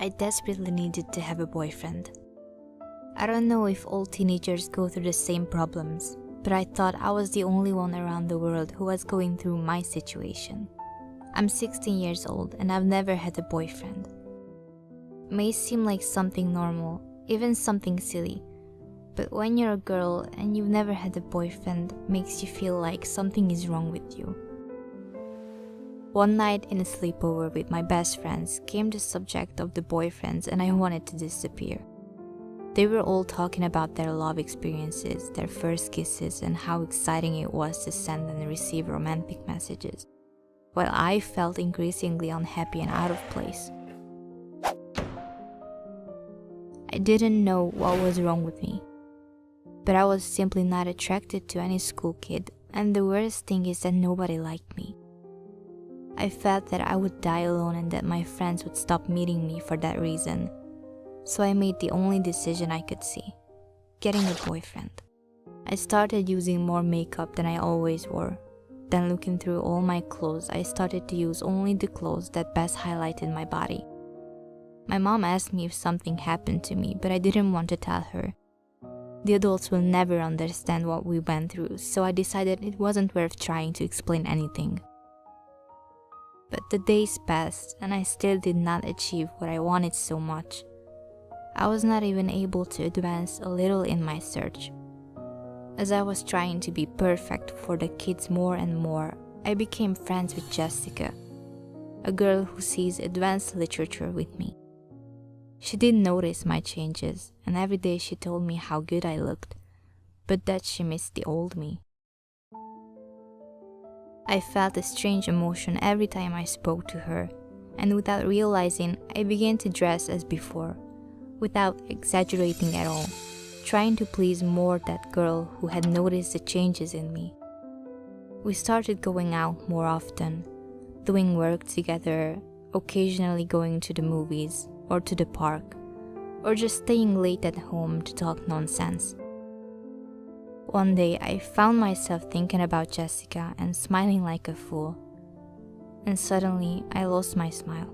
I desperately needed to have a boyfriend. I don't know if all teenagers go through the same problems, but I thought I was the only one around the world who was going through my situation. I'm 16 years old and I've never had a boyfriend. It may seem like something normal, even something silly, but when you're a girl and you've never had a boyfriend, it makes you feel like something is wrong with you. One night in a sleepover with my best friends came the subject of the boyfriends and I wanted to disappear. They were all talking about their love experiences, their first kisses, and how exciting it was to send and receive romantic messages, while I felt increasingly unhappy and out of place. I didn't know what was wrong with me, but I was simply not attracted to any school kid, and the worst thing is that nobody liked me. I felt that I would die alone and that my friends would stop meeting me for that reason. So I made the only decision I could see: getting a boyfriend. I started using more makeup than I always wore. Then looking through all my clothes, I started to use only the clothes that best highlighted my body. My mom asked me if something happened to me, but I didn't want to tell her. The adults will never understand what we went through, so I decided it wasn't worth trying to explain anything. But the days passed and I still did not achieve what I wanted so much. I was not even able to advance a little in my search. As I was trying to be perfect for the kids more and more, I became friends with Jessica, a girl who sees advanced literature with me. She did notice my changes, and every day she told me how good I looked, but that she missed the old me. I felt a strange emotion every time I spoke to her, and without realizing, I began to dress as before, without exaggerating at all, trying to please more that girl who had noticed the changes in me. We started going out more often, doing work together, occasionally going to the movies or to the park, or just staying late at home to talk nonsense. One day, I found myself thinking about Jessica and smiling like a fool. And suddenly, I lost my smile.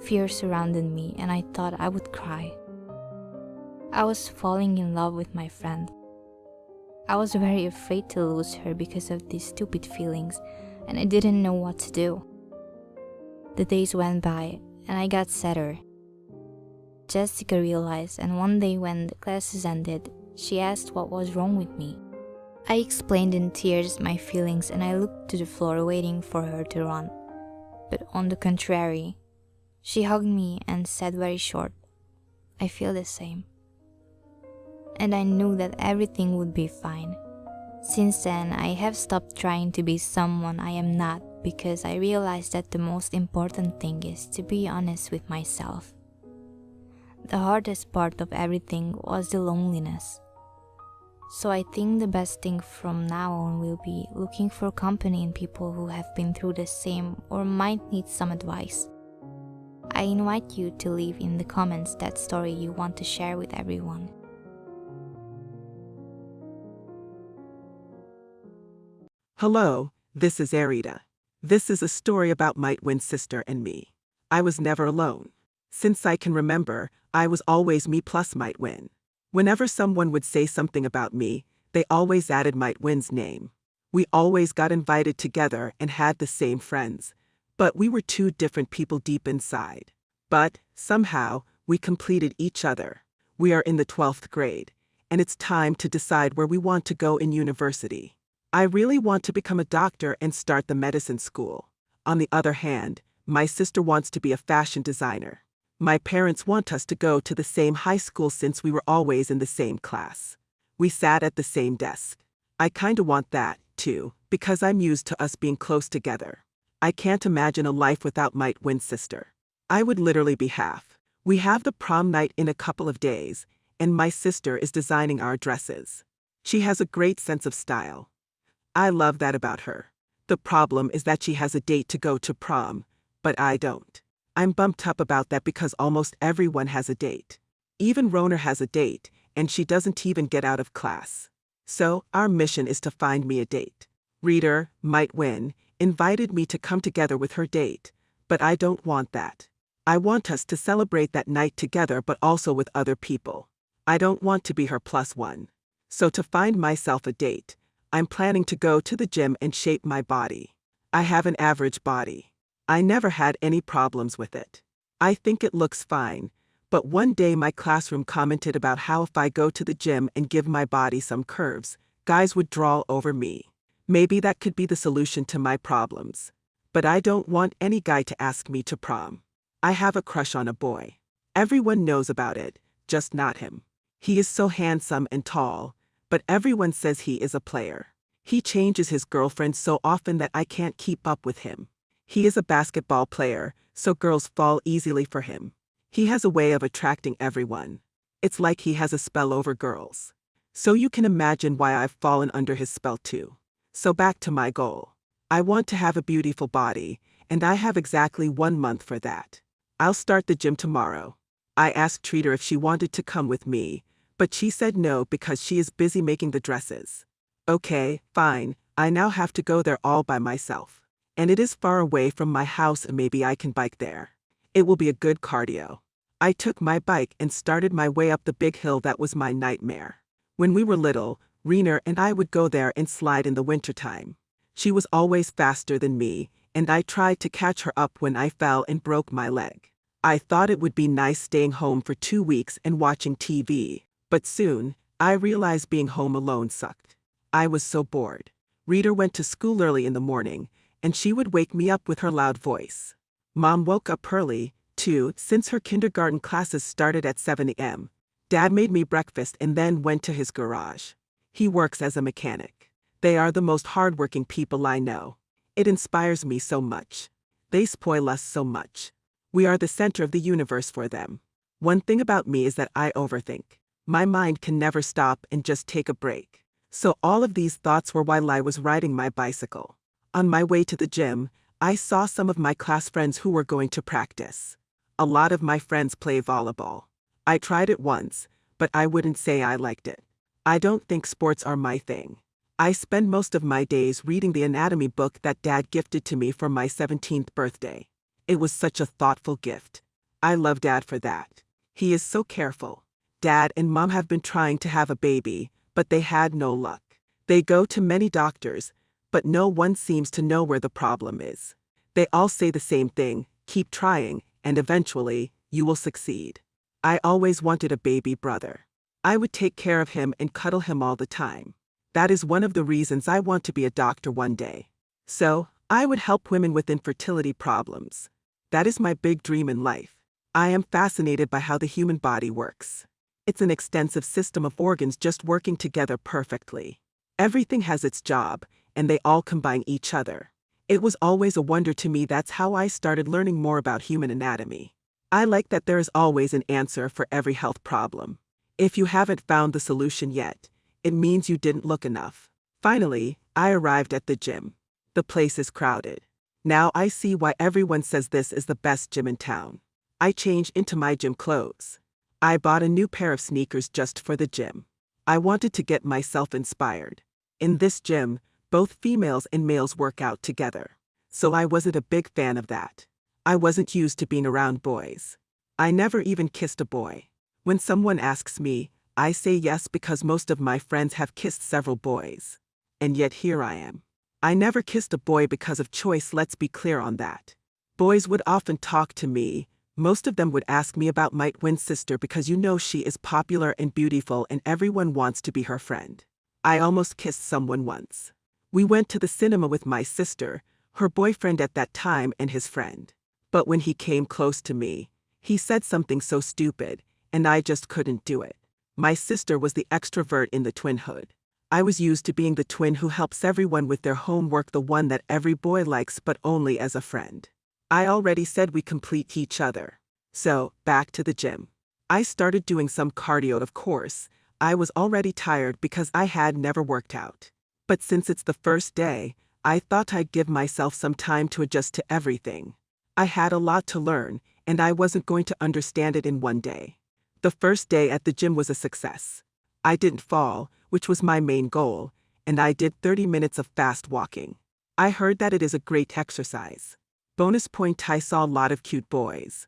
Fear surrounded me and I thought I would cry. I was falling in love with my friend. I was very afraid to lose her because of these stupid feelings, and I didn't know what to do. The days went by and I got sadder. Jessica realized, and one day when the classes ended, she asked what was wrong with me. I explained in tears my feelings and I looked to the floor waiting for her to run. But on the contrary, she hugged me and said very short, "I feel the same." And I knew that everything would be fine. Since then, I have stopped trying to be someone I am not because I realized that the most important thing is to be honest with myself. The hardest part of everything was the loneliness. So I think the best thing from now on will be looking for company in people who have been through the same or might need some advice. I invite you to leave in the comments that story you want to share with everyone. Hello, this is Arita. This is a story about Might Win's sister and me. I was never alone. Since I can remember, I was always me plus Might Win. Whenever someone would say something about me, they always added Might Win's name. We always got invited together and had the same friends, but we were two different people deep inside. But, somehow, we completed each other. We are in the 12th grade, and it's time to decide where we want to go in university. I really want to become a doctor and start the medicine school. On the other hand, my sister wants to be a fashion designer. My parents want us to go to the same high school since we were always in the same class. We sat at the same desk. I kinda want that, too, because I'm used to us being close together. I can't imagine a life without Might Win's sister. I would literally be half. We have the prom night in a couple of days, and my sister is designing our dresses. She has a great sense of style. I love that about her. The problem is that she has a date to go to prom, but I don't. I'm bumped up about that because almost everyone has a date. Even Roner has a date, and she doesn't even get out of class. So, our mission is to find me a date. Reader, Might Win, invited me to come together with her date, but I don't want that. I want us to celebrate that night together but also with other people. I don't want to be her plus one. So to find myself a date, I'm planning to go to the gym and shape my body. I have an average body. I never had any problems with it. I think it looks fine, but one day my classroom commented about how if I go to the gym and give my body some curves, guys would draw over me. Maybe that could be the solution to my problems. But I don't want any guy to ask me to prom. I have a crush on a boy. Everyone knows about it, just not him. He is so handsome and tall, but everyone says he is a player. He changes his girlfriend so often that I can't keep up with him. He is a basketball player, so girls fall easily for him. He has a way of attracting everyone. It's like he has a spell over girls. So you can imagine why I've fallen under his spell too. So back to my goal. I want to have a beautiful body, and I have exactly 1 month for that. I'll start the gym tomorrow. I asked Treater if she wanted to come with me, but she said no because she is busy making the dresses. Okay, fine, I now have to go there all by myself. And it is far away from my house and maybe I can bike there. It will be a good cardio. I took my bike and started my way up the big hill that was my nightmare. When we were little, Reena and I would go there and slide in the wintertime. She was always faster than me, and I tried to catch her up when I fell and broke my leg. I thought it would be nice staying home for 2 weeks and watching TV, but soon, I realized being home alone sucked. I was so bored. Reena went to school early in the morning, and she would wake me up with her loud voice. Mom woke up early, too, since her kindergarten classes started at 7 a.m. Dad made me breakfast and then went to his garage. He works as a mechanic. They are the most hardworking people I know. It inspires me so much. They spoil us so much. We are the center of the universe for them. One thing about me is that I overthink. My mind can never stop and just take a break. So all of these thoughts were while I was riding my bicycle. On my way to the gym, I saw some of my class friends who were going to practice. A lot of my friends play volleyball. I tried it once, but I wouldn't say I liked it. I don't think sports are my thing. I spend most of my days reading the anatomy book that Dad gifted to me for my 17th birthday. It was such a thoughtful gift. I love Dad for that. He is so careful. Dad and Mom have been trying to have a baby, but they had no luck. They go to many doctors, but no one seems to know where the problem is. They all say the same thing, keep trying, and eventually, you will succeed. I always wanted a baby brother. I would take care of him and cuddle him all the time. That is one of the reasons I want to be a doctor one day. So, I would help women with infertility problems. That is my big dream in life. I am fascinated by how the human body works. It's an extensive system of organs just working together perfectly. Everything has its job, and they all combine each other. It was always a wonder to me. That's how I started learning more about human anatomy. I like that there is always an answer for every health problem. If you haven't found the solution yet, it means you didn't look enough. Finally, I arrived at the gym. The place is crowded. Now I see why everyone says this is the best gym in town. I changed into my gym clothes. I bought a new pair of sneakers just for the gym. I wanted to get myself inspired. In this gym, both females and males work out together. So I wasn't a big fan of that. I wasn't used to being around boys. I never even kissed a boy. When someone asks me, I say yes because most of my friends have kissed several boys. And yet here I am. I never kissed a boy because of choice, let's be clear on that. Boys would often talk to me. Most of them would ask me about my twin sister because you know she is popular and beautiful and everyone wants to be her friend. I almost kissed someone once. We went to the cinema with my sister, her boyfriend at that time, and his friend. But when he came close to me, he said something so stupid, and I just couldn't do it. My sister was the extrovert in the twinhood. I was used to being the twin who helps everyone with their homework, the one that every boy likes but only as a friend. I already said we complete each other. So, back to the gym. I started doing some cardio, of course. I was already tired because I had never worked out. But since it's the first day, I thought I'd give myself some time to adjust to everything. I had a lot to learn, and I wasn't going to understand it in one day. The first day at the gym was a success. I didn't fall, which was my main goal, and I did 30 minutes of fast walking. I heard that it is a great exercise. Bonus point: I saw a lot of cute boys.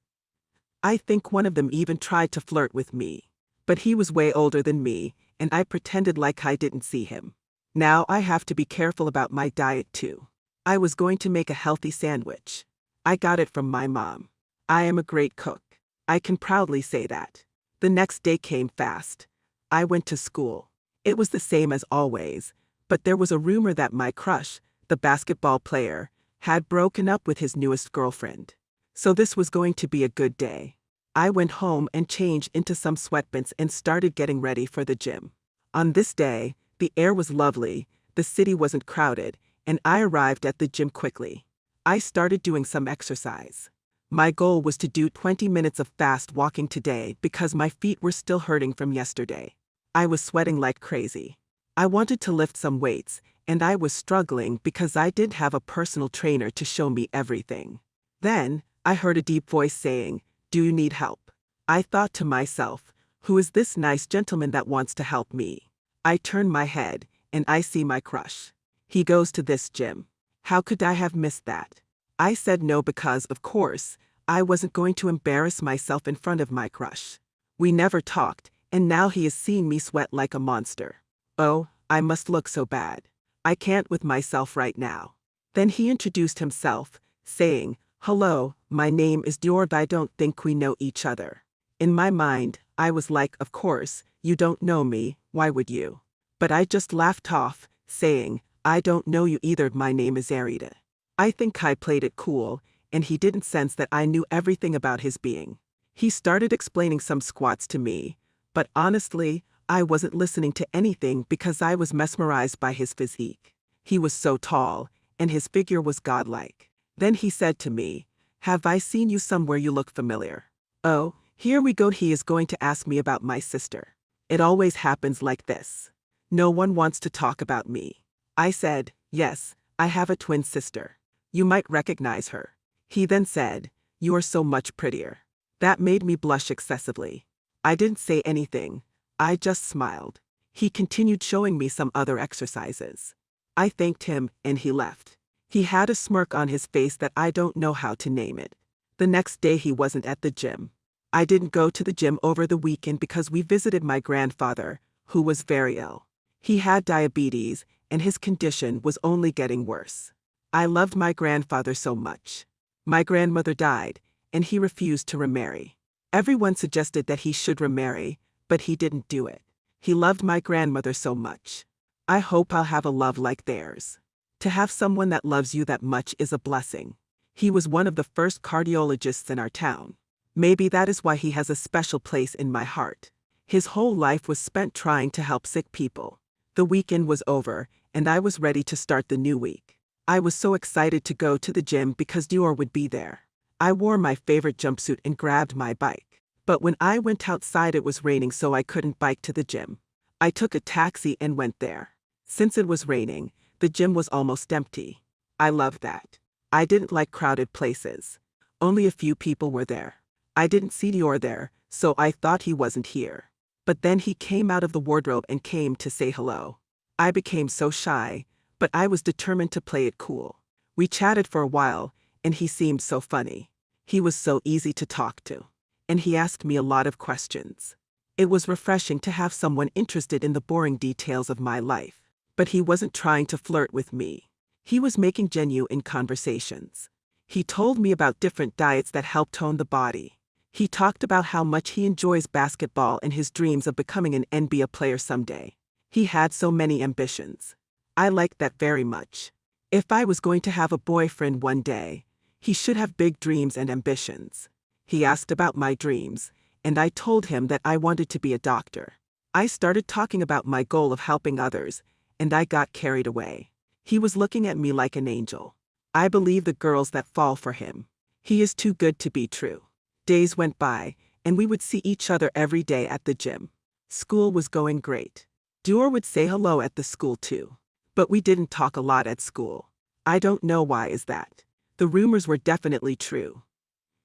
I think one of them even tried to flirt with me. But he was way older than me, and I pretended like I didn't see him. Now I have to be careful about my diet too. I was going to make a healthy sandwich. I got it from my mom. I am a great cook. I can proudly say that. The next day came fast. I went to school. It was the same as always, but there was a rumor that my crush, the basketball player, had broken up with his newest girlfriend. So this was going to be a good day. I went home and changed into some sweatpants and started getting ready for the gym. On this day, the air was lovely, the city wasn't crowded, and I arrived at the gym quickly. I started doing some exercise. My goal was to do 20 minutes of fast walking today because my feet were still hurting from yesterday. I was sweating like crazy. I wanted to lift some weights, and I was struggling because I didn't have a personal trainer to show me everything. Then, I heard a deep voice saying, "Do you need help?" I thought to myself, who is this nice gentleman that wants to help me? I turn my head, and I see my crush. He goes to this gym. How could I have missed that? I said no because, of course, I wasn't going to embarrass myself in front of my crush. We never talked, and now he is seeing me sweat like a monster. Oh, I must look so bad. I can't with myself right now. Then he introduced himself, saying, "Hello, my name is Dior, but I don't think we know each other." In my mind, I was like, of course, you don't know me, why would you? But I just laughed off, saying, "I don't know you either, my name is Arita." I think I played it cool, and he didn't sense that I knew everything about his being. He started explaining some squats to me, but honestly, I wasn't listening to anything because I was mesmerized by his physique. He was so tall, and his figure was godlike. Then he said to me, "Have I seen you somewhere? You look familiar." Oh, here we go. He is going to ask me about my sister. It always happens like this. No one wants to talk about me. I said, "Yes, I have a twin sister. You might recognize her." He then said, "You are so much prettier." That made me blush excessively. I didn't say anything. I just smiled. He continued showing me some other exercises. I thanked him, and he left. He had a smirk on his face that I don't know how to name it. The next day he wasn't at the gym. I didn't go to the gym over the weekend because we visited my grandfather, who was very ill. He had diabetes, and his condition was only getting worse. I loved my grandfather so much. My grandmother died, and he refused to remarry. Everyone suggested that he should remarry, but he didn't do it. He loved my grandmother so much. I hope I'll have a love like theirs. To have someone that loves you that much is a blessing. He was one of the first cardiologists in our town. Maybe that is why he has a special place in my heart. His whole life was spent trying to help sick people. The weekend was over, and I was ready to start the new week. I was so excited to go to the gym because Dior would be there. I wore my favorite jumpsuit and grabbed my bike. But when I went outside it was raining, so I couldn't bike to the gym. I took a taxi and went there. Since it was raining, the gym was almost empty. I loved that. I didn't like crowded places. Only a few people were there. I didn't see Dior there, so I thought he wasn't here. But then he came out of the wardrobe and came to say hello. I became so shy, but I was determined to play it cool. We chatted for a while, and he seemed so funny. He was so easy to talk to. And he asked me a lot of questions. It was refreshing to have someone interested in the boring details of my life. But he wasn't trying to flirt with me. He was making genuine conversations. He told me about different diets that help tone the body. He talked about how much he enjoys basketball and his dreams of becoming an NBA player someday. He had so many ambitions. I liked that very much. If I was going to have a boyfriend one day, he should have big dreams and ambitions. He asked about my dreams, and I told him that I wanted to be a doctor. I started talking about my goal of helping others, and I got carried away. He was looking at me like an angel. I believe the girls that fall for him. He is too good to be true. Days went by, and we would see each other every day at the gym. School was going great. Dior would say hello at the school too. But we didn't talk a lot at school. I don't know why is that. The rumors were definitely true.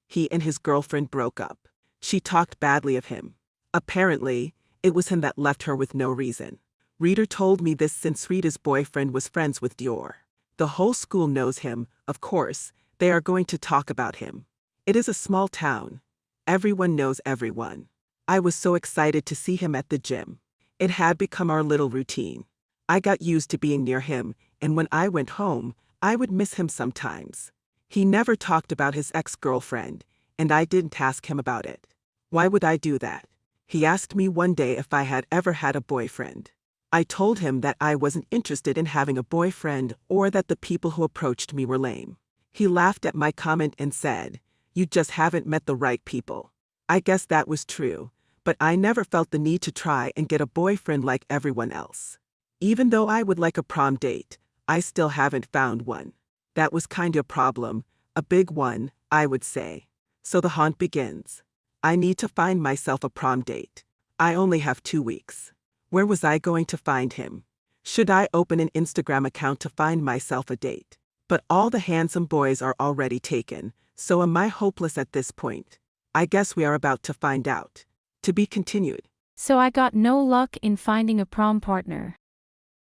He and his girlfriend broke up. She talked badly of him. Apparently, it was him that left her with no reason. Rita told me this since Rita's boyfriend was friends with Dior. The whole school knows him, of course, they are going to talk about him. It is a small town. Everyone knows everyone. I was so excited to see him at the gym. It had become our little routine. I got used to being near him, and when I went home, I would miss him sometimes. He never talked about his ex-girlfriend, and I didn't ask him about it. Why would I do that? He asked me one day if I had ever had a boyfriend. I told him that I wasn't interested in having a boyfriend or that the people who approached me were lame. He laughed at my comment and said, "You just haven't met the right people." I guess that was true, but I never felt the need to try and get a boyfriend like everyone else. Even though I would like a prom date, I still haven't found one. That was kind of a problem, a big one, I would say. So the hunt begins. I need to find myself a prom date. I only have 2 weeks. Where was I going to find him? Should I open an Instagram account to find myself a date? But all the handsome boys are already taken, so am I hopeless at this point? I guess we are about to find out. To be continued. So I got no luck in finding a prom partner.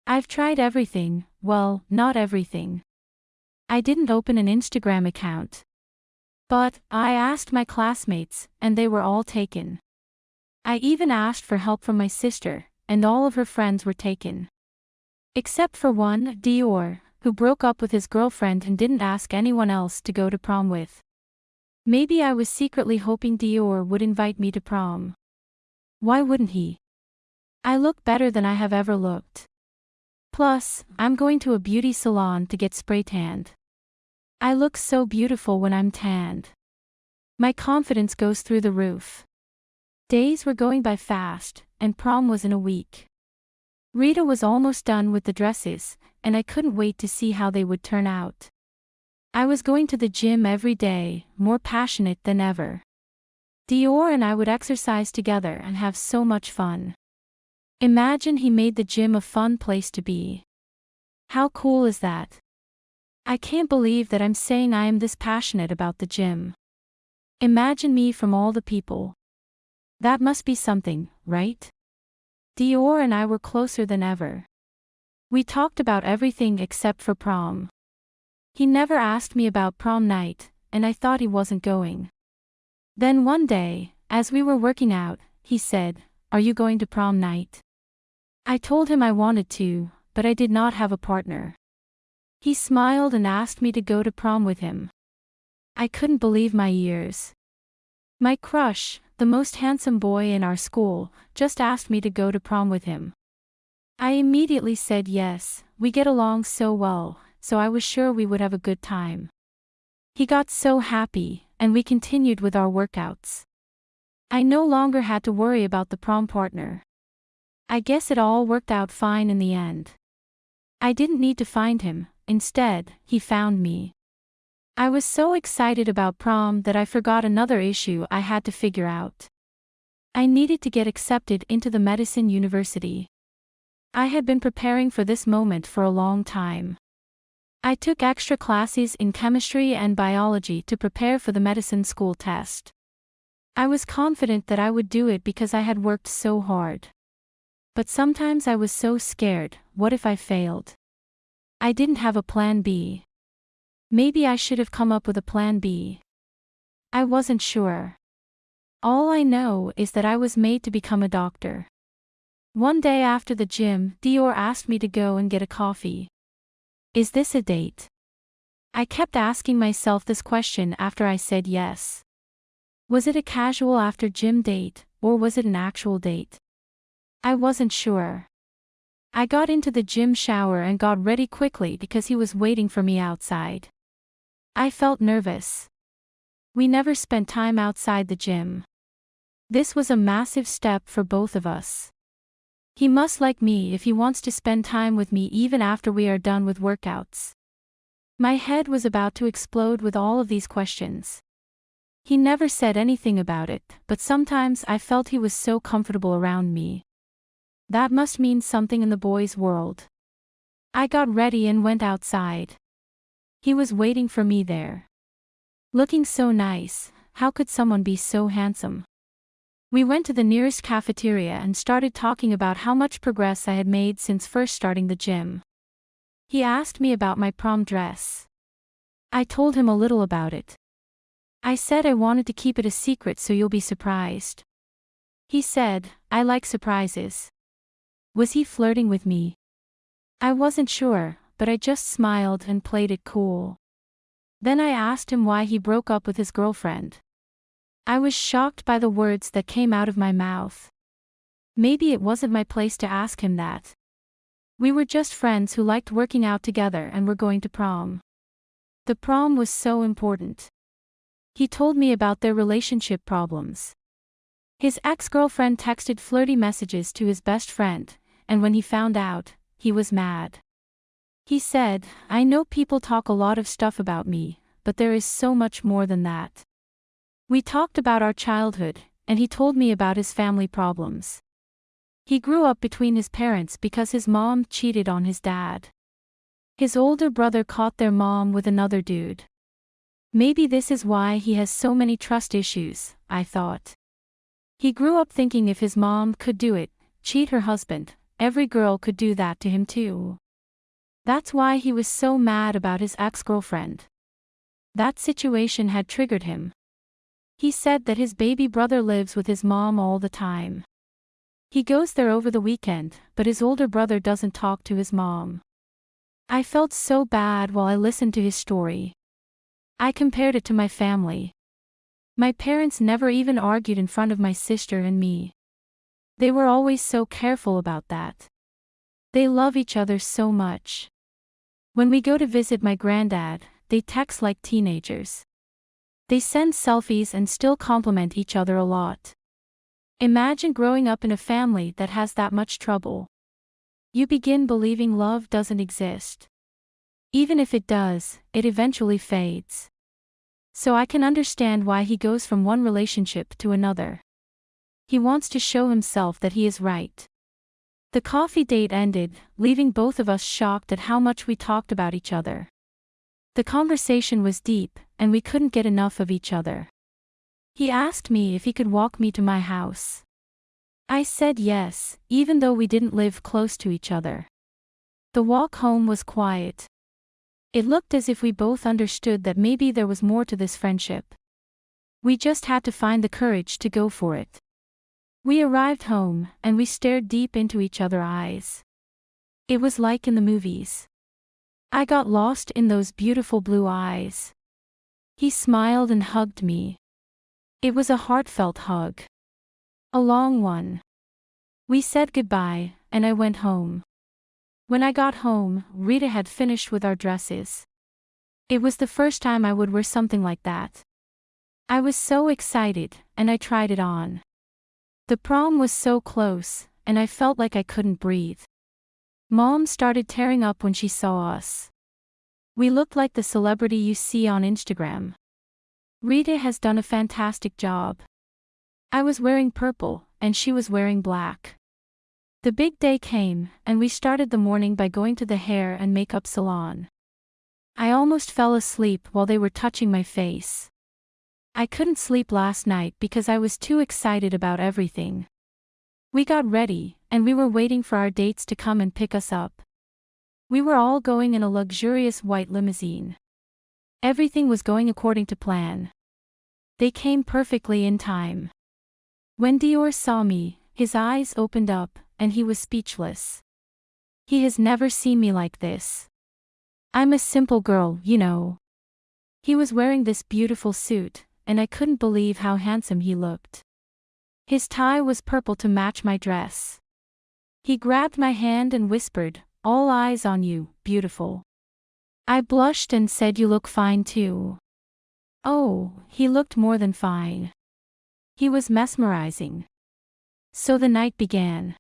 I've tried everything, well, not everything. I didn't open an Instagram account. But I asked my classmates, and they were all taken. I even asked for help from my sister, and all of her friends were taken. Except for one, Dior, who broke up with his girlfriend and didn't ask anyone else to go to prom with. Maybe I was secretly hoping Dior would invite me to prom. Why wouldn't he? I look better than I have ever looked. Plus, I'm going to a beauty salon to get spray tanned. I look so beautiful when I'm tanned. My confidence goes through the roof. Days were going by fast, and prom was in a week. Rita was almost done with the dresses, and I couldn't wait to see how they would turn out. I was going to the gym every day, more passionate than ever. Dior and I would exercise together and have so much fun. Imagine he made the gym a fun place to be. How cool is that? I can't believe that I'm saying I am this passionate about the gym. Imagine me from all the people. That must be something, right? Dior and I were closer than ever. We talked about everything except for prom. He never asked me about prom night, and I thought he wasn't going. Then one day, as we were working out, he said, "Are you going to prom night?" I told him I wanted to, but I did not have a partner. He smiled and asked me to go to prom with him. I couldn't believe my ears. My crush, the most handsome boy in our school, just asked me to go to prom with him. I immediately said yes, we get along so well, so I was sure we would have a good time. He got so happy, and we continued with our workouts. I no longer had to worry about the prom partner. I guess it all worked out fine in the end. I didn't need to find him, instead, he found me. I was so excited about prom that I forgot another issue I had to figure out. I needed to get accepted into the medicine university. I had been preparing for this moment for a long time. I took extra classes in chemistry and biology to prepare for the medicine school test. I was confident that I would do it because I had worked so hard. But sometimes I was so scared, what if I failed? I didn't have a plan B. Maybe I should have come up with a plan B. I wasn't sure. All I know is that I was made to become a doctor. One day after the gym, Dior asked me to go and get a coffee. Is this a date? I kept asking myself this question after I said yes. Was it a casual after gym date, or was it an actual date? I wasn't sure. I got into the gym shower and got ready quickly because he was waiting for me outside. I felt nervous. We never spent time outside the gym. This was a massive step for both of us. He must like me if he wants to spend time with me even after we are done with workouts. My head was about to explode with all of these questions. He never said anything about it, but sometimes I felt he was so comfortable around me. That must mean something in the boys' world. I got ready and went outside. He was waiting for me there. Looking so nice, how could someone be so handsome? We went to the nearest cafeteria and started talking about how much progress I had made since first starting the gym. He asked me about my prom dress. I told him a little about it. I said I wanted to keep it a secret so you'll be surprised. He said, I like surprises. Was he flirting with me? I wasn't sure, but I just smiled and played it cool. Then I asked him why he broke up with his girlfriend. I was shocked by the words that came out of my mouth. Maybe it wasn't my place to ask him that. We were just friends who liked working out together and were going to prom. The prom was so important. He told me about their relationship problems. His ex-girlfriend texted flirty messages to his best friend, and when he found out, he was mad. He said, I know people talk a lot of stuff about me, but there is so much more than that. We talked about our childhood, and he told me about his family problems. He grew up between his parents because his mom cheated on his dad. His older brother caught their mom with another dude. Maybe this is why he has so many trust issues, I thought. He grew up thinking if his mom could do it, cheat her husband, every girl could do that to him too. That's why he was so mad about his ex-girlfriend. That situation had triggered him. He said that his baby brother lives with his mom all the time. He goes there over the weekend, but his older brother doesn't talk to his mom. I felt so bad while I listened to his story. I compared it to my family. My parents never even argued in front of my sister and me. They were always so careful about that. They love each other so much. When we go to visit my granddad, they text like teenagers. They send selfies and still compliment each other a lot. Imagine growing up in a family that has that much trouble. You begin believing love doesn't exist. Even if it does, it eventually fades. So I can understand why he goes from one relationship to another. He wants to show himself that he is right. The coffee date ended, leaving both of us shocked at how much we talked about each other. The conversation was deep, and we couldn't get enough of each other. He asked me if he could walk me to my house. I said yes, even though we didn't live close to each other. The walk home was quiet. It looked as if we both understood that maybe there was more to this friendship. We just had to find the courage to go for it. We arrived home, and we stared deep into each other's eyes. It was like in the movies. I got lost in those beautiful blue eyes. He smiled and hugged me. It was a heartfelt hug. A long one. We said goodbye, and I went home. When I got home, Rita had finished with our dresses. It was the first time I would wear something like that. I was so excited, and I tried it on. The prom was so close, and I felt like I couldn't breathe. Mom started tearing up when she saw us. We looked like the celebrity you see on Instagram. Rita has done a fantastic job. I was wearing purple, and she was wearing black. The big day came, and we started the morning by going to the hair and makeup salon. I almost fell asleep while they were touching my face. I couldn't sleep last night because I was too excited about everything. We got ready, and we were waiting for our dates to come and pick us up. We were all going in a luxurious white limousine. Everything was going according to plan. They came perfectly in time. When Dior saw me, his eyes opened up, and he was speechless. He has never seen me like this. I'm a simple girl, you know. He was wearing this beautiful suit, and I couldn't believe how handsome he looked. His tie was purple to match my dress. He grabbed my hand and whispered, "All eyes on you, beautiful." I blushed and said, "You look fine too." Oh, he looked more than fine. He was mesmerizing. So the night began.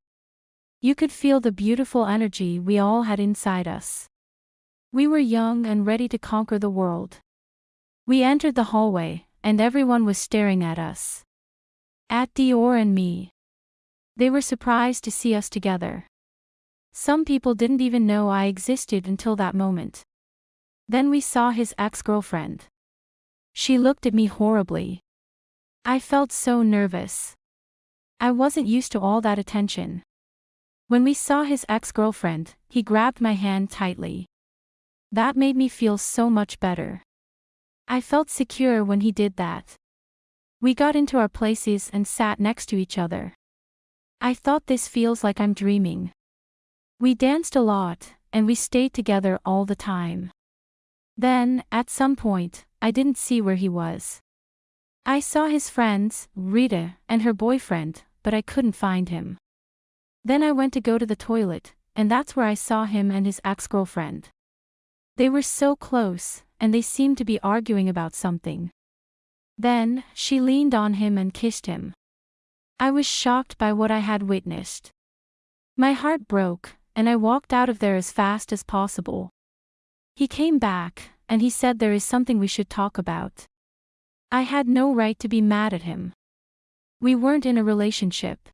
You could feel the beautiful energy we all had inside us. We were young and ready to conquer the world. We entered the hallway, and everyone was staring at us. At Dior and me. They were surprised to see us together. Some people didn't even know I existed until that moment. Then we saw his ex-girlfriend. She looked at me horribly. I felt so nervous. I wasn't used to all that attention. When we saw his ex-girlfriend, he grabbed my hand tightly. That made me feel so much better. I felt secure when he did that. We got into our places and sat next to each other. I thought, this feels like I'm dreaming. We danced a lot, and we stayed together all the time. Then, at some point, I didn't see where he was. I saw his friends, Rita, and her boyfriend, but I couldn't find him. Then I went to go to the toilet, and that's where I saw him and his ex-girlfriend. They were so close, and they seemed to be arguing about something. Then, she leaned on him and kissed him. I was shocked by what I had witnessed. My heart broke, and I walked out of there as fast as possible. He came back, and he said, there is something we should talk about. I had no right to be mad at him. We weren't in a relationship.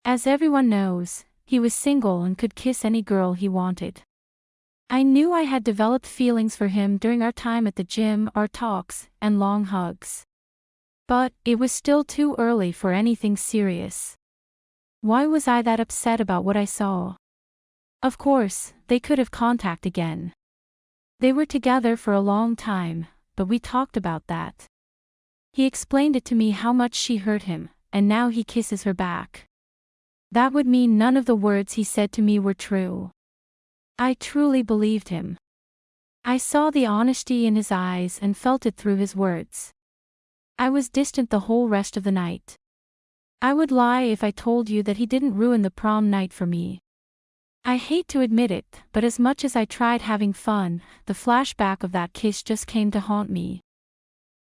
As everyone knows, he was single and could kiss any girl he wanted. I knew I had developed feelings for him during our time at the gym, our talks, and long hugs. But it was still too early for anything serious. Why was I that upset about what I saw? Of course, they could have contact again. They were together for a long time, but we talked about that. He explained it to me how much she hurt him, and now he kisses her back. That would mean none of the words he said to me were true. I truly believed him. I saw the honesty in his eyes and felt it through his words. I was distant the whole rest of the night. I would lie if I told you that he didn't ruin the prom night for me. I hate to admit it, but as much as I tried having fun, the flashback of that kiss just came to haunt me.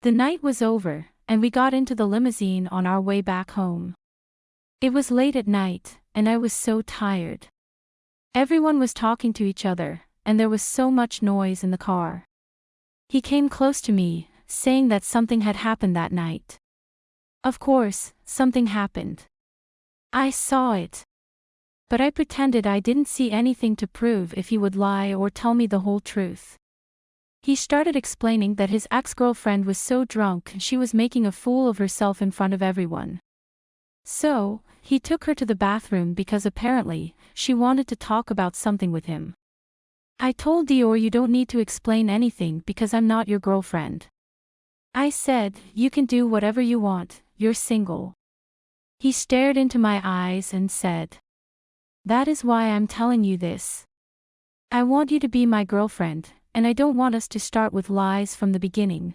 The night was over, and we got into the limousine on our way back home. It was late at night, and I was so tired. Everyone was talking to each other, and there was so much noise in the car. He came close to me, saying that something had happened that night. Of course, something happened. I saw it. But I pretended I didn't see anything to prove if he would lie or tell me the whole truth. He started explaining that his ex-girlfriend was so drunk she was making a fool of herself in front of everyone. So, he took her to the bathroom because apparently, she wanted to talk about something with him. I told Dior, you don't need to explain anything because I'm not your girlfriend. I said, you can do whatever you want, you're single. He stared into my eyes and said, that is why I'm telling you this. I want you to be my girlfriend, and I don't want us to start with lies from the beginning.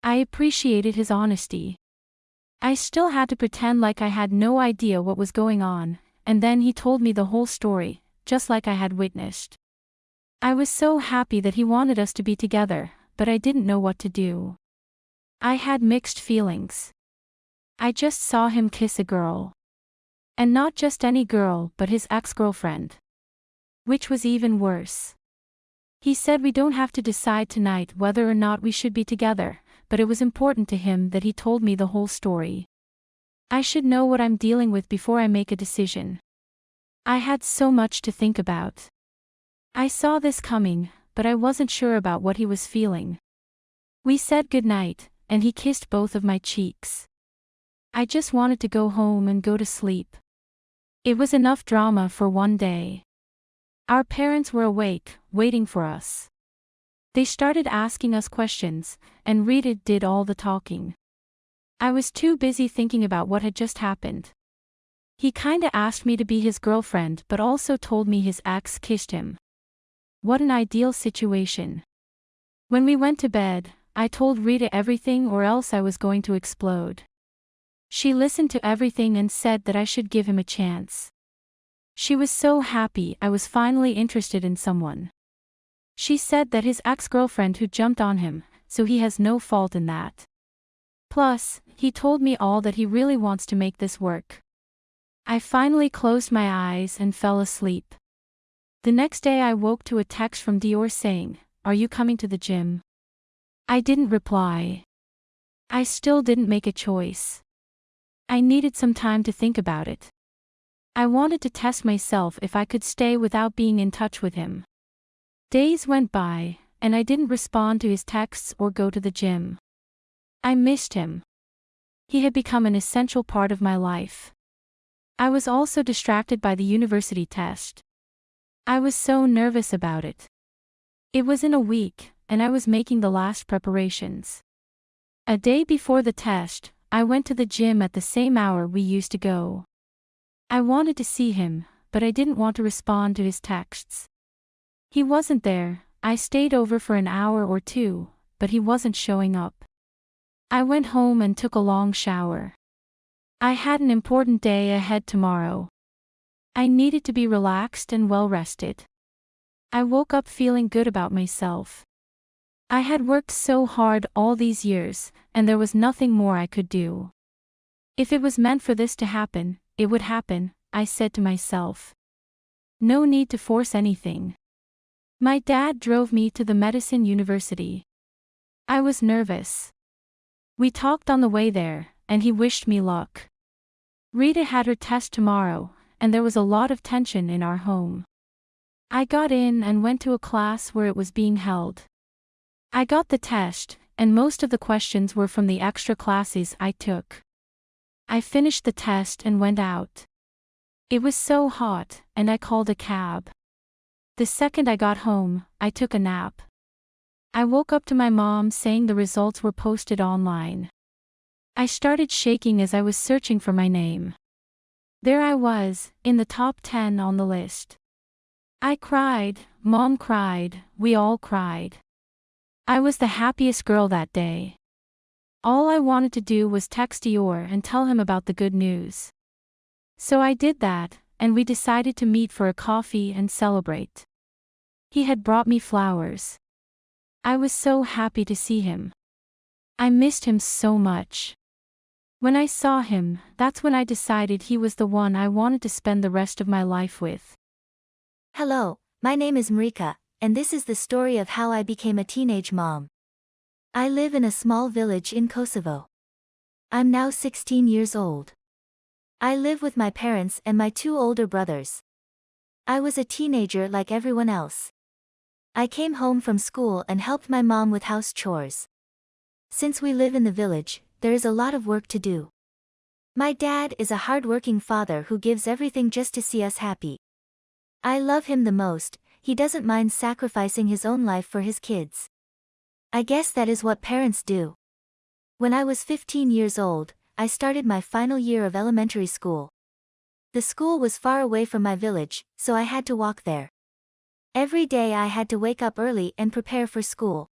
I appreciated his honesty. I still had to pretend like I had no idea what was going on, and then he told me the whole story, just like I had witnessed. I was so happy that he wanted us to be together, but I didn't know what to do. I had mixed feelings. I just saw him kiss a girl. And not just any girl, but his ex-girlfriend. Which was even worse. He said we don't have to decide tonight whether or not we should be together, but it was important to him that he told me the whole story. I should know what I'm dealing with before I make a decision. I had so much to think about. I saw this coming, but I wasn't sure about what he was feeling. We said goodnight, and he kissed both of my cheeks. I just wanted to go home and go to sleep. It was enough drama for one day. Our parents were awake, waiting for us. They started asking us questions, and Rita did all the talking. I was too busy thinking about what had just happened. He kinda asked me to be his girlfriend but also told me his ex kissed him. What an ideal situation. When we went to bed, I told Rita everything or else I was going to explode. She listened to everything and said that I should give him a chance. She was so happy I was finally interested in someone. She said that his ex-girlfriend who jumped on him, so he has no fault in that. Plus, he told me all that he really wants to make this work. I finally closed my eyes and fell asleep. The next day I woke to a text from Dior saying, "Are you coming to the gym?" I didn't reply. I still didn't make a choice. I needed some time to think about it. I wanted to test myself if I could stay without being in touch with him. Days went by, and I didn't respond to his texts or go to the gym. I missed him. He had become an essential part of my life. I was also distracted by the university test. I was so nervous about it. It was in a week, and I was making the last preparations. A day before the test, I went to the gym at the same hour we used to go. I wanted to see him, but I didn't want to respond to his texts. He wasn't there. I stayed over for an hour or two, but he wasn't showing up. I went home and took a long shower. I had an important day ahead tomorrow. I needed to be relaxed and well rested. I woke up feeling good about myself. I had worked so hard all these years, and there was nothing more I could do. If it was meant for this to happen, it would happen, I said to myself. No need to force anything. My dad drove me to the medicine university. I was nervous. We talked on the way there, and he wished me luck. Rita had her test tomorrow, and there was a lot of tension in our home. I got in and went to a class where it was being held. I got the test, and most of the questions were from the extra classes I took. I finished the test and went out. It was so hot, and I called a cab. The second I got home, I took a nap. I woke up to my mom saying the results were posted online. I started shaking as I was searching for my name. There I was, in the top 10 on the list. I cried, Mom cried, we all cried. I was the happiest girl that day. All I wanted to do was text Dior and tell him about the good news. So I did that, and we decided to meet for a coffee and celebrate. He had brought me flowers. I was so happy to see him. I missed him so much. When I saw him, that's when I decided he was the one I wanted to spend the rest of my life with. Hello, my name is Marika, and this is the story of how I became a teenage mom. I live in a small village in Kosovo. I'm now 16 years old. I live with my parents and my 2 older brothers. I was a teenager like everyone else. I came home from school and helped my mom with house chores. Since we live in the village, there is a lot of work to do. My dad is a hard-working father who gives everything just to see us happy. I love him the most. He doesn't mind sacrificing his own life for his kids. I guess that is what parents do. When I was 15 years old, I started my final year of elementary school. The school was far away from my village, so I had to walk there. Every day I had to wake up early and prepare for school.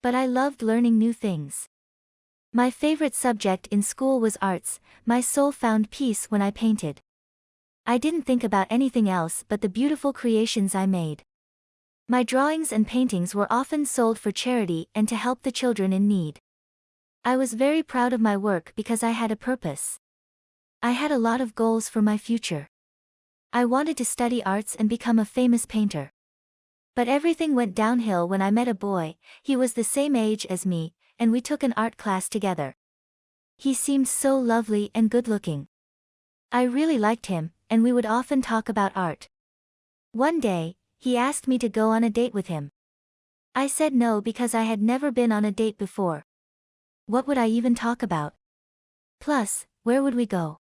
But I loved learning new things. My favorite subject in school was arts. My soul found peace when I painted. I didn't think about anything else but the beautiful creations I made. My drawings and paintings were often sold for charity and to help the children in need. I was very proud of my work because I had a purpose. I had a lot of goals for my future. I wanted to study arts and become a famous painter. But everything went downhill when I met a boy. He was the same age as me, and we took an art class together. He seemed so lovely and good-looking. I really liked him, and we would often talk about art. One day, he asked me to go on a date with him. I said no because I had never been on a date before. What would I even talk about? Plus, where would we go?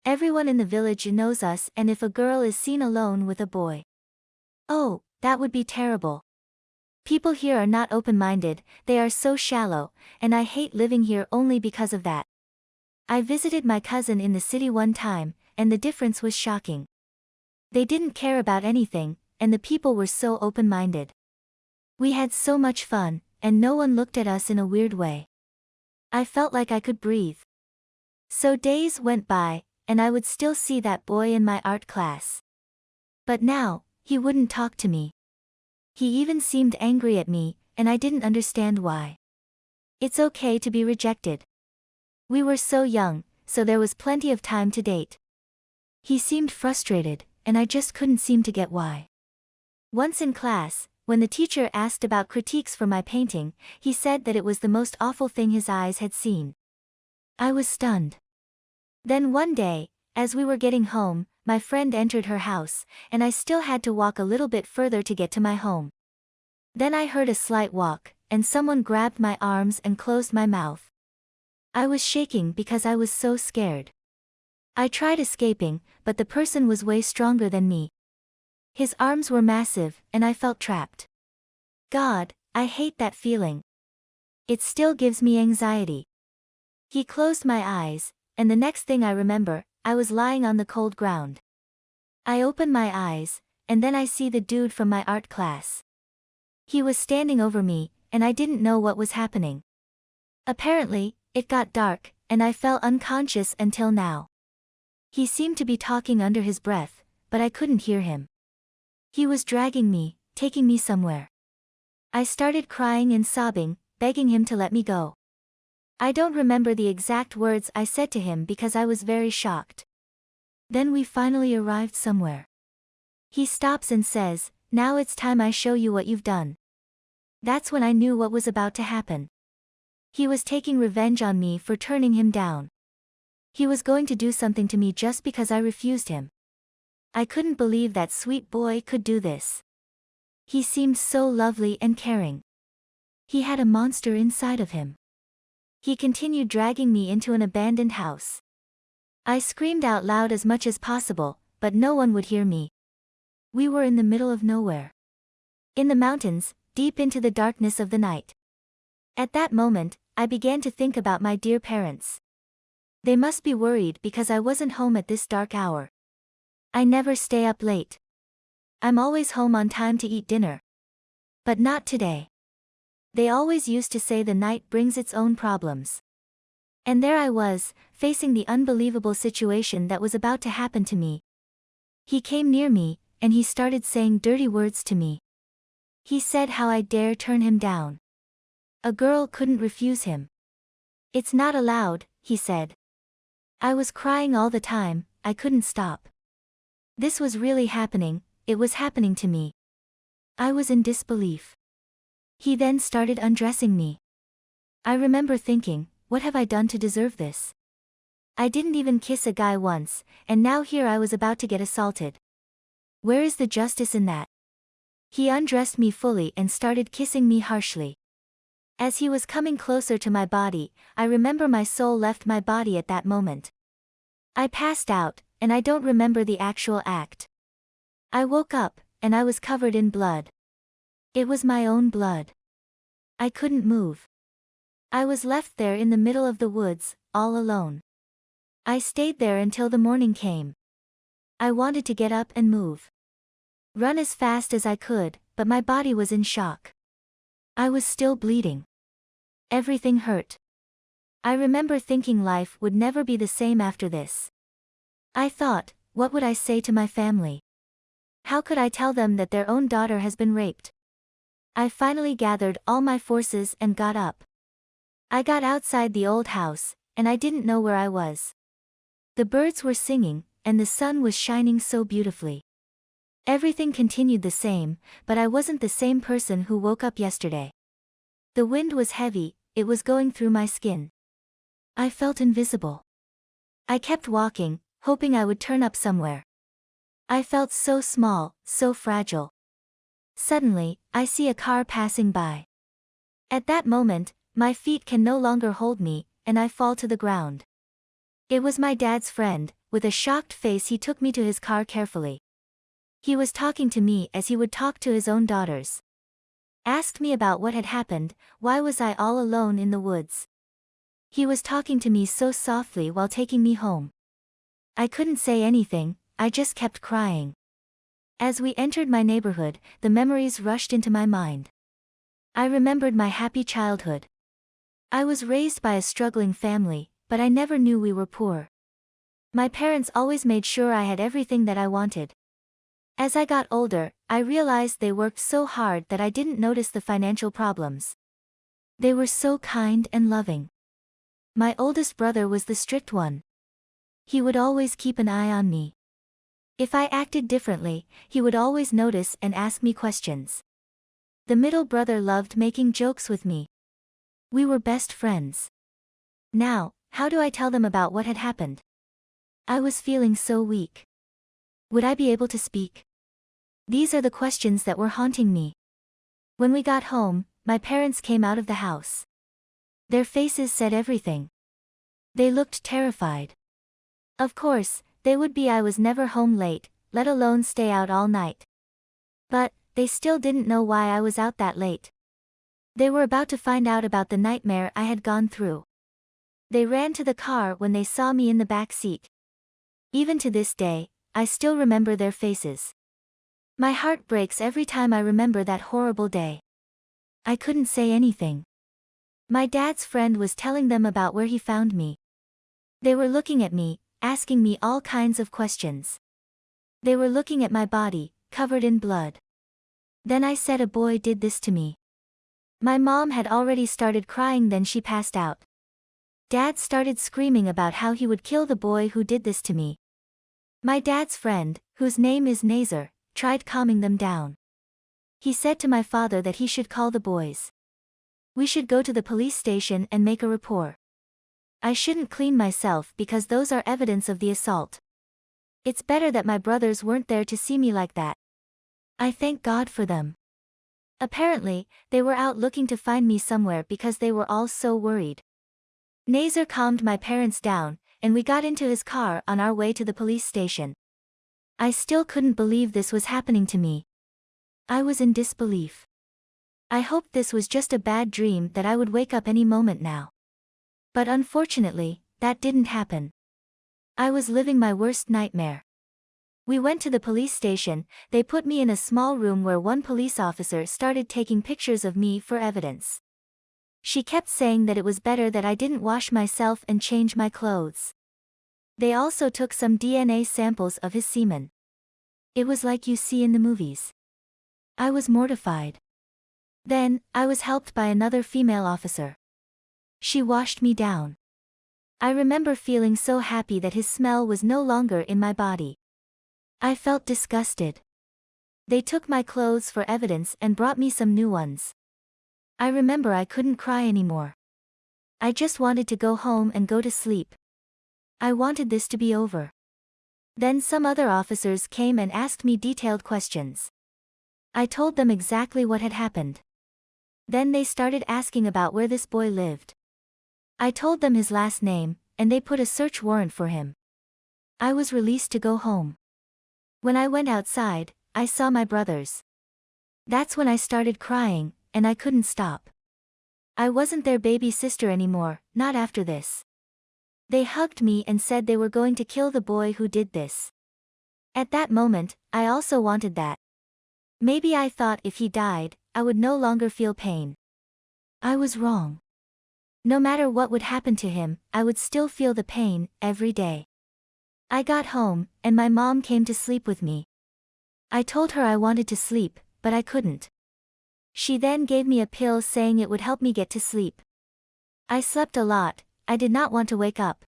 Everyone in the village knows us, and if a girl is seen alone with a boy, oh, that would be terrible. People here are not open-minded, they are so shallow, and I hate living here only because of that. I visited my cousin in the city one time, and the difference was shocking. They didn't care about anything, and the people were so open-minded. We had so much fun, and no one looked at us in a weird way. I felt like I could breathe. So days went by, and I would still see that boy in my art class. But now, he wouldn't talk to me. He even seemed angry at me, and I didn't understand why. It's okay to be rejected. We were so young, so there was plenty of time to date. He seemed frustrated, and I just couldn't seem to get why. Once in class, when the teacher asked about critiques for my painting, he said that it was the most awful thing his eyes had seen. I was stunned. Then one day, as we were getting home, my friend entered her house, and I still had to walk a little bit further to get to my home. Then I heard a slight walk, and someone grabbed my arms and closed my mouth. I was shaking because I was so scared. I tried escaping, but the person was way stronger than me. His arms were massive, and I felt trapped. God, I hate that feeling. It still gives me anxiety. He closed my eyes, and the next thing I remember, I was lying on the cold ground. I open my eyes, and then I see the dude from my art class. He was standing over me, and I didn't know what was happening. Apparently, it got dark, and I fell unconscious until now. He seemed to be talking under his breath, but I couldn't hear him. He was dragging me, taking me somewhere. I started crying and sobbing, begging him to let me go. I don't remember the exact words I said to him because I was very shocked. Then we finally arrived somewhere. He stops and says, "Now it's time I show you what you've done." That's when I knew what was about to happen. He was taking revenge on me for turning him down. He was going to do something to me just because I refused him. I couldn't believe that sweet boy could do this. He seemed so lovely and caring. He had a monster inside of him. He continued dragging me into an abandoned house. I screamed out loud as much as possible, but no one would hear me. We were in the middle of nowhere. In the mountains, deep into the darkness of the night. At that moment, I began to think about my dear parents. They must be worried because I wasn't home at this dark hour. I never stay up late. I'm always home on time to eat dinner. But not today. They always used to say the night brings its own problems. And there I was, facing the unbelievable situation that was about to happen to me. He came near me, and he started saying dirty words to me. He said how I dare turn him down. A girl couldn't refuse him. It's not allowed, he said. I was crying all the time, I couldn't stop. This was really happening, it was happening to me. I was in disbelief. He then started undressing me. I remember thinking, what have I done to deserve this? I didn't even kiss a guy once, and now here I was about to get assaulted. Where is the justice in that? He undressed me fully and started kissing me harshly. As he was coming closer to my body, I remember my soul left my body at that moment. I passed out, and I don't remember the actual act. I woke up, and I was covered in blood. It was my own blood. I couldn't move. I was left there in the middle of the woods, all alone. I stayed there until the morning came. I wanted to get up and move. Run as fast as I could, but my body was in shock. I was still bleeding. Everything hurt. I remember thinking life would never be the same after this. I thought, what would I say to my family? How could I tell them that their own daughter has been raped? I finally gathered all my forces and got up. I got outside the old house, and I didn't know where I was. The birds were singing, and the sun was shining so beautifully. Everything continued the same, but I wasn't the same person who woke up yesterday. The wind was heavy, it was going through my skin. I felt invisible. I kept walking, hoping I would turn up somewhere. I felt so small, so fragile. Suddenly, I see a car passing by. At that moment, my feet can no longer hold me, and I fall to the ground. It was my dad's friend. With a shocked face he took me to his car carefully. He was talking to me as he would talk to his own daughters. Asked me about what had happened, why was I all alone in the woods. He was talking to me so softly while taking me home. I couldn't say anything, I just kept crying. As we entered my neighborhood, the memories rushed into my mind. I remembered my happy childhood. I was raised by a struggling family, but I never knew we were poor. My parents always made sure I had everything that I wanted. As I got older, I realized they worked so hard that I didn't notice the financial problems. They were so kind and loving. My oldest brother was the strict one. He would always keep an eye on me. If I acted differently, he would always notice and ask me questions. The middle brother loved making jokes with me. We were best friends. Now, how do I tell them about what had happened? I was feeling so weak. Would I be able to speak? These are the questions that were haunting me. When we got home, my parents came out of the house. Their faces said everything. They looked terrified. Of course, they would be. I was never home late, let alone stay out all night. But, they still didn't know why I was out that late. They were about to find out about the nightmare I had gone through. They ran to the car when they saw me in the back seat. Even to this day, I still remember their faces. My heart breaks every time I remember that horrible day. I couldn't say anything. My dad's friend was telling them about where he found me. They were looking at me, asking me all kinds of questions. They were looking at my body, covered in blood. Then I said a boy did this to me. My mom had already started crying, then she passed out. Dad started screaming about how he would kill the boy who did this to me. My dad's friend, whose name is Nazar, tried calming them down. He said to my father that he should call the boys. We should go to the police station and make a report. I shouldn't clean myself because those are evidence of the assault. It's better that my brothers weren't there to see me like that. I thank God for them. Apparently, they were out looking to find me somewhere because they were all so worried. Nazar calmed my parents down, and we got into his car on our way to the police station. I still couldn't believe this was happening to me. I was in disbelief. I hoped this was just a bad dream that I would wake up any moment now. But unfortunately, that didn't happen. I was living my worst nightmare. We went to the police station. They put me in a small room where one police officer started taking pictures of me for evidence. She kept saying that it was better that I didn't wash myself and change my clothes. They also took some DNA samples of his semen. It was like you see in the movies. I was mortified. Then, I was helped by another female officer. She washed me down. I remember feeling so happy that his smell was no longer in my body. I felt disgusted. They took my clothes for evidence and brought me some new ones. I remember I couldn't cry anymore. I just wanted to go home and go to sleep. I wanted this to be over. Then some other officers came and asked me detailed questions. I told them exactly what had happened. Then they started asking about where this boy lived. I told them his last name, and they put a search warrant for him. I was released to go home. When I went outside, I saw my brothers. That's when I started crying, and I couldn't stop. I wasn't their baby sister anymore, not after this. They hugged me and said they were going to kill the boy who did this. At that moment, I also wanted that. Maybe I thought if he died, I would no longer feel pain. I was wrong. No matter what would happen to him, I would still feel the pain, every day. I got home, and my mom came to sleep with me. I told her I wanted to sleep, but I couldn't. She then gave me a pill saying it would help me get to sleep. I slept a lot. I did not want to wake up.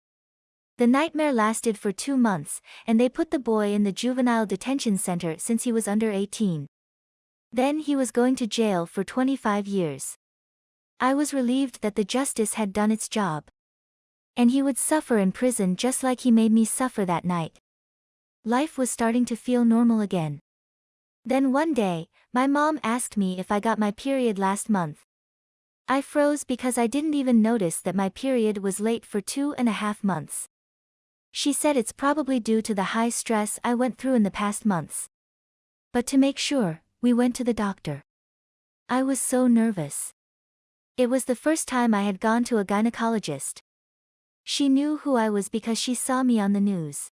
The nightmare lasted for 2 months, and they put the boy in the juvenile detention center since he was under 18. Then he was going to jail for 25 years. I was relieved that the justice had done its job. And he would suffer in prison just like he made me suffer that night. Life was starting to feel normal again. Then one day, my mom asked me if I got my period last month. I froze because I didn't even notice that my period was late for 2.5 months. She said it's probably due to the high stress I went through in the past months. But to make sure, we went to the doctor. I was so nervous. It was the first time I had gone to a gynecologist. She knew who I was because she saw me on the news.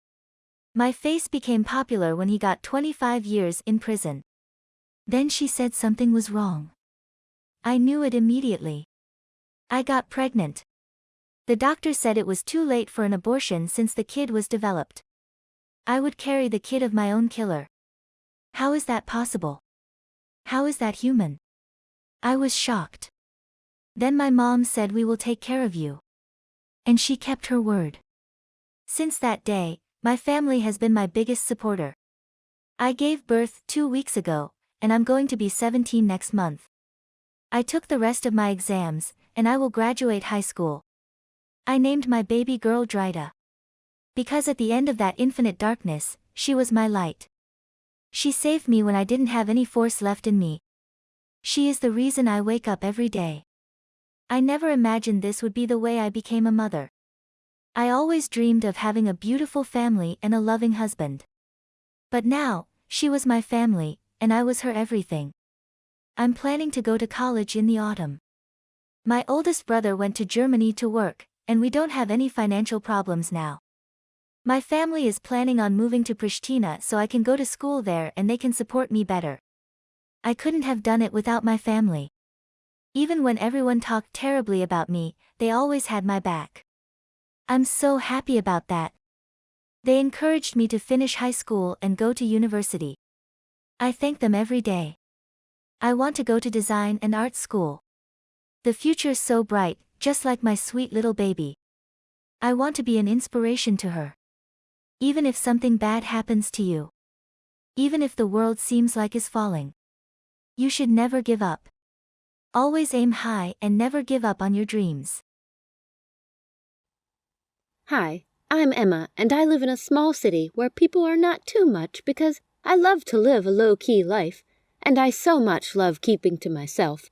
My face became popular when he got 25 years in prison. Then she said something was wrong. I knew it immediately. I got pregnant. The doctor said it was too late for an abortion since the kid was developed. I would carry the kid of my own killer. How is that possible? How is that human? I was shocked. Then my mom said we will take care of you. And she kept her word. Since that day, my family has been my biggest supporter. I gave birth 2 weeks ago, and I'm going to be 17 next month. I took the rest of my exams, and I will graduate high school. I named my baby girl Drida. Because at the end of that infinite darkness, she was my light. She saved me when I didn't have any force left in me. She is the reason I wake up every day. I never imagined this would be the way I became a mother. I always dreamed of having a beautiful family and a loving husband. But now, she was my family, and I was her everything. I'm planning to go to college in the autumn. My oldest brother went to Germany to work, and we don't have any financial problems now. My family is planning on moving to Pristina so I can go to school there and they can support me better. I couldn't have done it without my family. Even when everyone talked terribly about me, they always had my back. I'm so happy about that. They encouraged me to finish high school and go to university. I thank them every day. I want to go to design and art school. The future's so bright, just like my sweet little baby. I want to be an inspiration to her. Even if something bad happens to you. Even if the world seems like it's falling. You should never give up. Always aim high and never give up on your dreams. Hi, I'm Emma, and I live in a small city where people are not too much because I love to live a low-key life, and I so much love keeping to myself.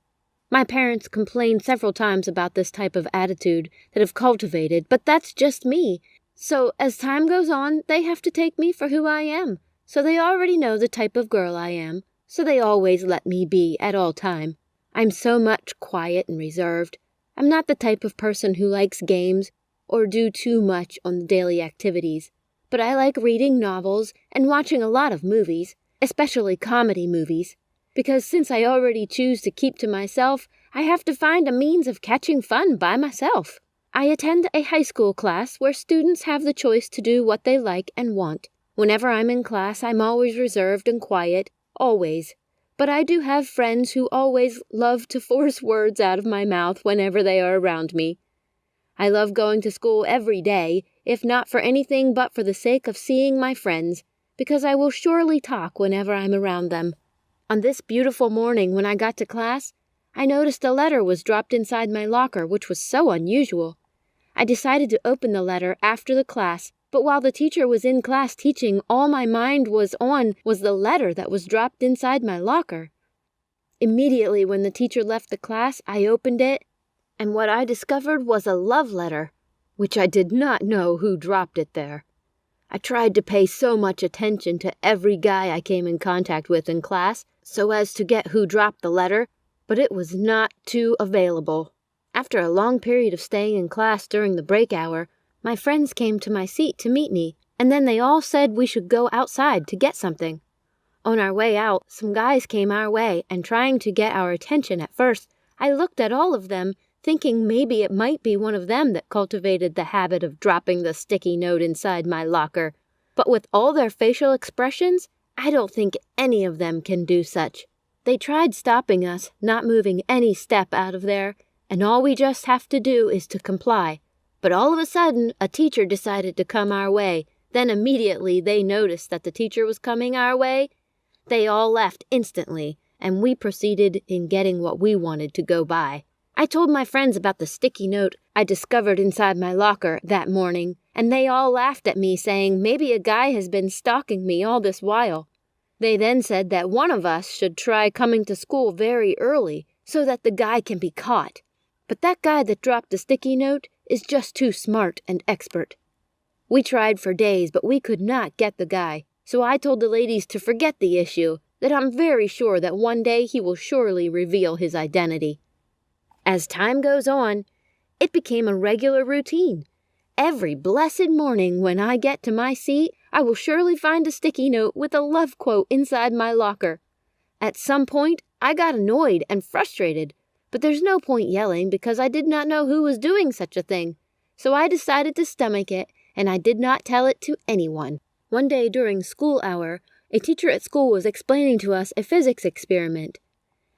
My parents complained several times about this type of attitude that I've cultivated, but that's just me. So as time goes on, they have to take me for who I am. So they already know the type of girl I am, so they always let me be at all time. I'm so much quiet and reserved. I'm not the type of person who likes games or do too much on the daily activities. But I like reading novels and watching a lot of movies, especially comedy movies. Because since I already choose to keep to myself, I have to find a means of catching fun by myself. I attend a high school class where students have the choice to do what they like and want. Whenever I'm in class, I'm always reserved and quiet, always. But I do have friends who always love to force words out of my mouth whenever they are around me. I love going to school every day, if not for anything but for the sake of seeing my friends, because I will surely talk whenever I'm around them. On this beautiful morning when I got to class, I noticed a letter was dropped inside my locker, which was so unusual. I decided to open the letter after the class, but while the teacher was in class teaching, all my mind was on was the letter that was dropped inside my locker. Immediately when the teacher left the class, I opened it, and what I discovered was a love letter, which I did not know who dropped it there. I tried to pay so much attention to every guy I came in contact with in class so as to get who dropped the letter, but it was not too available. After a long period of staying in class during the break hour, my friends came to my seat to meet me, and then they all said we should go outside to get something. On our way out, some guys came our way, and trying to get our attention at first, I looked at all of them, thinking maybe it might be one of them that cultivated the habit of dropping the sticky note inside my locker. But with all their facial expressions, I don't think any of them can do such. They tried stopping us, not moving any step out of there, and all we just have to do is to comply. But all of a sudden, a teacher decided to come our way. Then immediately they noticed that the teacher was coming our way. They all left instantly, and we proceeded in getting what we wanted to go by. I told my friends about the sticky note I discovered inside my locker that morning, and they all laughed at me, saying maybe a guy has been stalking me all this while. They then said that one of us should try coming to school very early so that the guy can be caught. But that guy that dropped the sticky note is just too smart and expert. We tried for days, but we could not get the guy, so I told the ladies to forget the issue, that I'm very sure that one day he will surely reveal his identity. As time goes on, it became a regular routine. Every blessed morning when I get to my seat, I will surely find a sticky note with a love quote inside my locker. At some point, I got annoyed and frustrated, but there's no point yelling because I did not know who was doing such a thing. So I decided to stomach it, and I did not tell it to anyone. One day during school hour, a teacher at school was explaining to us a physics experiment,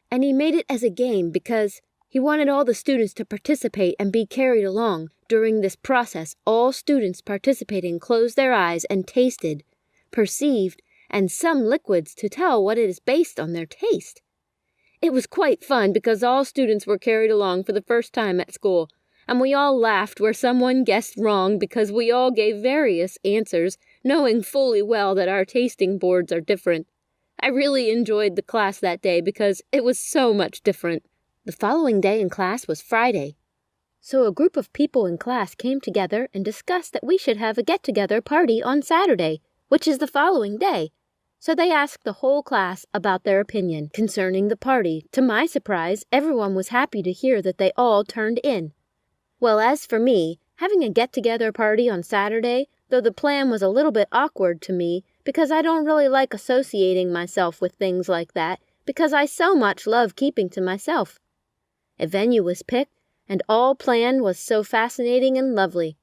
and he made it as a game because he wanted all the students to participate and be carried along. During this process, all students participating closed their eyes and tasted, perceived, and some liquids to tell what it is based on their taste. It was quite fun because all students were carried along for the first time at school, and we all laughed where someone guessed wrong because we all gave various answers, knowing fully well that our tasting boards are different. I really enjoyed the class that day because it was so much different. The following day in class was Friday, so a group of people in class came together and discussed that we should have a get-together party on Saturday, which is the following day. So they asked the whole class about their opinion concerning the party. To my surprise, everyone was happy to hear that they all turned in. Well, as for me, having a get-together party on Saturday, though the plan was a little bit awkward to me because I don't really like associating myself with things like that because I so much love keeping to myself. A venue was picked, and all planned was so fascinating and lovely.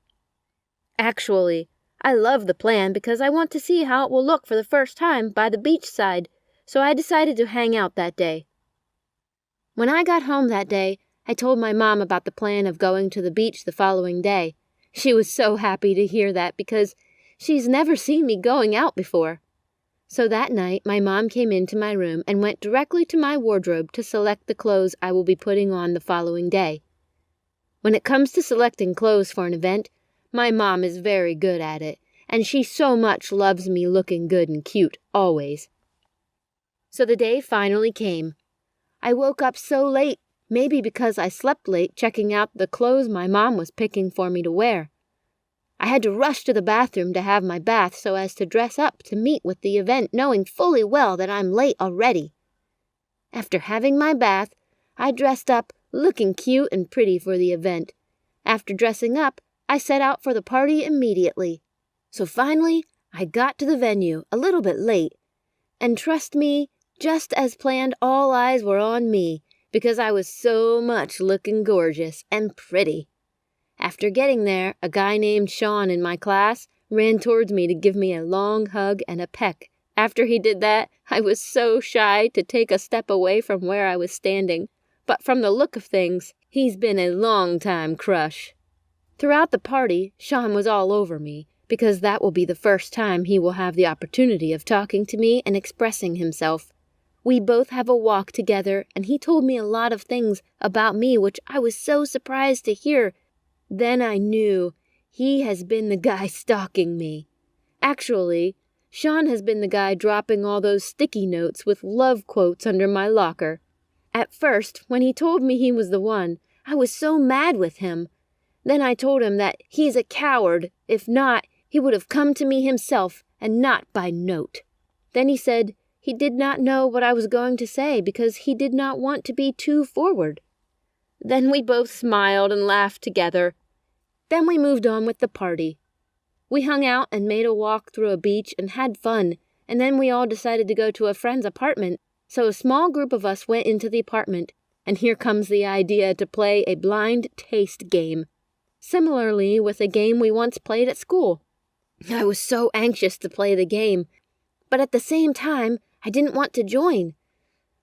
Actually, I love the plan because I want to see how it will look for the first time by the beach side, so I decided to hang out that day. When I got home that day, I told my mom about the plan of going to the beach the following day. She was so happy to hear that because she's never seen me going out before. So that night, my mom came into my room and went directly to my wardrobe to select the clothes I will be putting on the following day. When it comes to selecting clothes for an event, my mom is very good at it, and she so much loves me looking good and cute, always. So the day finally came. I woke up so late, maybe because I slept late checking out the clothes my mom was picking for me to wear. I had to rush to the bathroom to have my bath so as to dress up to meet with the event, knowing fully well that I'm late already. After having my bath, I dressed up, looking cute and pretty for the event. After dressing up, I set out for the party immediately. So finally, I got to the venue a little bit late. And trust me, just as planned, all eyes were on me because I was so much looking gorgeous and pretty. After getting there, a guy named Sean in my class ran towards me to give me a long hug and a peck. After he did that, I was so shy to take a step away from where I was standing. But from the look of things, he's been a long-time crush. Throughout the party, Sean was all over me, because that will be the first time he will have the opportunity of talking to me and expressing himself. We both have a walk together, and he told me a lot of things about me which I was so surprised to hear. Then I knew he has been the guy stalking me. Actually, Sean has been the guy dropping all those sticky notes with love quotes under my locker. At first, when he told me he was the one, I was so mad with him. Then I told him that he's a coward. If not, he would have come to me himself and not by note. Then he said he did not know what I was going to say because he did not want to be too forward. Then we both smiled and laughed together. Then we moved on with the party. We hung out and made a walk through a beach and had fun, and then we all decided to go to a friend's apartment. So a small group of us went into the apartment, and here comes the idea to play a blind taste game. Similarly with a game we once played at school. I was so anxious to play the game, but at the same time, I didn't want to join.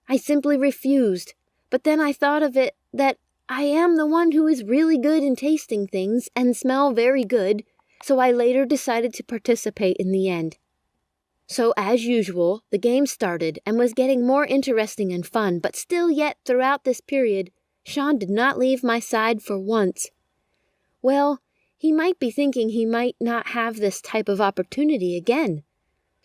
I simply refused, but then I thought of it that I am the one who is really good in tasting things and smell very good, so I later decided to participate in the end. So as usual, the game started and was getting more interesting and fun, but still yet throughout this period, Sean did not leave my side for once. Well, he might be thinking he might not have this type of opportunity again.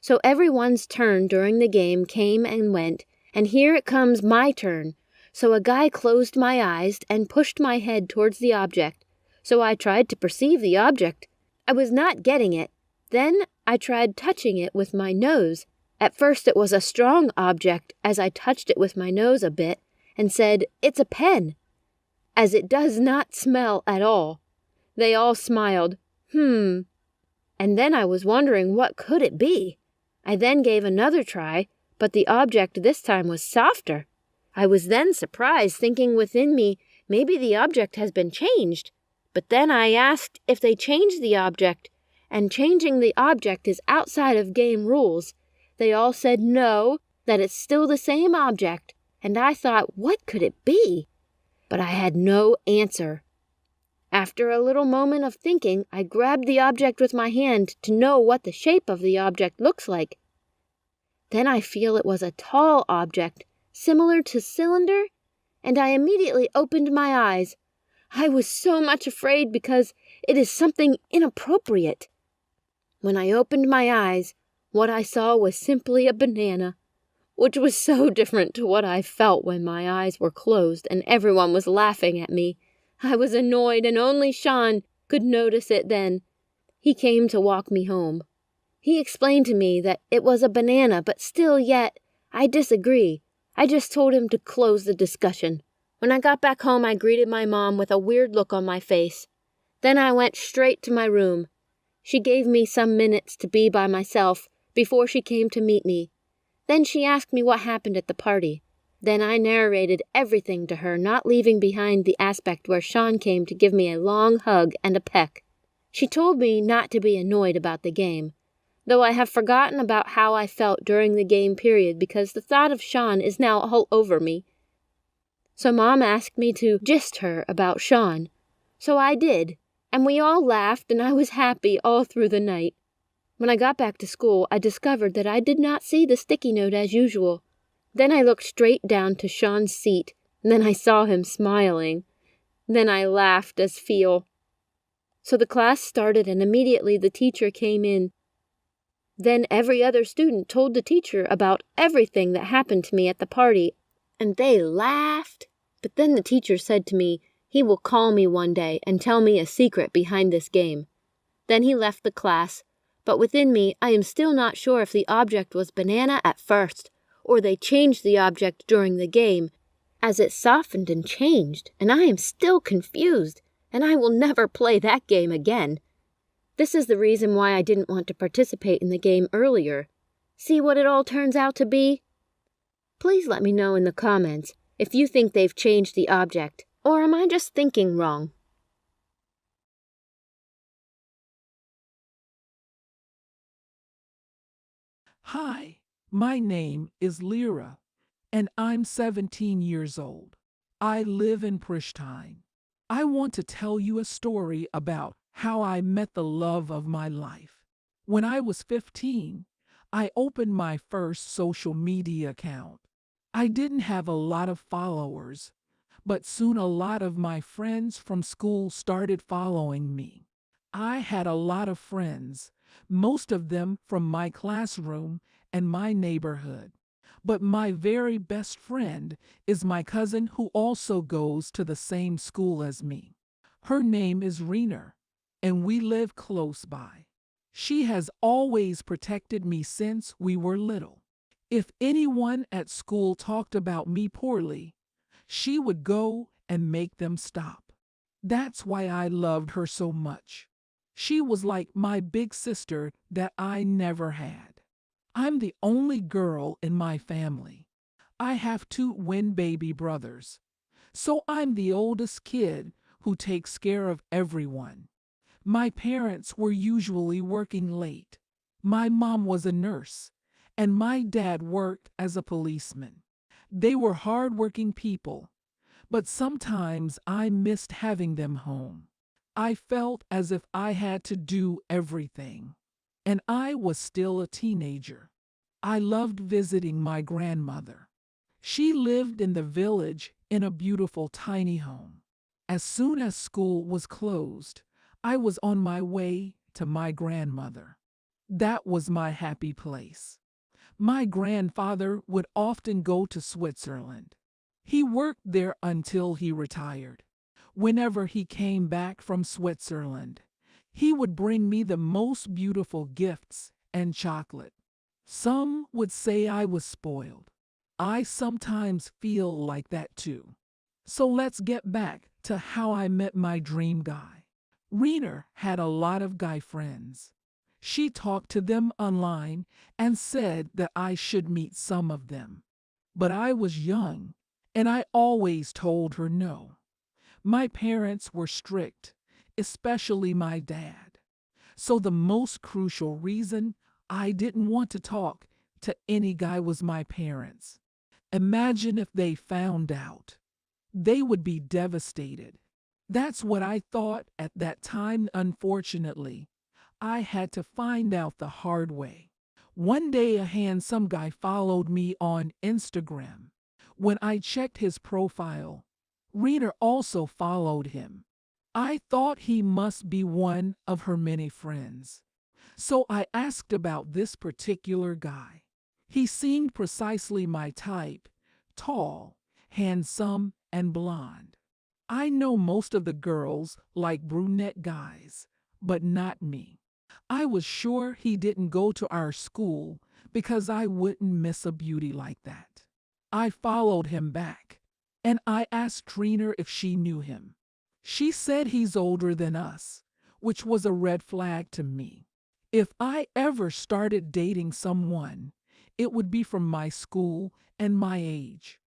So everyone's turn during the game came and went, and here it comes my turn. So a guy closed my eyes and pushed my head towards the object. So I tried to perceive the object. I was not getting it. Then I tried touching it with my nose. At first it was a strong object as I touched it with my nose a bit and said, "It's a pen," as it does not smell at all. They all smiled. And then I was wondering what could it be. I then gave another try, but the object this time was softer. I was then surprised, thinking within me, maybe the object has been changed. But then I asked if they changed the object, and changing the object is outside of game rules. They all said no, that it's still the same object, and I thought, what could it be? But I had no answer. After a little moment of thinking, I grabbed the object with my hand to know what the shape of the object looks like. Then I feel it was a tall object, similar to cylinder, and I immediately opened my eyes. I was so much afraid because it is something inappropriate. When I opened my eyes, what I saw was simply a banana, which was so different to what I felt when my eyes were closed and everyone was laughing at me. I was annoyed, and only Sean could notice it then. He came to walk me home. He explained to me that it was a banana, but still yet, I disagree. I just told him to close the discussion. When I got back home, I greeted my mom with a weird look on my face. Then I went straight to my room. She gave me some minutes to be by myself before she came to meet me. Then she asked me what happened at the party. Then I narrated everything to her, not leaving behind the aspect where Sean came to give me a long hug and a peck. She told me not to be annoyed about the game, though I have forgotten about how I felt during the game period because the thought of Sean is now all over me. So Mom asked me to gist her about Sean. So I did, and we all laughed and I was happy all through the night. When I got back to school, I discovered that I did not see the sticky note as usual. Then I looked straight down to Sean's seat, and then I saw him smiling. Then I laughed as Feel. So the class started and immediately the teacher came in. Then every other student told the teacher about everything that happened to me at the party, and they laughed. But then the teacher said to me, he will call me one day and tell me a secret behind this game. Then he left the class, but within me I am still not sure if the object was banana at first, or they changed the object during the game, as it softened and changed, and I am still confused, and I will never play that game again. This is the reason why I didn't want to participate in the game earlier. See what it all turns out to be? Please let me know in the comments if you think they've changed the object, or am I just thinking wrong? Hi, my name is Lyra, and I'm 17 years old. I live in Prishtine. I want to tell you a story about how I met the love of my life. When I was 15, I opened my first social media account. I didn't have a lot of followers, but soon a lot of my friends from school started following me. I had a lot of friends, most of them from my classroom and my neighborhood. But my very best friend is my cousin who also goes to the same school as me. Her name is Reena, and we live close by. She has always protected me since we were little. If anyone at school talked about me poorly, she would go and make them stop. That's why I loved her so much. She was like my big sister that I never had. I'm the only girl in my family. I have 2 twin baby brothers, so I'm the oldest kid who takes care of everyone. My parents were usually working late. My mom was a nurse, and my dad worked as a policeman. They were hardworking people, but sometimes I missed having them home. I felt as if I had to do everything, and I was still a teenager. I loved visiting my grandmother. She lived in the village in a beautiful tiny home. As soon as school was closed, I was on my way to my grandmother. That was my happy place. My grandfather would often go to Switzerland. He worked there until he retired. Whenever he came back from Switzerland, he would bring me the most beautiful gifts and chocolate. Some would say I was spoiled. I sometimes feel like that too. So let's get back to how I met my dream guy. Reena had a lot of guy friends. She talked to them online and said that I should meet some of them. But I was young, and I always told her no. My parents were strict, especially my dad. So the most crucial reason I didn't want to talk to any guy was my parents. Imagine if they found out. They would be devastated. That's what I thought at that time. Unfortunately, I had to find out the hard way. One day a handsome guy followed me on Instagram. When I checked his profile, Reena also followed him. I thought he must be one of her many friends. So I asked about this particular guy. He seemed precisely my type, tall, handsome, and blonde. I know most of the girls like brunette guys, but not me. I was sure he didn't go to our school because I wouldn't miss a beauty like that. I followed him back, and I asked Trina if she knew him. She said he's older than us, which was a red flag to me. If I ever started dating someone, it would be from my school and my age.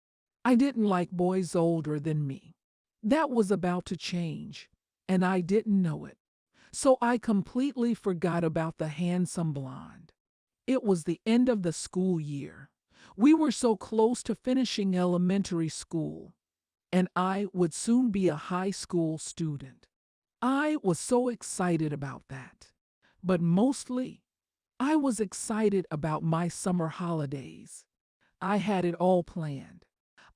I didn't like boys older than me. That was about to change, and I didn't know it. So I completely forgot about the handsome blonde. It was the end of the school year. We were so close to finishing elementary school, and I would soon be a high school student. I was so excited about that. But mostly, I was excited about my summer holidays. I had it all planned.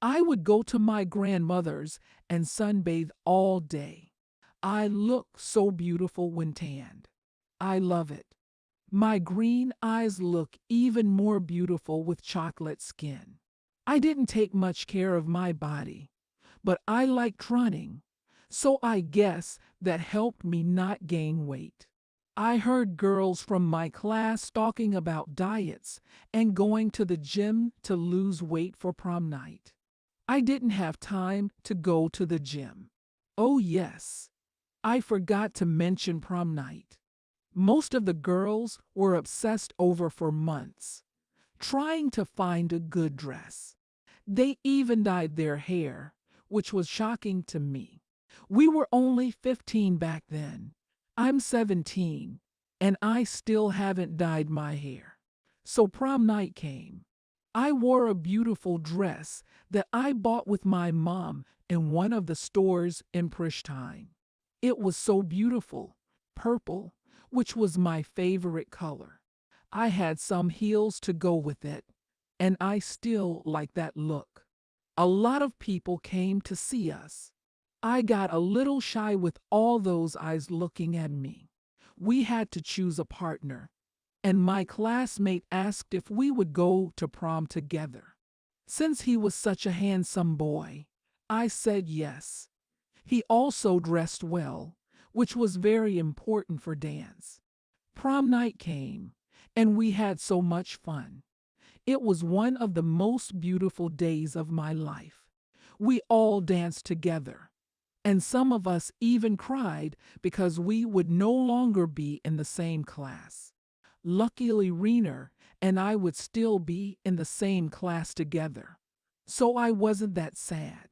I would go to my grandmother's and sunbathe all day. I look so beautiful when tanned. I love it. My green eyes look even more beautiful with chocolate skin. I didn't take much care of my body, but I liked running, so I guess that helped me not gain weight. I heard girls from my class talking about diets and going to the gym to lose weight for prom night. I didn't have time to go to the gym. Oh yes, I forgot to mention prom night. Most of the girls were obsessed over for months, trying to find a good dress. They even dyed their hair, which was shocking to me. We were only 15 back then. I'm 17, and I still haven't dyed my hair. So prom night came. I wore a beautiful dress that I bought with my mom in one of the stores in Prishtine. It was so beautiful, purple, which was my favorite color. I had some heels to go with it, and I still like that look. A lot of people came to see us. I got a little shy with all those eyes looking at me. We had to choose a partner, and my classmate asked if we would go to prom together. Since he was such a handsome boy, I said yes. He also dressed well, which was very important for dance. Prom night came, and we had so much fun. It was one of the most beautiful days of my life. We all danced together, and some of us even cried because we would no longer be in the same class. Luckily, Rena and I would still be in the same class together, so I wasn't that sad.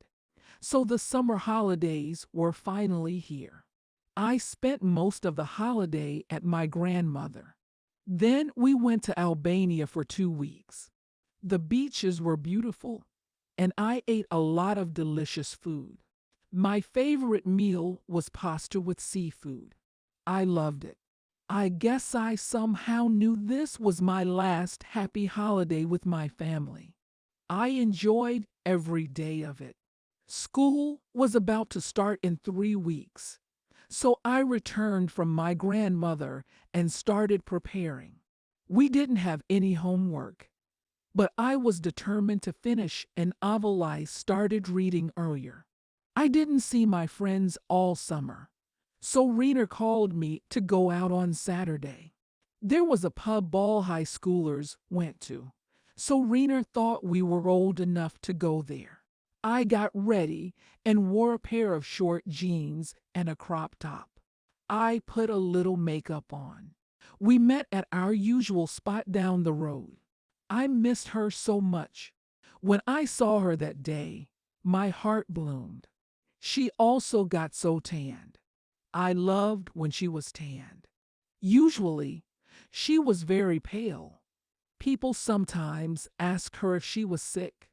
So the summer holidays were finally here. I spent most of the holiday at my grandmother. Then we went to Albania for 2 weeks. The beaches were beautiful, and I ate a lot of delicious food. My favorite meal was pasta with seafood. I loved it. I guess I somehow knew this was my last happy holiday with my family. I enjoyed every day of it. School was about to start in 3 weeks, so I returned from my grandmother and started preparing. We didn't have any homework, but I was determined to finish, and I started reading earlier. I didn't see my friends all summer, so Rena called me to go out on Saturday. There was a pub all high schoolers went to, so Rena thought we were old enough to go there. I got ready and wore a pair of short jeans and a crop top. I put a little makeup on. We met at our usual spot down the road. I missed her so much. When I saw her that day, my heart bloomed. She also got so tanned. I loved when she was tanned. Usually, she was very pale. People sometimes asked her if she was sick.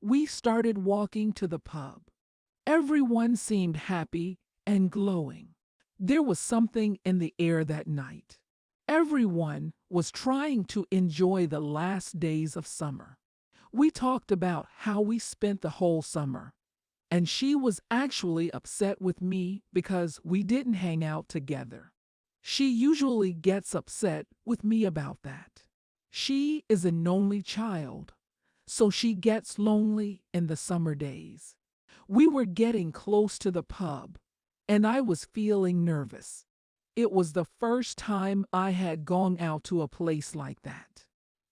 We started walking to the pub. Everyone seemed happy and glowing. There was something in the air that night. Everyone was trying to enjoy the last days of summer. We talked about how we spent the whole summer, and she was actually upset with me because we didn't hang out together. She usually gets upset with me about that. She is an only child, so she gets lonely in the summer days. We were getting close to the pub, and I was feeling nervous. It was the first time I had gone out to a place like that.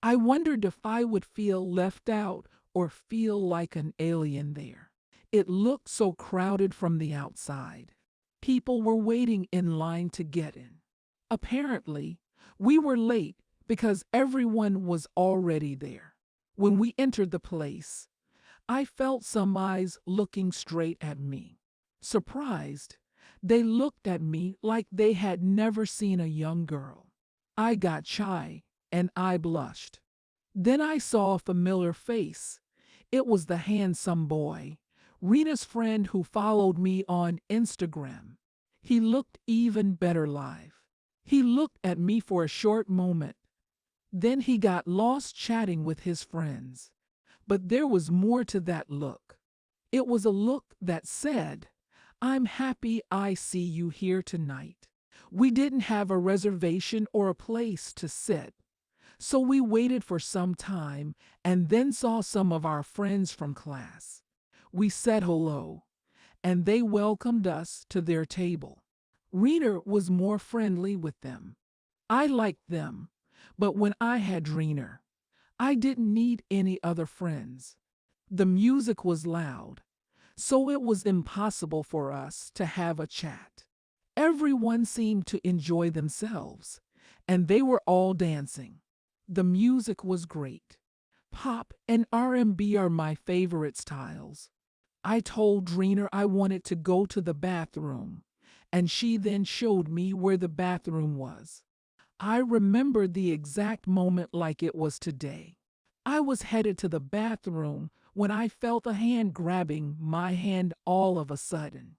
I wondered if I would feel left out or feel like an alien there. It looked so crowded from the outside. People were waiting in line to get in. Apparently, we were late because everyone was already there. When we entered the place, I felt some eyes looking straight at me. Surprised, they looked at me like they had never seen a young girl. I got shy and I blushed. Then I saw a familiar face. It was the handsome boy, Rena's friend who followed me on Instagram. He looked even better live. He looked at me for a short moment. Then he got lost chatting with his friends. But there was more to that look. It was a look that said, "I'm happy I see you here tonight." We didn't have a reservation or a place to sit, so we waited for some time and then saw some of our friends from class. We said hello, and they welcomed us to their table. Rena was more friendly with them. I liked them, but when I had Rena, I didn't need any other friends. The music was loud, so it was impossible for us to have a chat. Everyone seemed to enjoy themselves, and they were all dancing. The music was great. Pop and R&B are my favorite styles. I told Rena I wanted to go to the bathroom, and she then showed me where the bathroom was. I remember the exact moment like it was today. I was headed to the bathroom when I felt a hand grabbing my hand all of a sudden.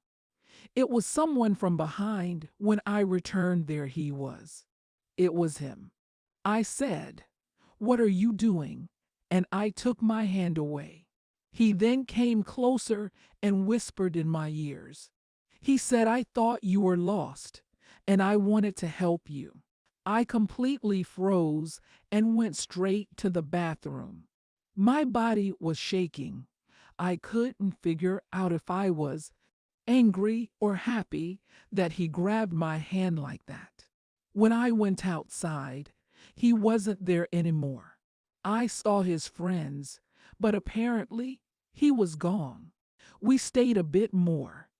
It was someone from behind. When I returned, there he was. It was him. I said, "What are you doing?" And I took my hand away. He then came closer and whispered in my ears. He said, "I thought you were lost, and I wanted to help you." I completely froze and went straight to the bathroom. My body was shaking. I couldn't figure out if I was angry or happy that he grabbed my hand like that. When I went outside, he wasn't there anymore. I saw his friends, but apparently he was gone. We stayed a bit more,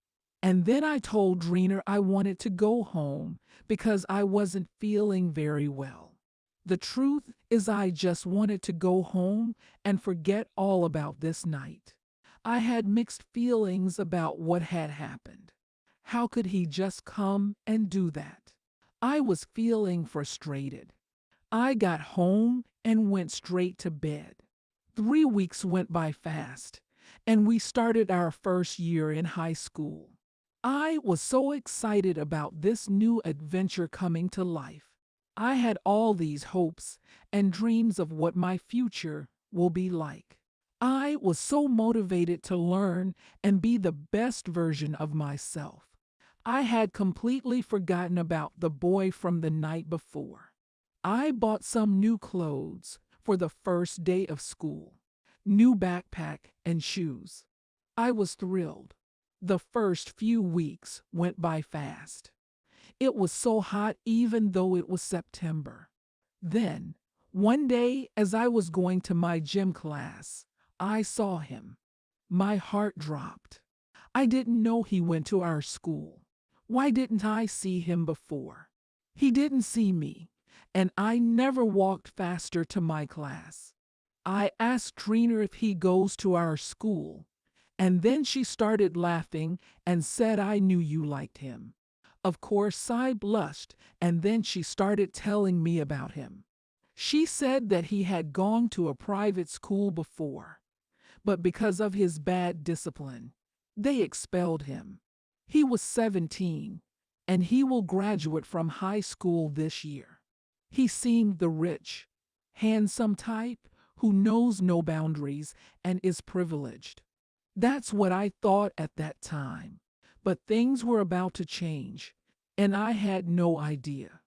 and then I told Rena I wanted to go home because I wasn't feeling very well. The truth is I just wanted to go home and forget all about this night. I had mixed feelings about what had happened. How could he just come and do that? I was feeling frustrated. I got home and went straight to bed. 3 weeks went by fast, and we started our first year in high school. I was so excited about this new adventure coming to life. I had all these hopes and dreams of what my future will be like. I was so motivated to learn and be the best version of myself. I had completely forgotten about the boy from the night before. I bought some new clothes for the first day of school, new backpack and shoes. I was thrilled. The first few weeks went by fast. It was so hot even though it was September. Then, one day as I was going to my gym class, I saw him. My heart dropped. I didn't know he went to our school. Why didn't I see him before? He didn't see me, and I never walked faster to my class. I asked Trina if he goes to our school, and then she started laughing and said I knew you liked him. Of course I blushed, and then she started telling me about him. She said that he had gone to a private school before, but because of his bad discipline, they expelled him. He was 17, and he will graduate from high school this year. He seemed the rich, handsome type who knows no boundaries and is privileged. That's what I thought at that time. But things were about to change, and I had no idea.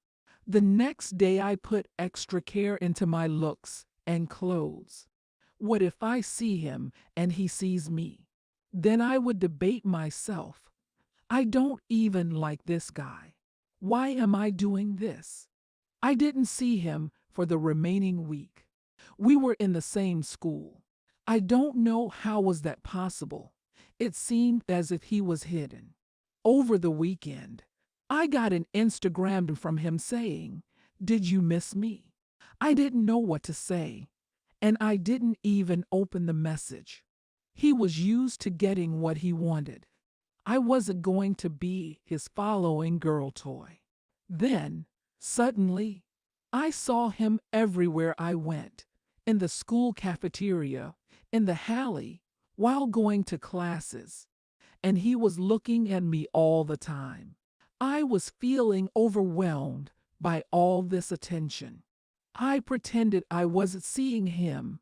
The next day I put extra care into my looks and clothes. What if I see him and he sees me? Then I would debate myself. I don't even like this guy. Why am I doing this? I didn't see him for the remaining week. We were in the same school. I don't know how was that possible. It seemed as if he was hidden. Over the weekend, I got an Instagram from him saying, "Did you miss me?" I didn't know what to say, and I didn't even open the message. He was used to getting what he wanted. I wasn't going to be his following girl toy. Then, suddenly, I saw him everywhere I went, in the school cafeteria, in the alley, while going to classes. And he was looking at me all the time. I was feeling overwhelmed by all this attention. I pretended I wasn't seeing him,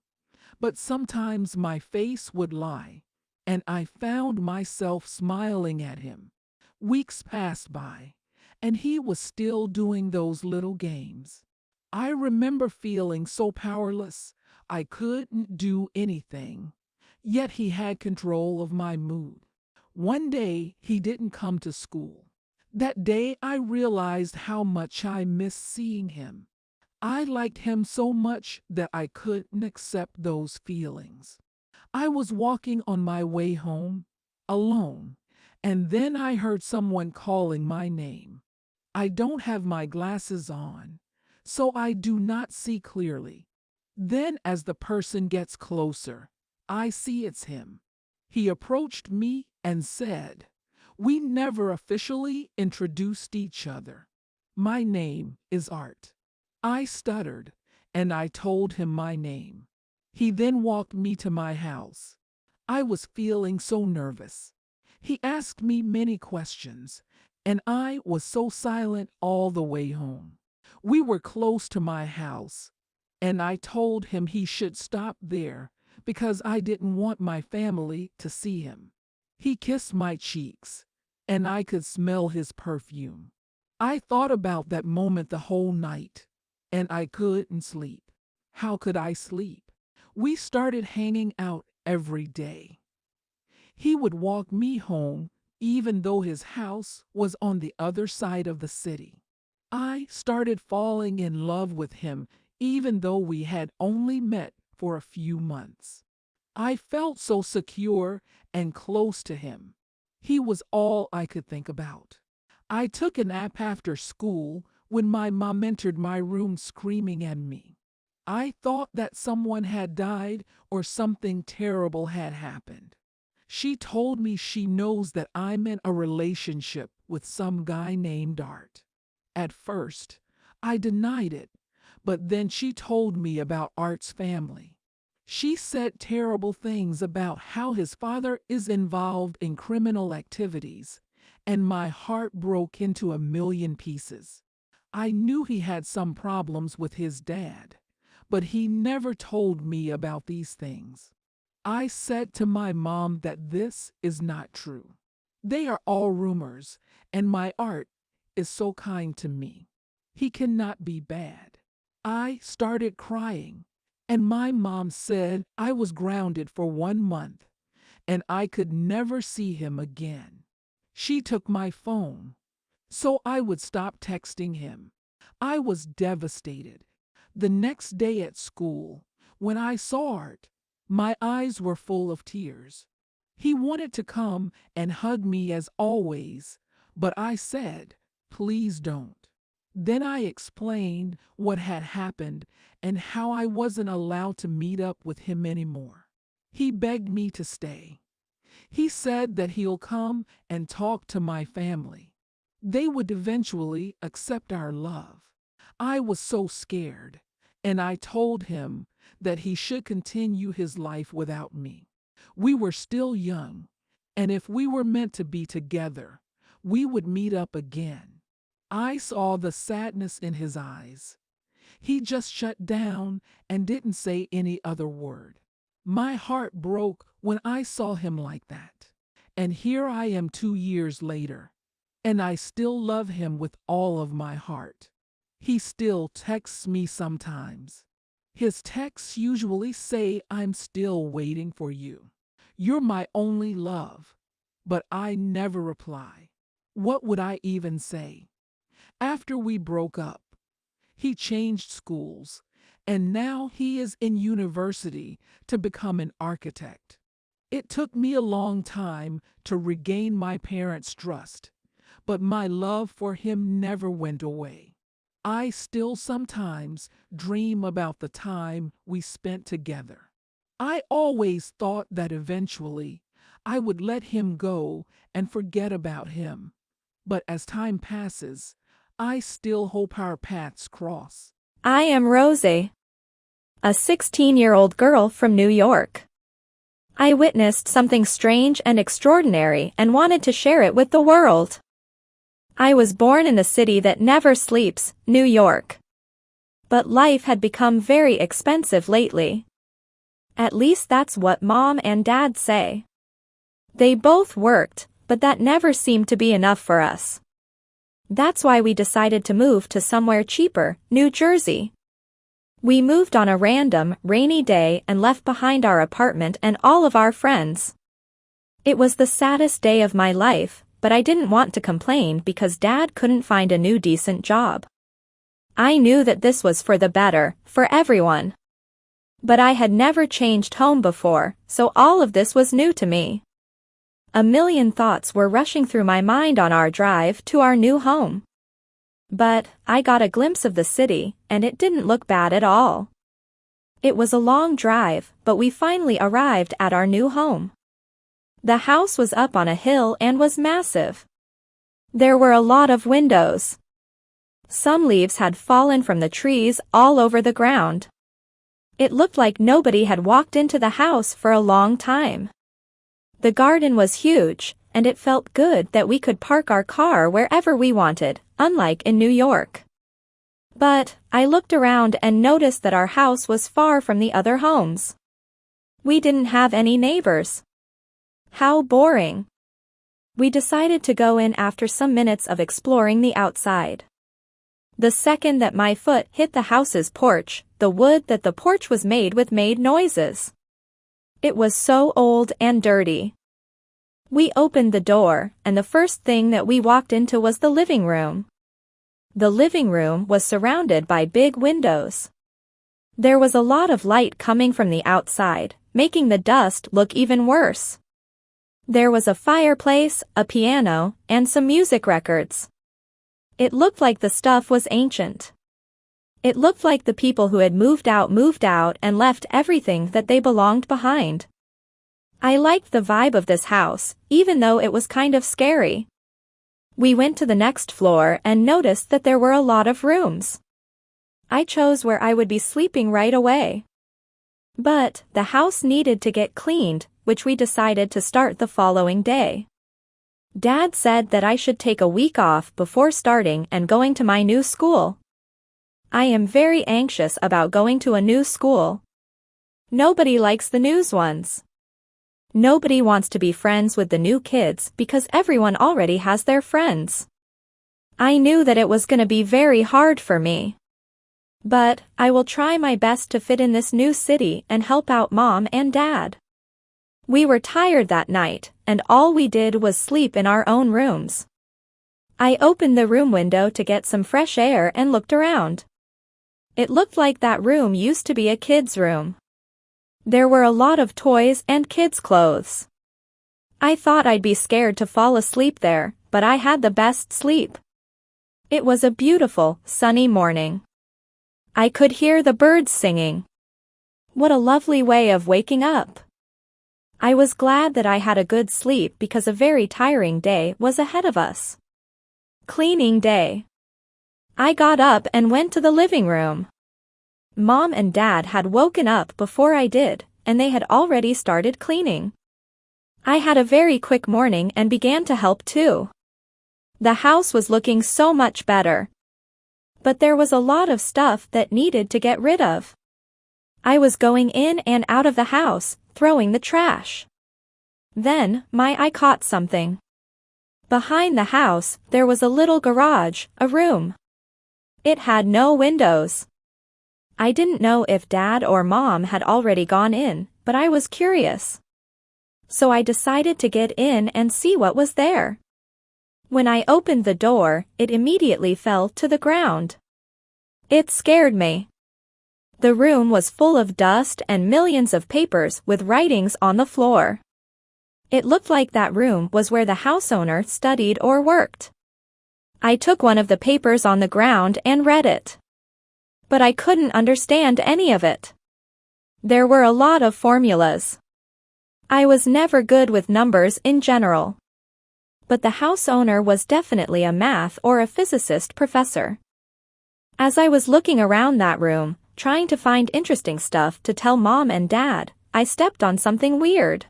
but sometimes my face would lie, and I found myself smiling at him. Weeks passed by, and he was still doing those little games. I remember feeling so powerless, I couldn't do anything, yet he had control of my mood. One day, he didn't come to school. That day, I realized how much I missed seeing him. I liked him so much that I couldn't accept those feelings. I was walking on my way home, alone, and then I heard someone calling my name. I don't have my glasses on, so I do not see clearly. Then, as the person gets closer, I see it's him. He approached me and said, "We never officially introduced each other. My name is Art." I stuttered, and I told him my name. He then walked me to my house. I was feeling so nervous. He asked me many questions, and I was so silent all the way home. We were close to my house, and I told him he should stop there because I didn't want my family to see him. He kissed my cheeks, and I could smell his perfume. I thought about that moment the whole night, and I couldn't sleep. How could I sleep? We started hanging out every day. He would walk me home, even though his house was on the other side of the city. I started falling in love with him, even though we had only met for a few months. I felt so secure and close to him. He was all I could think about. I took a nap after school when my mom entered my room screaming at me. I thought that someone had died or something terrible had happened. She told me she knows that I'm in a relationship with some guy named Art. At first, I denied it, but then she told me about Art's family. She said terrible things about how his father is involved in criminal activities, and my heart broke into a million pieces. I knew he had some problems with his dad, but he never told me about these things. I said to my mom that this is not true. They are all rumors, and my Art is so kind to me. He cannot be bad. I started crying, and my mom said I was grounded for 1 month, and I could never see him again. She took my phone, so I would stop texting him. I was devastated. The next day at school, when I saw Art, my eyes were full of tears. He wanted to come and hug me as always, but I said, "Please don't." Then I explained what had happened and how I wasn't allowed to meet up with him anymore. He begged me to stay. He said that he'll come and talk to my family. They would eventually accept our love. I was so scared, and I told him that he should continue his life without me. We were still young, and if we were meant to be together, we would meet up again. I saw the sadness in his eyes. He just shut down and didn't say any other word. My heart broke when I saw him like that. And here I am 2 years later, and I still love him with all of my heart. He still texts me sometimes. His texts usually say, "I'm still waiting for you. You're my only love." But I never reply. What would I even say? After we broke up, he changed schools, and now he is in university to become an architect. It took me a long time to regain my parents' trust, but my love for him never went away. I still sometimes dream about the time we spent together. I always thought that eventually I would let him go and forget about him. But as time passes, I still hope our paths cross. I am Rosie, a 16-year-old girl from New York. I witnessed something strange and extraordinary and wanted to share it with the world. I was born in the city that never sleeps, New York. But life had become very expensive lately. At least that's what Mom and Dad say. They both worked, but that never seemed to be enough for us. That's why we decided to move to somewhere cheaper, New Jersey. We moved on a random, rainy day and left behind our apartment and all of our friends. It was the saddest day of my life, but I didn't want to complain because Dad couldn't find a new decent job. I knew that this was for the better, for everyone. But I had never changed home before, so all of this was new to me. A million thoughts were rushing through my mind on our drive to our new home. But I got a glimpse of the city, and it didn't look bad at all. It was a long drive, but we finally arrived at our new home. The house was up on a hill and was massive. There were a lot of windows. Some leaves had fallen from the trees all over the ground. It looked like nobody had walked into the house for a long time. The garden was huge, and it felt good that we could park our car wherever we wanted, unlike in New York. But I looked around and noticed that our house was far from the other homes. We didn't have any neighbors. How boring. We decided to go in after some minutes of exploring the outside. The second that my foot hit the house's porch, the wood that the porch was made with made noises. It was so old and dirty. We opened the door, and the first thing that we walked into was the living room. The living room was surrounded by big windows. There was a lot of light coming from the outside, making the dust look even worse. There was a fireplace, a piano, and some music records. It looked like the stuff was ancient. It looked like the people who had moved out and left everything that they belonged behind. I liked the vibe of this house, even though it was kind of scary. We went to the next floor and noticed that there were a lot of rooms. I chose where I would be sleeping right away. But the house needed to get cleaned, which we decided to start the following day. Dad said that I should take a week off before starting and going to my new school. I am very anxious about going to a new school. Nobody likes the new ones. Nobody wants to be friends with the new kids because everyone already has their friends. I knew that it was going to be very hard for me. But I will try my best to fit in this new city and help out Mom and Dad. We were tired that night, and all we did was sleep in our own rooms. I opened the room window to get some fresh air and looked around. It looked like that room used to be a kid's room. There were a lot of toys and kids' clothes. I thought I'd be scared to fall asleep there, but I had the best sleep. It was a beautiful, sunny morning. I could hear the birds singing. What a lovely way of waking up. I was glad that I had a good sleep because a very tiring day was ahead of us. Cleaning day. I got up and went to the living room. Mom and Dad had woken up before I did, and they had already started cleaning. I had a very quick morning and began to help too. The house was looking so much better. But there was a lot of stuff that needed to get rid of. I was going in and out of the house, throwing the trash. Then, my eye caught something. Behind the house, there was a little garage, a room. It had no windows. I didn't know if Dad or Mom had already gone in, but I was curious. So I decided to get in and see what was there. When I opened the door, it immediately fell to the ground. It scared me. The room was full of dust and millions of papers with writings on the floor. It looked like that room was where the house owner studied or worked. I took one of the papers on the ground and read it. But I couldn't understand any of it. There were a lot of formulas. I was never good with numbers in general. But the house owner was definitely a math or a physicist professor. As I was looking around that room, trying to find interesting stuff to tell Mom and Dad, I stepped on something weird.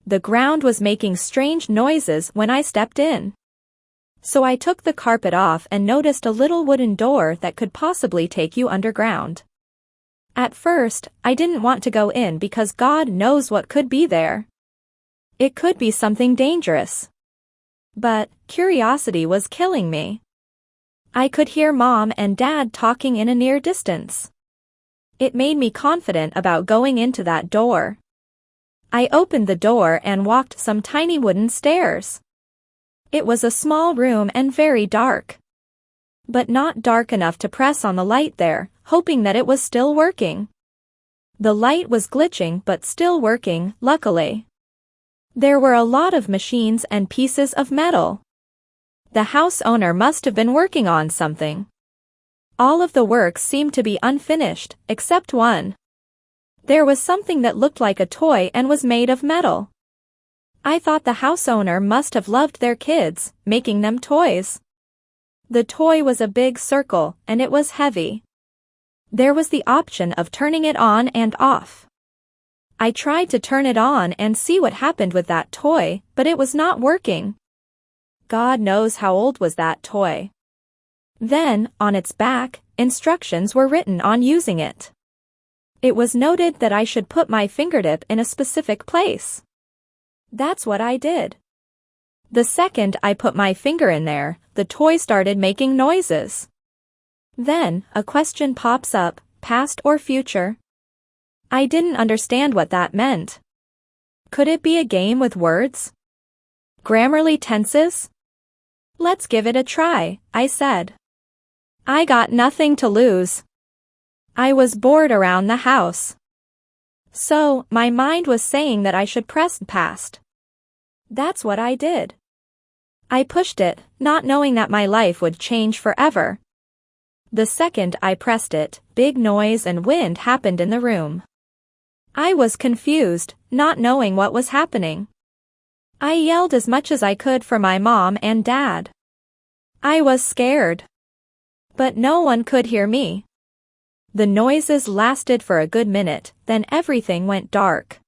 The ground was making strange noises when I stepped in. So I took the carpet off and noticed a little wooden door that could possibly take you underground. At first, I didn't want to go in because God knows what could be there. It could be something dangerous. But curiosity was killing me. I could hear Mom and Dad talking in a near distance. It made me confident about going into that door. I opened the door and walked some tiny wooden stairs. It was a small room and very dark. But not dark enough to press on the light there, hoping that it was still working. The light was glitching but still working, luckily. There were a lot of machines and pieces of metal. The house owner must have been working on something. All of the work seemed to be unfinished, except one. There was something that looked like a toy and was made of metal. I thought the house owner must have loved their kids, making them toys. The toy was a big circle, and it was heavy. There was the option of turning it on and off. I tried to turn it on and see what happened with that toy, but it was not working. God knows how old was that toy. Then, on its back, instructions were written on using it. It was noted that I should put my fingertip in a specific place. That's what I did. The second I put my finger in there, the toy started making noises. Then, a question pops up, past or future? I didn't understand what that meant. Could it be a game with words? Grammarly tenses? Let's give it a try, I said. I got nothing to lose. I was bored around the house. So, my mind was saying that I should press past. That's what I did. I pushed it, not knowing that my life would change forever. The second I pressed it, big noise and wind happened in the room. I was confused, not knowing what was happening. I yelled as much as I could for my mom and dad. I was scared. But no one could hear me. The noises lasted for a good minute, then everything went dark.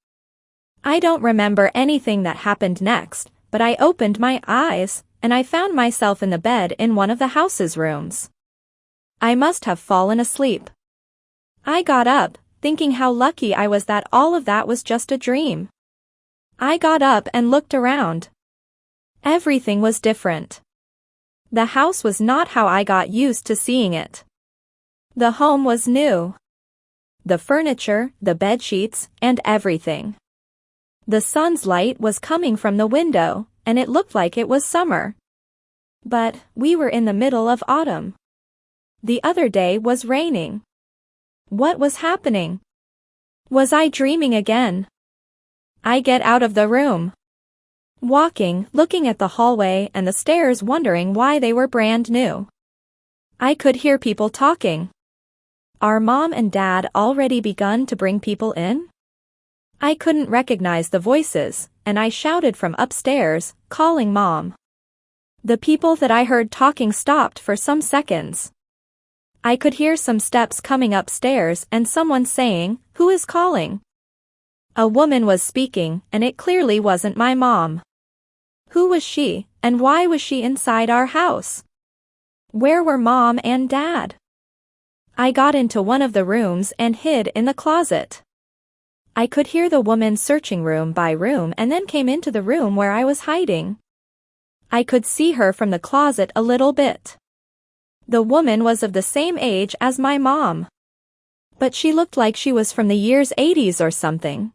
I don't remember anything that happened next, but I opened my eyes, and I found myself in the bed in one of the house's rooms. I must have fallen asleep. I got up, thinking how lucky I was that all of that was just a dream. I got up and looked around. Everything was different. The house was not how I got used to seeing it. The home was new. The furniture, the bedsheets, and everything. The sun's light was coming from the window, and it looked like it was summer. But we were in the middle of autumn. The other day was raining. What was happening? Was I dreaming again? I get out of the room. Walking, looking at the hallway and the stairs, wondering why they were brand new. I could hear people talking. Our mom and dad already begun to bring people in? I couldn't recognize the voices, and I shouted from upstairs, calling Mom. The people that I heard talking stopped for some seconds. I could hear some steps coming upstairs and someone saying, "Who is calling?" A woman was speaking, and it clearly wasn't my mom. Who was she, and why was she inside our house? Where were Mom and Dad? I got into one of the rooms and hid in the closet. I could hear the woman searching room by room and then came into the room where I was hiding. I could see her from the closet a little bit. The woman was of the same age as my mom. But she looked like she was from the years 80s or something.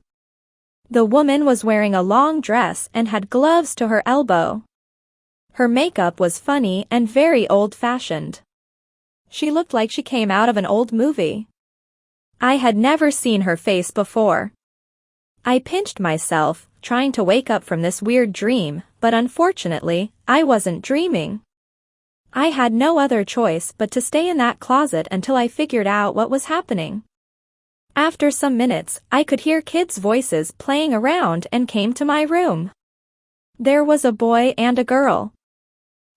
The woman was wearing a long dress and had gloves to her elbow. Her makeup was funny and very old-fashioned. She looked like she came out of an old movie. I had never seen her face before. I pinched myself, trying to wake up from this weird dream, but unfortunately, I wasn't dreaming. I had no other choice but to stay in that closet until I figured out what was happening. After some minutes, I could hear kids' voices playing around and came to my room. There was a boy and a girl.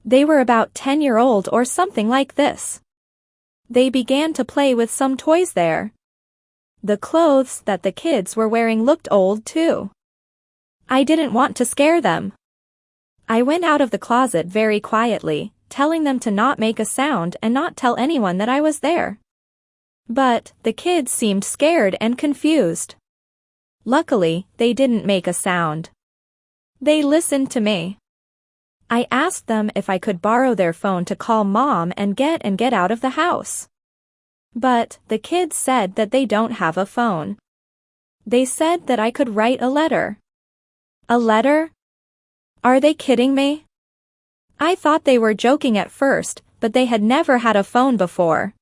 They were about 10-year-old or something like this. They began to play with some toys there. The clothes that the kids were wearing looked old too. I didn't want to scare them. I went out of the closet very quietly, telling them to not make a sound and not tell anyone that I was there. But the kids seemed scared and confused. Luckily, they didn't make a sound. They listened to me. I asked them if I could borrow their phone to call Mom and get out of the house. But the kids said that they don't have a phone. They said that I could write a letter. A letter? Are they kidding me? I thought they were joking at first, but they had never had a phone before.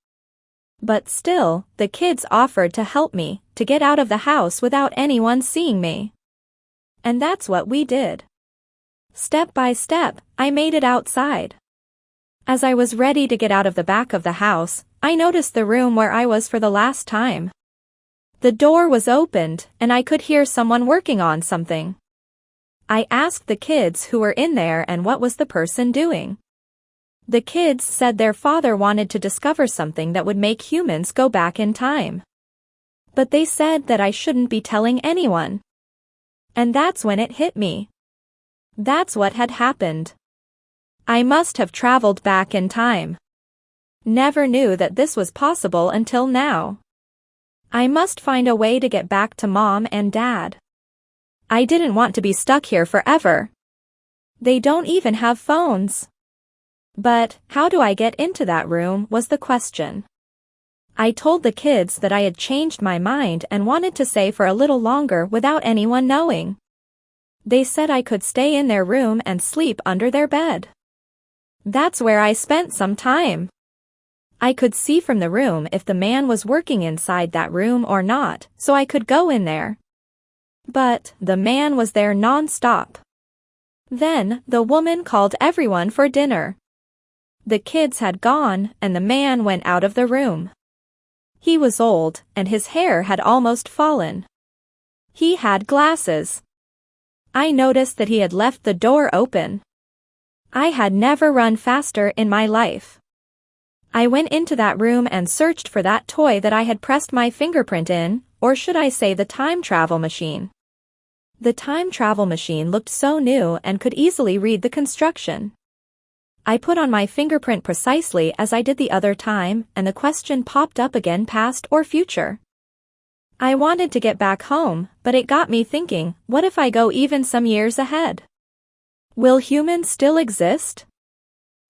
But still, the kids offered to help me to get out of the house without anyone seeing me. And that's what we did. Step by step, I made it outside. As I was ready to get out of the back of the house, I noticed the room where I was for the last time. The door was opened, and I could hear someone working on something. I asked the kids who were in there and what was the person doing. The kids said their father wanted to discover something that would make humans go back in time. But they said that I shouldn't be telling anyone. And that's when it hit me. That's what had happened. I must have traveled back in time. Never knew that this was possible until now. I must find a way to get back to Mom and Dad. I didn't want to be stuck here forever. They don't even have phones. But how do I get into that room was the question. I told the kids that I had changed my mind and wanted to stay for a little longer without anyone knowing. They said I could stay in their room and sleep under their bed. That's where I spent some time. I could see from the room if the man was working inside that room or not, so I could go in there. But the man was there non-stop. Then the woman called everyone for dinner. The kids had gone, and the man went out of the room. He was old, and his hair had almost fallen. He had glasses. I noticed that he had left the door open. I had never run faster in my life. I went into that room and searched for that toy that I had pressed my fingerprint in, or should I say the time travel machine. The time travel machine looked so new and could easily read the construction. I put on my fingerprint precisely as I did the other time, and the question popped up again: past or future. I wanted to get back home, but it got me thinking, what if I go even some years ahead? Will humans still exist?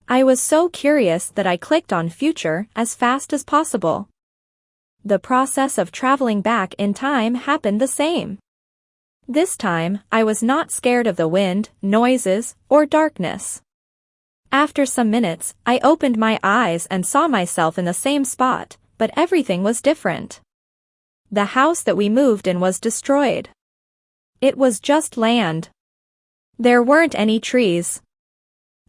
I was so curious that I clicked on future as fast as possible. The process of traveling back in time happened the same. This time, I was not scared of the wind, noises, or darkness. After some minutes, I opened my eyes and saw myself in the same spot, but everything was different. The house that we moved in was destroyed. It was just land. There weren't any trees.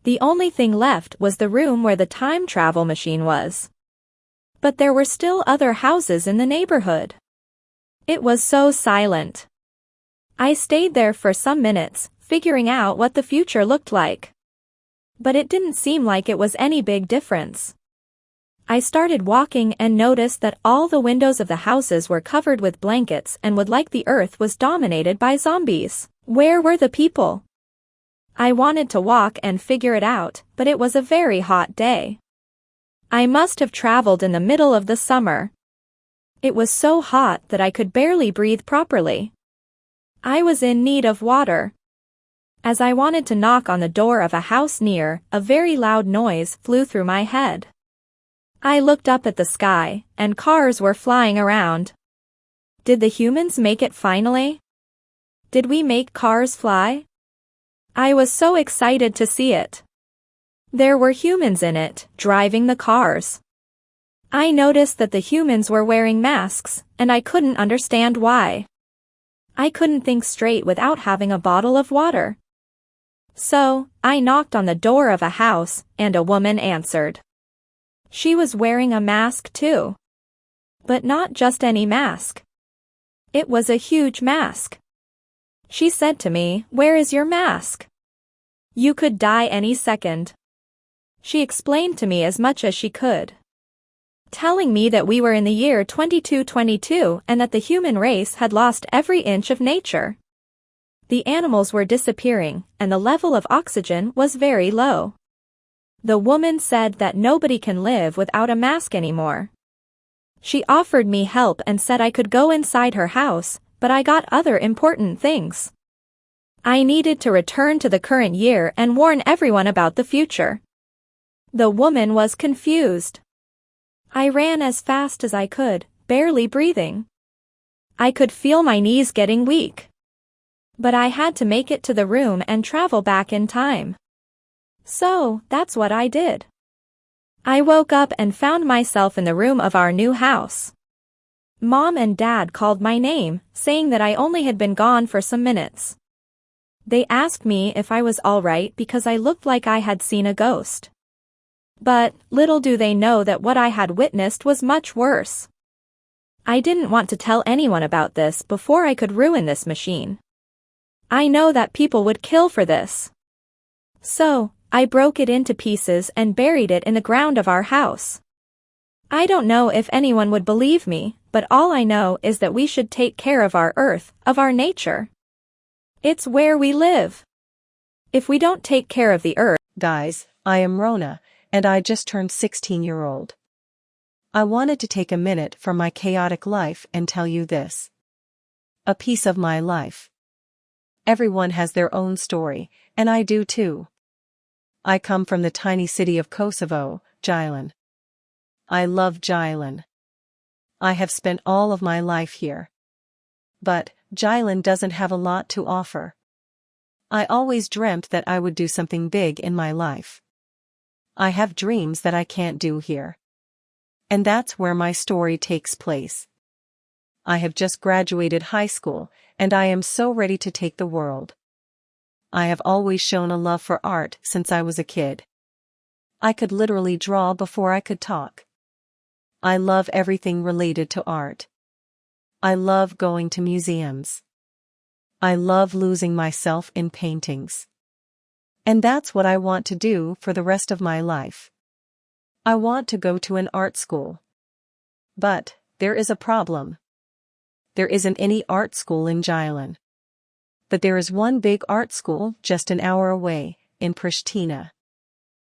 The only thing left was the room where the time travel machine was. But there were still other houses in the neighborhood. It was so silent. I stayed there for some minutes, figuring out what the future looked like. But it didn't seem like it was any big difference. I started walking and noticed that all the windows of the houses were covered with blankets and would like the earth was dominated by zombies. Where were the people? I wanted to walk and figure it out, but it was a very hot day. I must have traveled in the middle of the summer. It was so hot that I could barely breathe properly. I was in need of water. As I wanted to knock on the door of a house near, a very loud noise flew through my head. I looked up at the sky, and cars were flying around. Did the humans make it finally? Did we make cars fly? I was so excited to see it. There were humans in it, driving the cars. I noticed that the humans were wearing masks, and I couldn't understand why. I couldn't think straight without having a bottle of water. So, I knocked on the door of a house, and a woman answered. She was wearing a mask too. But not just any mask. It was a huge mask. She said to me, "Where is your mask? You could die any second." She explained to me as much as she could, telling me that we were in the year 2222 and that the human race had lost every inch of nature. The animals were disappearing, and the level of oxygen was very low. The woman said that nobody can live without a mask anymore. She offered me help and said I could go inside her house, but I got other important things. I needed to return to the current year and warn everyone about the future. The woman was confused. I ran as fast as I could, barely breathing. I could feel my knees getting weak. But I had to make it to the room and travel back in time. So, that's what I did. I woke up and found myself in the room of our new house. Mom and Dad called my name, saying that I only had been gone for some minutes. They asked me if I was all right because I looked like I had seen a ghost. But, little do they know that what I had witnessed was much worse. I didn't want to tell anyone about this before I could ruin this machine. I know that people would kill for this. So, I broke it into pieces and buried it in the ground of our house. I don't know if anyone would believe me, but all I know is that we should take care of our earth, of our nature. It's where we live. If we don't take care of the earth. Guys, I am Rona, and I just turned 16-year-old. I wanted to take a minute from my chaotic life and tell you this. A piece of my life. Everyone has their own story, and I do too. I come from the tiny city of Kosovo, Gjilin. I love Gjilin. I have spent all of my life here. But, Gjilin doesn't have a lot to offer. I always dreamt that I would do something big in my life. I have dreams that I can't do here. And that's where my story takes place. I have just graduated high school, and I am so ready to take the world. I have always shown a love for art since I was a kid. I could literally draw before I could talk. I love everything related to art. I love going to museums. I love losing myself in paintings. And that's what I want to do for the rest of my life. I want to go to an art school. But, there is a problem. There isn't any art school in Gjilin. But there is one big art school just an hour away, in Pristina.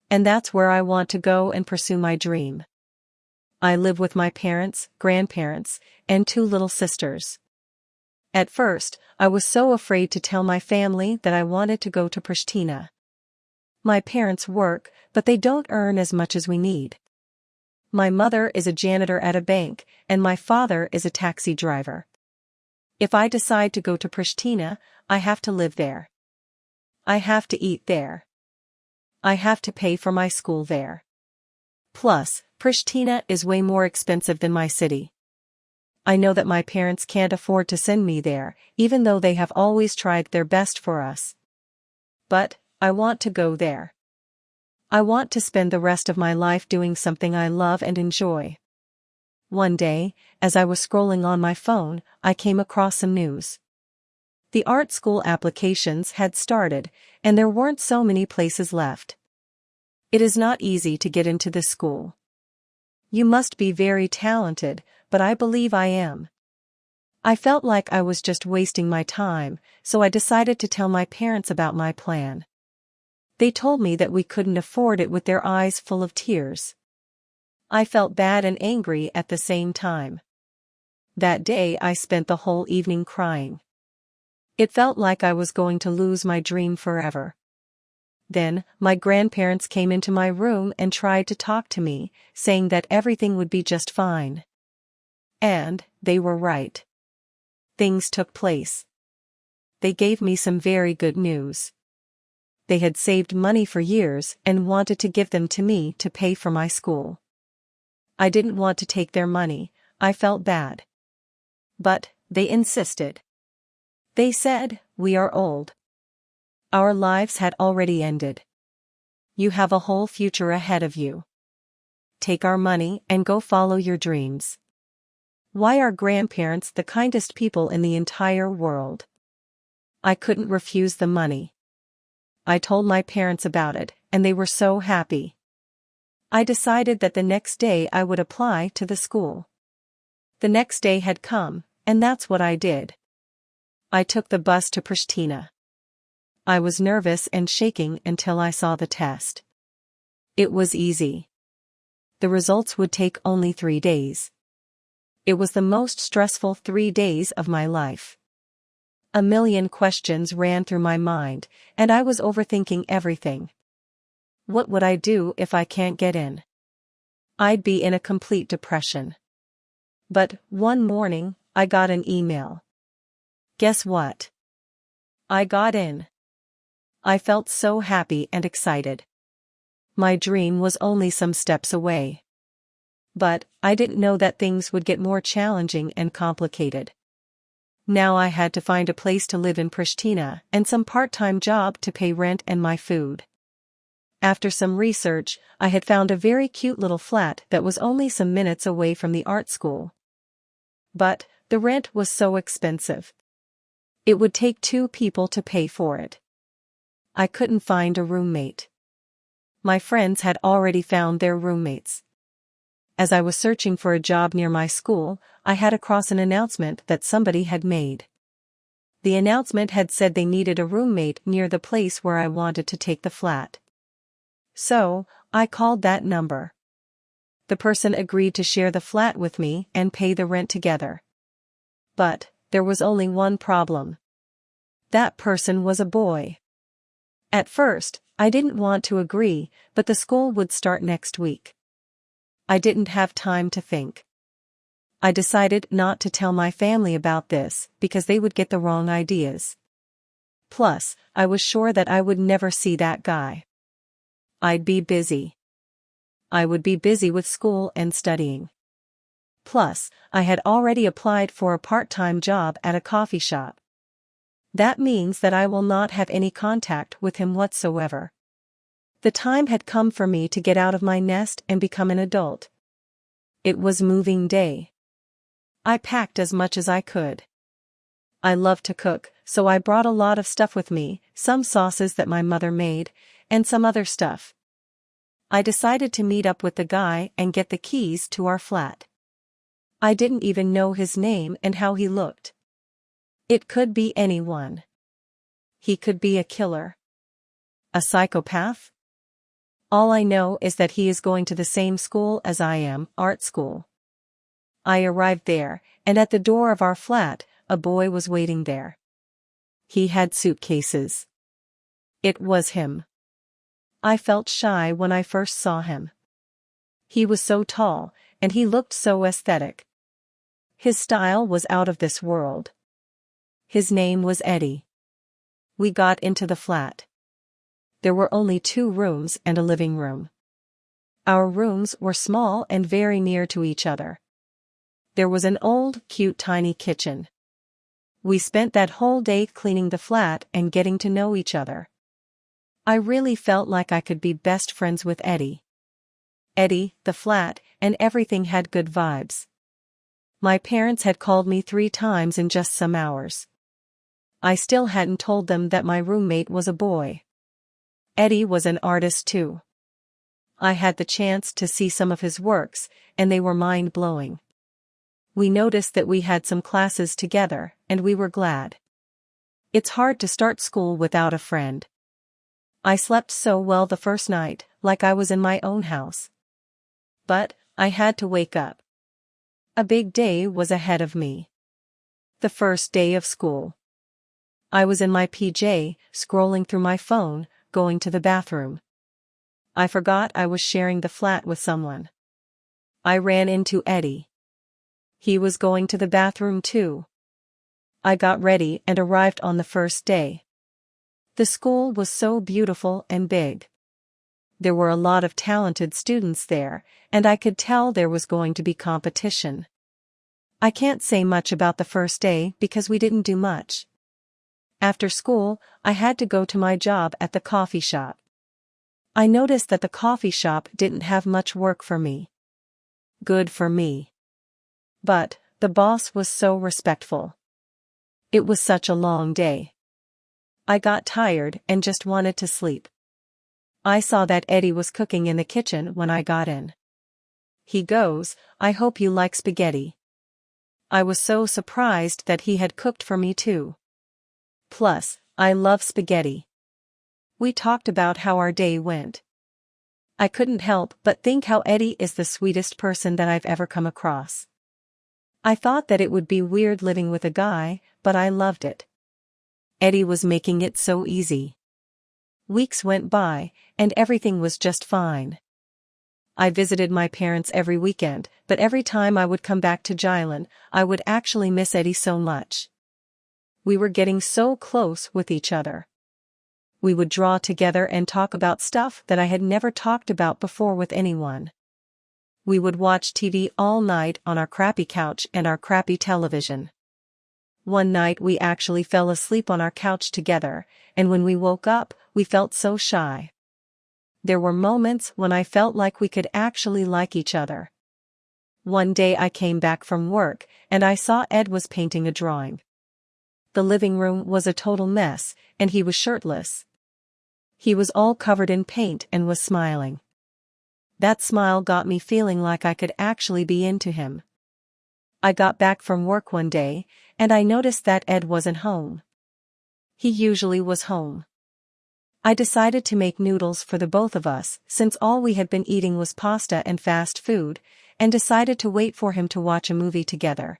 And that's where I want to go and pursue my dream. I live with my parents, grandparents, and 2 little sisters. At first, I was so afraid to tell my family that I wanted to go to Pristina. My parents work, but they don't earn as much as we need. My mother is a janitor at a bank, and my father is a taxi driver. If I decide to go to Pristina, I have to live there. I have to eat there. I have to pay for my school there. Plus, Pristina is way more expensive than my city. I know that my parents can't afford to send me there, even though they have always tried their best for us. But, I want to go there. I want to spend the rest of my life doing something I love and enjoy. One day, as I was scrolling on my phone, I came across some news. The art school applications had started, and there weren't so many places left. It is not easy to get into this school. You must be very talented, but I believe I am. I felt like I was just wasting my time, so I decided to tell my parents about my plan. They told me that we couldn't afford it with their eyes full of tears. I felt bad and angry at the same time. That day I spent the whole evening crying. It felt like I was going to lose my dream forever. Then, my grandparents came into my room and tried to talk to me, saying that everything would be just fine. And, they were right. Things took place. They gave me some very good news. they had saved money for years and wanted to give them to me to pay for my school. I didn't want to take their money, I felt bad. But they insisted. They said, "We are old. Our lives had already ended. You have a whole future ahead of you. Take our money and go follow your dreams." Why are grandparents the kindest people in the entire world? I couldn't refuse the money. I told my parents about it, and they were so happy. I decided that the next day I would apply to the school. The next day had come, and that's what I did. I took the bus to Pristina. I was nervous and shaking until I saw the test. It was easy. The results would take only 3 days. It was the most stressful 3 days of my life. A million questions ran through my mind, and I was overthinking everything. What would I do if I can't get in? I'd be in a complete depression. But one morning, I got an email. Guess what? I got in. I felt so happy and excited. My dream was only some steps away. But I didn't know that things would get more challenging and complicated. Now I had to find a place to live in Pristina and some part-time job to pay rent and my food. After some research, I had found a very cute little flat that was only some minutes away from the art school. But the rent was so expensive. It would take 2 people to pay for it. I couldn't find a roommate. My friends had already found their roommates. As I was searching for a job near my school, I had across an announcement that somebody had made. The announcement had said they needed a roommate near the place where I wanted to take the flat. So, I called that number. The person agreed to share the flat with me and pay the rent together. But there was only one problem. That person was a boy. At first, I didn't want to agree, but the school would start next week. I didn't have time to think. I decided not to tell my family about this because they would get the wrong ideas. Plus, I was sure that I would never see that guy. I'd be busy. I would be busy with school and studying. Plus, I had already applied for a part-time job at a coffee shop. That means that I will not have any contact with him whatsoever. The time had come for me to get out of my nest and become an adult. It was moving day. I packed as much as I could. I love to cook, so I brought a lot of stuff with me, some sauces that my mother made, and some other stuff. I decided to meet up with the guy and get the keys to our flat. I didn't even know his name and how he looked. It could be anyone. He could be a killer. A psychopath? All I know is that he is going to the same school as I am, art school. I arrived there, and at the door of our flat, a boy was waiting there. He had suitcases. It was him. I felt shy when I first saw him. He was so tall, and he looked so aesthetic. His style was out of this world. His name was Eddie. We got into the flat. There were only 2 rooms and a living room. Our rooms were small and very near to each other. There was an old, cute tiny kitchen. We spent that whole day cleaning the flat and getting to know each other. I really felt like I could be best friends with Eddie. Eddie, the flat, and everything had good vibes. My parents had called me 3 times in just some hours. I still hadn't told them that my roommate was a boy. Eddie was an artist too. I had the chance to see some of his works, and they were mind-blowing. We noticed that we had some classes together, and we were glad. It's hard to start school without a friend. I slept so well the first night, like I was in my own house. But I had to wake up. A big day was ahead of me. The first day of school. I was in my PJ, scrolling through my phone, going to the bathroom. I forgot I was sharing the flat with someone. I ran into Eddie. He was going to the bathroom too. I got ready and arrived on the first day. The school was so beautiful and big. There were a lot of talented students there, and I could tell there was going to be competition. I can't say much about the first day because we didn't do much. After school, I had to go to my job at the coffee shop. I noticed that the coffee shop didn't have much work for me. Good for me. But the boss was so respectful. It was such a long day. I got tired and just wanted to sleep. I saw that Eddie was cooking in the kitchen when I got in. He goes, "I hope you like spaghetti." I was so surprised that he had cooked for me too. Plus, I love spaghetti. We talked about how our day went. I couldn't help but think how Eddie is the sweetest person that I've ever come across. I thought that it would be weird living with a guy, but I loved it. Eddie was making it so easy. Weeks went by, and everything was just fine. I visited my parents every weekend, but every time I would come back to Jylland, I would actually miss Eddie so much. We were getting so close with each other. We would draw together and talk about stuff that I had never talked about before with anyone. We would watch TV all night on our crappy couch and our crappy television. One night we actually fell asleep on our couch together, and when we woke up, we felt so shy. There were moments when I felt like we could actually like each other. One day I came back from work, and I saw Ed was painting a drawing. The living room was a total mess, and he was shirtless. He was all covered in paint and was smiling. That smile got me feeling like I could actually be into him. I got back from work one day, and I noticed that Ed wasn't home. He usually was home. I decided to make noodles for the both of us, since all we had been eating was pasta and fast food, and decided to wait for him to watch a movie together.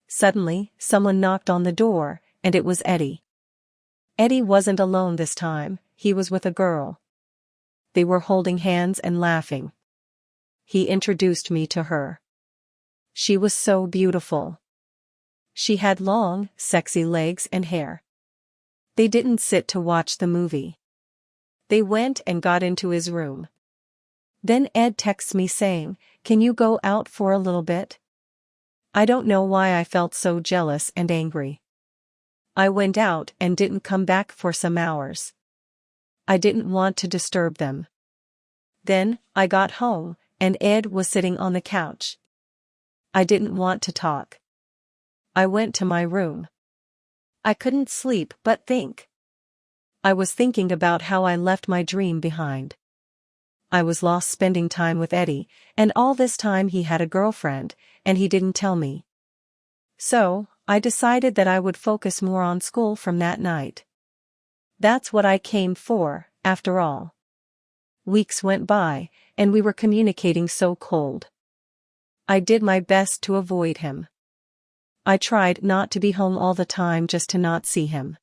Suddenly, someone knocked on the door, and it was Eddie. Eddie wasn't alone this time, he was with a girl. They were holding hands and laughing. He introduced me to her. She was so beautiful. She had long, sexy legs and hair. They didn't sit to watch the movie. They went and got into his room. Then Ed texts me saying, "Can you go out for a little bit?" I don't know why I felt so jealous and angry. I went out and didn't come back for some hours. I didn't want to disturb them. Then, I got home, and Ed was sitting on the couch. I didn't want to talk. I went to my room. I couldn't sleep but think. I was thinking about how I left my dream behind. I was lost spending time with Eddie, and all this time he had a girlfriend, and he didn't tell me. So, I decided that I would focus more on school from that night. That's what I came for, after all. Weeks went by, and we were communicating so cold. I did my best to avoid him. I tried not to be home all the time just to not see him.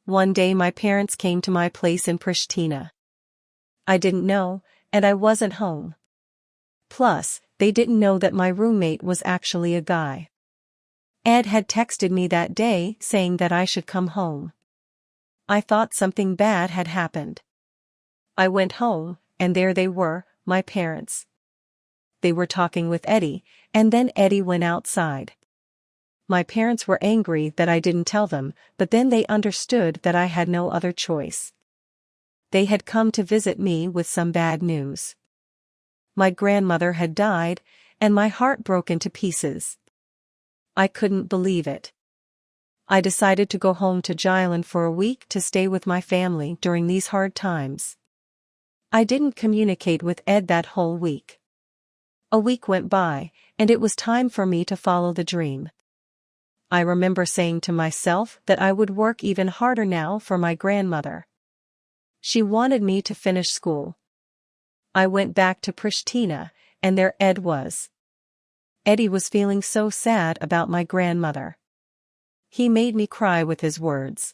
One day my parents came to my place in Pristina. I didn't know, and I wasn't home. Plus, they didn't know that my roommate was actually a guy. Ed had texted me that day saying that I should come home. I thought something bad had happened. I went home, and there they were, my parents. They were talking with Eddie, and then Eddie went outside. My parents were angry that I didn't tell them, but then they understood that I had no other choice. They had come to visit me with some bad news. My grandmother had died, and my heart broke into pieces. I couldn't believe it. I decided to go home to Jylland for a week to stay with my family during these hard times. I didn't communicate with Ed that whole week. A week went by, and it was time for me to follow the dream. I remember saying to myself that I would work even harder now for my grandmother. She wanted me to finish school. I went back to Pristina, and there Ed was. Eddie was feeling so sad about my grandmother. He made me cry with his words.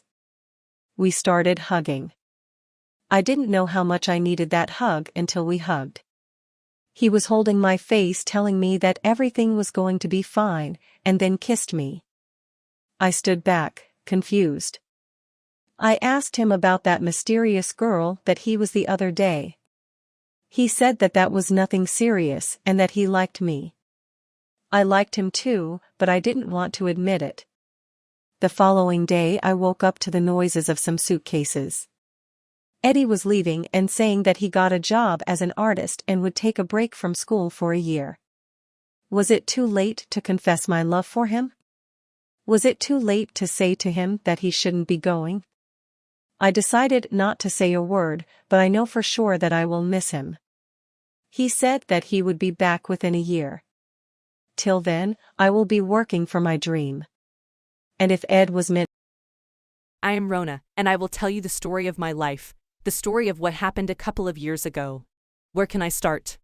We started hugging. I didn't know how much I needed that hug until we hugged. He was holding my face telling me that everything was going to be fine, and then kissed me. I stood back, confused. I asked him about that mysterious girl that he was the other day. He said that that was nothing serious and that he liked me. I liked him too, but I didn't want to admit it. The following day I woke up to the noises of some suitcases. Eddie was leaving and saying that he got a job as an artist and would take a break from school for a year. Was it too late to confess my love for him? Was it too late to say to him that he shouldn't be going? I decided not to say a word, but I know for sure that I will miss him. He said that he would be back within a year. Till then, I will be working for my dream. And if Ed was meant... I am Rona, and I will tell you the story of my life, the story of what happened a couple of years ago. Where can I start?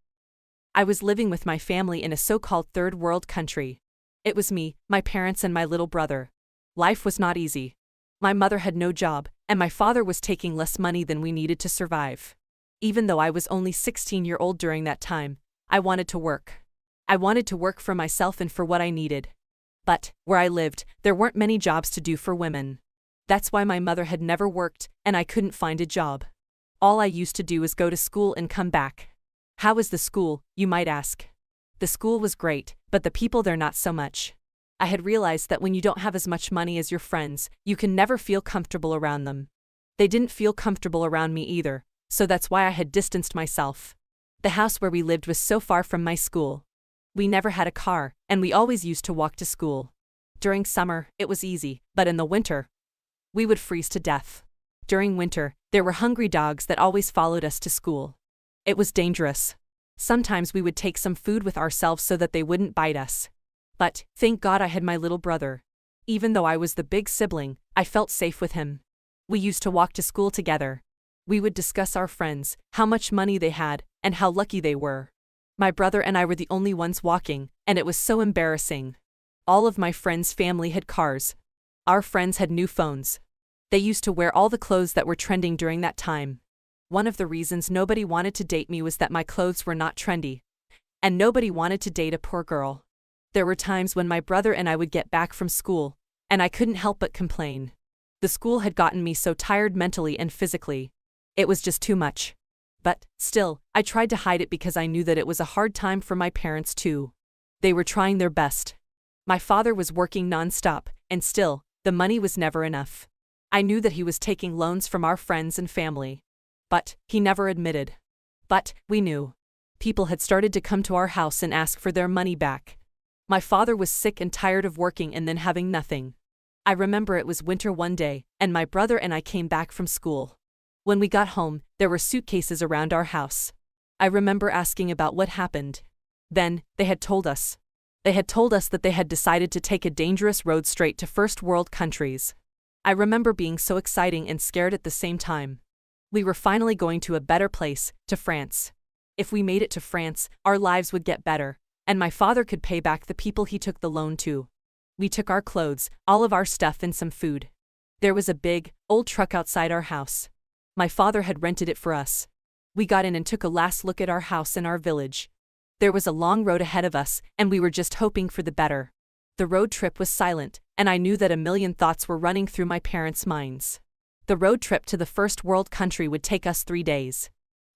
I was living with my family in a so-called third world country. It was me, my parents and my little brother. Life was not easy. My mother had no job, and my father was taking less money than we needed to survive. Even though I was only 16-year-old during that time, I wanted to work. I wanted to work for myself and for what I needed. But, where I lived, there weren't many jobs to do for women. That's why my mother had never worked, and I couldn't find a job. All I used to do was go to school and come back. How was the school, you might ask? The school was great, but the people there not so much. I had realized that when you don't have as much money as your friends, you can never feel comfortable around them. They didn't feel comfortable around me either, so that's why I had distanced myself. The house where we lived was so far from my school. We never had a car, and we always used to walk to school. During summer, it was easy, but in the winter, we would freeze to death. During winter, there were hungry dogs that always followed us to school. It was dangerous. Sometimes we would take some food with ourselves so that they wouldn't bite us. But, thank God I had my little brother. Even though I was the big sibling, I felt safe with him. We used to walk to school together. We would discuss our friends, how much money they had, and how lucky they were. My brother and I were the only ones walking, and it was so embarrassing. All of my friends' family had cars. Our friends had new phones. They used to wear all the clothes that were trending during that time. One of the reasons nobody wanted to date me was that my clothes were not trendy. And nobody wanted to date a poor girl. There were times when my brother and I would get back from school, and I couldn't help but complain. The school had gotten me so tired mentally and physically. It was just too much. But, still, I tried to hide it because I knew that it was a hard time for my parents too. They were trying their best. My father was working non-stop, and still, the money was never enough. I knew that he was taking loans from our friends and family. But, he never admitted. But, we knew. People had started to come to our house and ask for their money back. My father was sick and tired of working and then having nothing. I remember it was winter one day, and my brother and I came back from school. When we got home, there were suitcases around our house. I remember asking about what happened. Then, they had told us. They had told us that they had decided to take a dangerous road straight to first world countries. I remember being so exciting and scared at the same time. We were finally going to a better place, to France. If we made it to France, our lives would get better, and my father could pay back the people he took the loan to. We took our clothes, all of our stuff and some food. There was a big, old truck outside our house. My father had rented it for us. We got in and took a last look at our house and our village. There was a long road ahead of us, and we were just hoping for the better. The road trip was silent, and I knew that a million thoughts were running through my parents' minds. The road trip to the first world country would take us 3 days.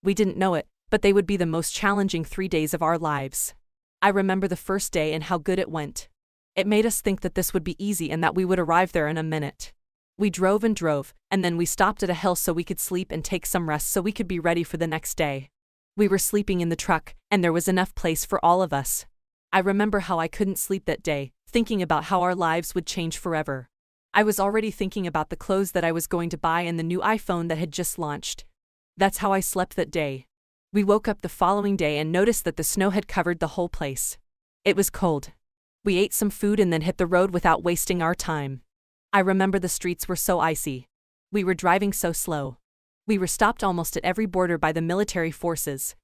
We didn't know it, but they would be the most challenging 3 days of our lives. I remember the first day and how good it went. It made us think that this would be easy and that we would arrive there in a minute. We drove and drove, and then we stopped at a hill so we could sleep and take some rest so we could be ready for the next day. We were sleeping in the truck, and there was enough place for all of us. I remember how I couldn't sleep that day, thinking about how our lives would change forever. I was already thinking about the clothes that I was going to buy and the new iPhone that had just launched. That's how I slept that day. We woke up the following day and noticed that the snow had covered the whole place. It was cold. We ate some food and then hit the road without wasting our time. I remember the streets were so icy. We were driving so slow. We were stopped almost at every border by the military forces.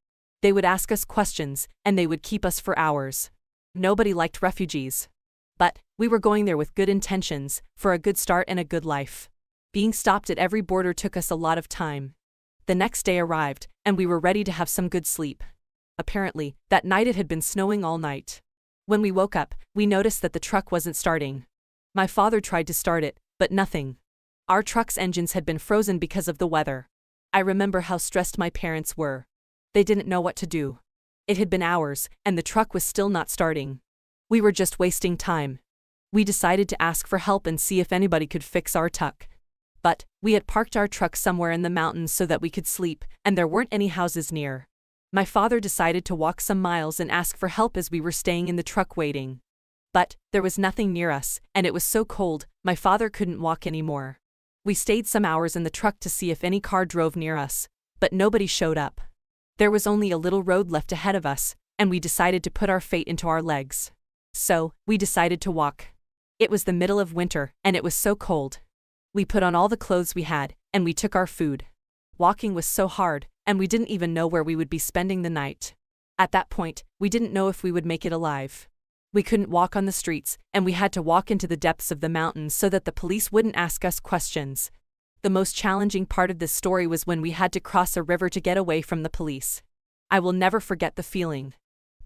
They would ask us questions, and they would keep us for hours. Nobody liked refugees. But, we were going there with good intentions, for a good start and a good life. Being stopped at every border took us a lot of time. The next day arrived, and we were ready to have some good sleep. Apparently, that night it had been snowing all night. When we woke up, we noticed that the truck wasn't starting. My father tried to start it, but nothing. Our truck's engines had been frozen because of the weather. I remember how stressed my parents were. They didn't know what to do. It had been hours, and the truck was still not starting. We were just wasting time. We decided to ask for help and see if anybody could fix our truck. But we had parked our truck somewhere in the mountains so that we could sleep, and there weren't any houses near. My father decided to walk some miles and ask for help as we were staying in the truck waiting. But there was nothing near us, and it was so cold, my father couldn't walk anymore. We stayed some hours in the truck to see if any car drove near us, but nobody showed up. There was only a little road left ahead of us, and we decided to put our fate into our legs. So, we decided to walk. It was the middle of winter, and it was so cold. We put on all the clothes we had, and we took our food. Walking was so hard, and we didn't even know where we would be spending the night. At that point, we didn't know if we would make it alive. We couldn't walk on the streets, and we had to walk into the depths of the mountains so that the police wouldn't ask us questions. The most challenging part of this story was when we had to cross a river to get away from the police. I will never forget the feeling.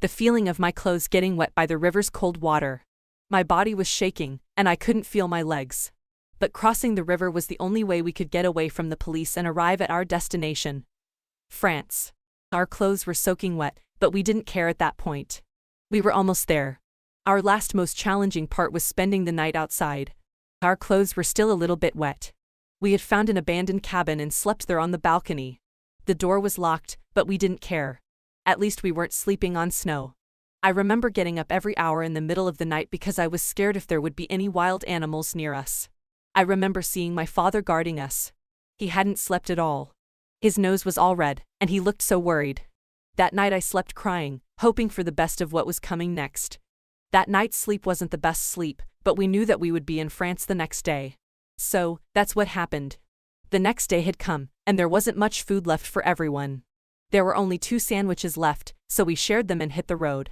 The feeling of my clothes getting wet by the river's cold water. My body was shaking, and I couldn't feel my legs. But crossing the river was the only way we could get away from the police and arrive at our destination. France. Our clothes were soaking wet, but we didn't care at that point. We were almost there. Our last most challenging part was spending the night outside. Our clothes were still a little bit wet. We had found an abandoned cabin and slept there on the balcony. The door was locked, but we didn't care. At least we weren't sleeping on snow. I remember getting up every hour in the middle of the night because I was scared if there would be any wild animals near us. I remember seeing my father guarding us. He hadn't slept at all. His nose was all red, and he looked so worried. That night I slept crying, hoping for the best of what was coming next. That night's sleep wasn't the best sleep, but we knew that we would be in France the next day. So, that's what happened. The next day had come, and there wasn't much food left for everyone. There were only 2 sandwiches left, so we shared them and hit the road.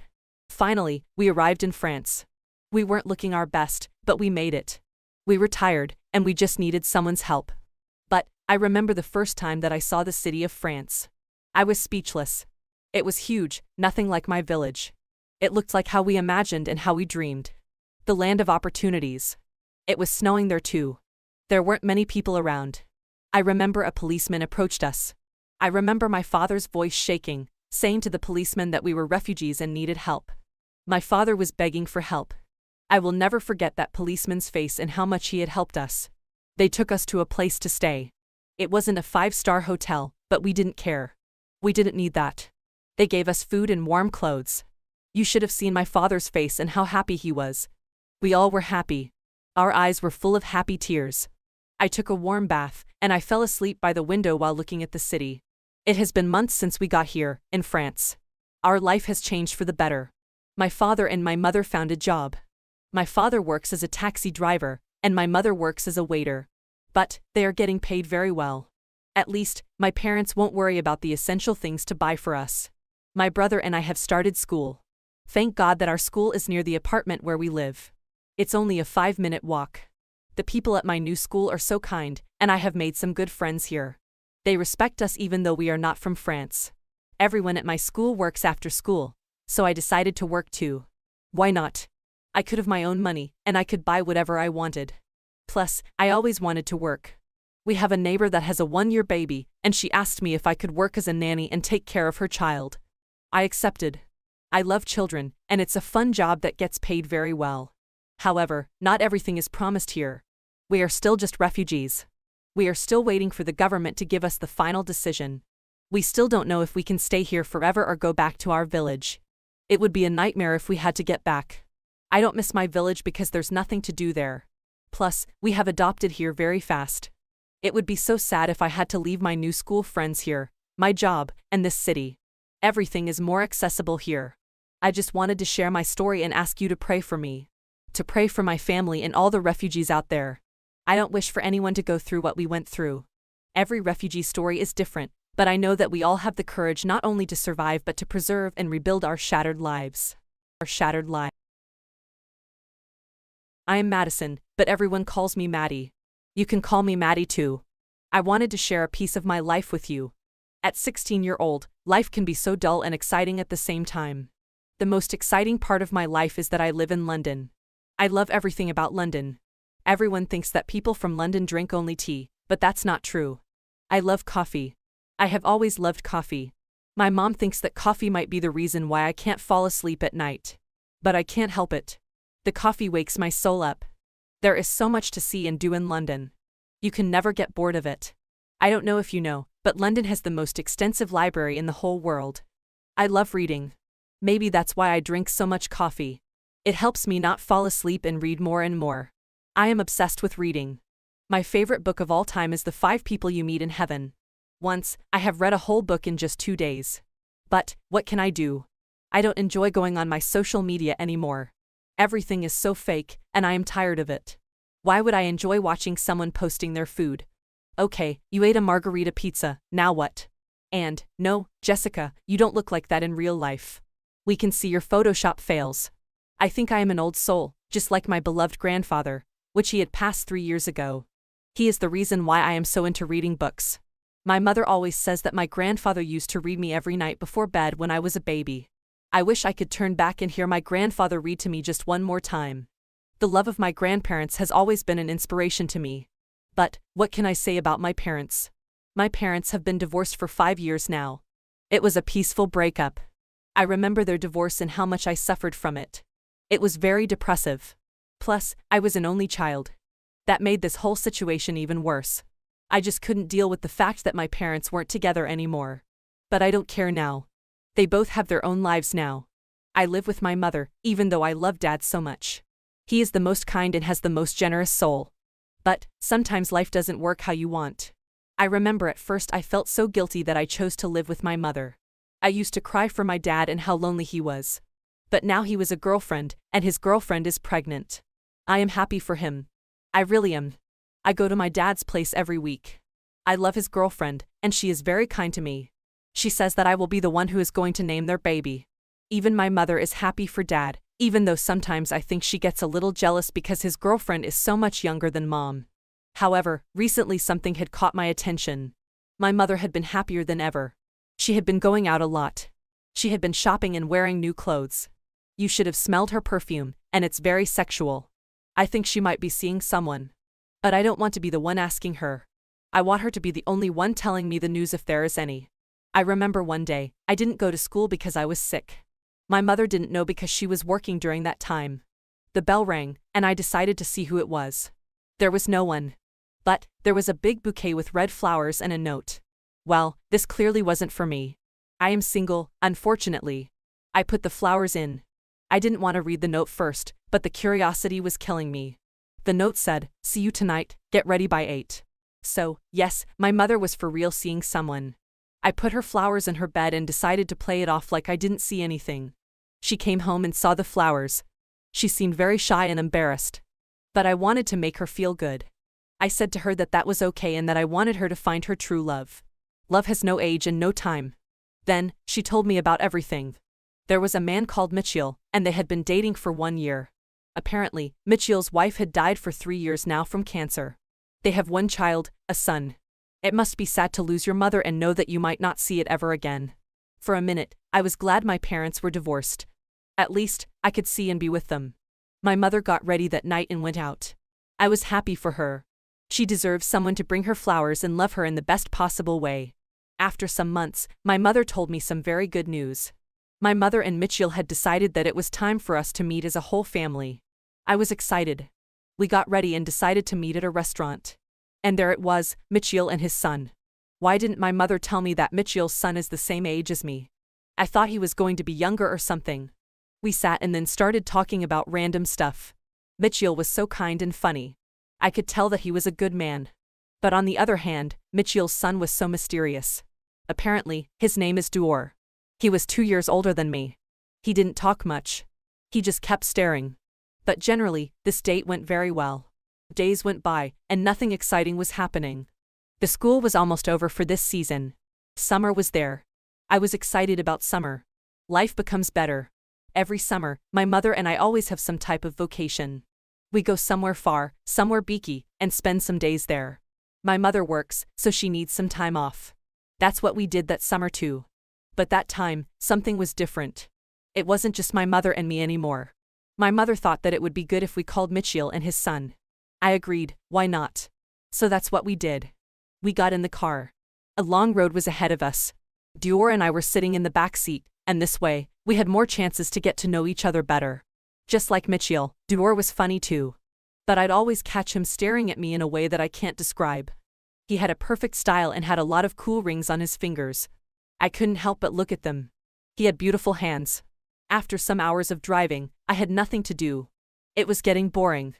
Finally, we arrived in France. We weren't looking our best, but we made it. We were tired, and we just needed someone's help. But I remember the first time that I saw the city of France. I was speechless. It was huge, nothing like my village. It looked like how we imagined and how we dreamed. The land of opportunities. It was snowing there too. There weren't many people around. I remember a policeman approached us. I remember my father's voice shaking, saying to the policeman that we were refugees and needed help. My father was begging for help. I will never forget that policeman's face and how much he had helped us. They took us to a place to stay. It wasn't a 5-star hotel, but we didn't care. We didn't need that. They gave us food and warm clothes. You should have seen my father's face and how happy he was. We all were happy. Our eyes were full of happy tears. I took a warm bath, and I fell asleep by the window while looking at the city. It has been months since we got here, in France. Our life has changed for the better. My father and my mother found a job. My father works as a taxi driver, and my mother works as a waiter. But they are getting paid very well. At least, my parents won't worry about the essential things to buy for us. My brother and I have started school. Thank God that our school is near the apartment where we live. It's only a 5-minute walk. The people at my new school are so kind, and I have made some good friends here. They respect us even though we are not from France. Everyone at my school works after school, so I decided to work too. Why not? I could have my own money, and I could buy whatever I wanted. Plus, I always wanted to work. We have a neighbor that has a 1-year baby, and she asked me if I could work as a nanny and take care of her child. I accepted. I love children, and it's a fun job that gets paid very well. However, not everything is promised here. We are still just refugees. We are still waiting for the government to give us the final decision. We still don't know if we can stay here forever or go back to our village. It would be a nightmare if we had to get back. I don't miss my village because there's nothing to do there. Plus, we have adopted here very fast. It would be so sad if I had to leave my new school friends here, my job, and this city. Everything is more accessible here. I just wanted to share my story and ask you to pray for me. To pray for my family and all the refugees out there. I don't wish for anyone to go through what we went through. Every refugee story is different, but I know that we all have the courage not only to survive but to preserve and rebuild our shattered lives. I am Madison, but everyone calls me Maddie. You can call me Maddie too. I wanted to share a piece of my life with you. At 16-year-old, life can be so dull and exciting at the same time. The most exciting part of my life is that I live in London. I love everything about London. Everyone thinks that people from London drink only tea, but that's not true. I love coffee. I have always loved coffee. My mom thinks that coffee might be the reason why I can't fall asleep at night. But I can't help it. The coffee wakes my soul up. There is so much to see and do in London. You can never get bored of it. I don't know if you know, but London has the most extensive library in the whole world. I love reading. Maybe that's why I drink so much coffee. It helps me not fall asleep and read more and more. I am obsessed with reading. My favorite book of all time is The 5 People You Meet in Heaven. Once, I have read a whole book in just 2 days. But, what can I do? I don't enjoy going on my social media anymore. Everything is so fake, and I am tired of it. Why would I enjoy watching someone posting their food? Okay, you ate a margarita pizza, now what? And, no, Jessica, you don't look like that in real life. We can see your Photoshop fails. I think I am an old soul, just like my beloved grandfather, which he had passed 3 years ago. He is the reason why I am so into reading books. My mother always says that my grandfather used to read me every night before bed when I was a baby. I wish I could turn back and hear my grandfather read to me just one more time. The love of my grandparents has always been an inspiration to me. But, what can I say about my parents? My parents have been divorced for 5 years now. It was a peaceful breakup. I remember their divorce and how much I suffered from it. It was very depressive. Plus, I was an only child. That made this whole situation even worse. I just couldn't deal with the fact that my parents weren't together anymore. But I don't care now. They both have their own lives now. I live with my mother, even though I love Dad so much. He is the most kind and has the most generous soul. But, sometimes life doesn't work how you want. I remember at first I felt so guilty that I chose to live with my mother. I used to cry for my dad and how lonely he was. But now he was a girlfriend, and his girlfriend is pregnant. I am happy for him. I really am. I go to my dad's place every week. I love his girlfriend, and she is very kind to me. She says that I will be the one who is going to name their baby. Even my mother is happy for Dad, even though sometimes I think she gets a little jealous because his girlfriend is so much younger than Mom. However, recently something had caught my attention. My mother had been happier than ever. She had been going out a lot. She had been shopping and wearing new clothes. You should have smelled her perfume, and it's very sexual. I think she might be seeing someone. But I don't want to be the one asking her. I want her to be the only one telling me the news if there is any. I remember one day, I didn't go to school because I was sick. My mother didn't know because she was working during that time. The bell rang, and I decided to see who it was. There was no one. But, there was a big bouquet with red flowers and a note. Well, this clearly wasn't for me. I am single, unfortunately. I put the flowers in. I didn't want to read the note first, but the curiosity was killing me. The note said, "See you tonight, get ready by 8. So, yes, my mother was for real seeing someone. I put her flowers in her bed and decided to play it off like I didn't see anything. She came home and saw the flowers. She seemed very shy and embarrassed. But I wanted to make her feel good. I said to her that that was okay and that I wanted her to find her true love. Love has no age and no time. Then, she told me about everything. There was a man called Mitchell, and they had been dating for 1 year. Apparently, Mitchell's wife had died for 3 years now from cancer. They have one child, a son. It must be sad to lose your mother and know that you might not see it ever again. For a minute, I was glad my parents were divorced. At least, I could see and be with them. My mother got ready that night and went out. I was happy for her. She deserves someone to bring her flowers and love her in the best possible way. After some months, my mother told me some very good news. My mother and Mitchell had decided that it was time for us to meet as a whole family. I was excited. We got ready and decided to meet at a restaurant. And there it was, Mitchell and his son. Why didn't my mother tell me that Mitchell's son is the same age as me? I thought he was going to be younger or something. We sat and then started talking about random stuff. Mitchell was so kind and funny. I could tell that he was a good man. But on the other hand, Mitchell's son was so mysterious. Apparently, his name is Duor. He was 2 years older than me. He didn't talk much. He just kept staring. But generally, this date went very well. Days went by, and nothing exciting was happening. The school was almost over for this season. Summer was there. I was excited about summer. Life becomes better. Every summer, my mother and I always have some type of vacation. We go somewhere far, somewhere beaky, and spend some days there. My mother works, so she needs some time off. That's what we did that summer too. But that time, something was different. It wasn't just my mother and me anymore. My mother thought that it would be good if we called Mitchell and his son. I agreed, why not? So that's what we did. We got in the car. A long road was ahead of us. Dior and I were sitting in the back seat, and this way, we had more chances to get to know each other better. Just like Mitchell, Dior was funny too. But I'd always catch him staring at me in a way that I can't describe. He had a perfect style and had a lot of cool rings on his fingers. I couldn't help but look at them. He had beautiful hands. After some hours of driving, I had nothing to do. It was getting boring.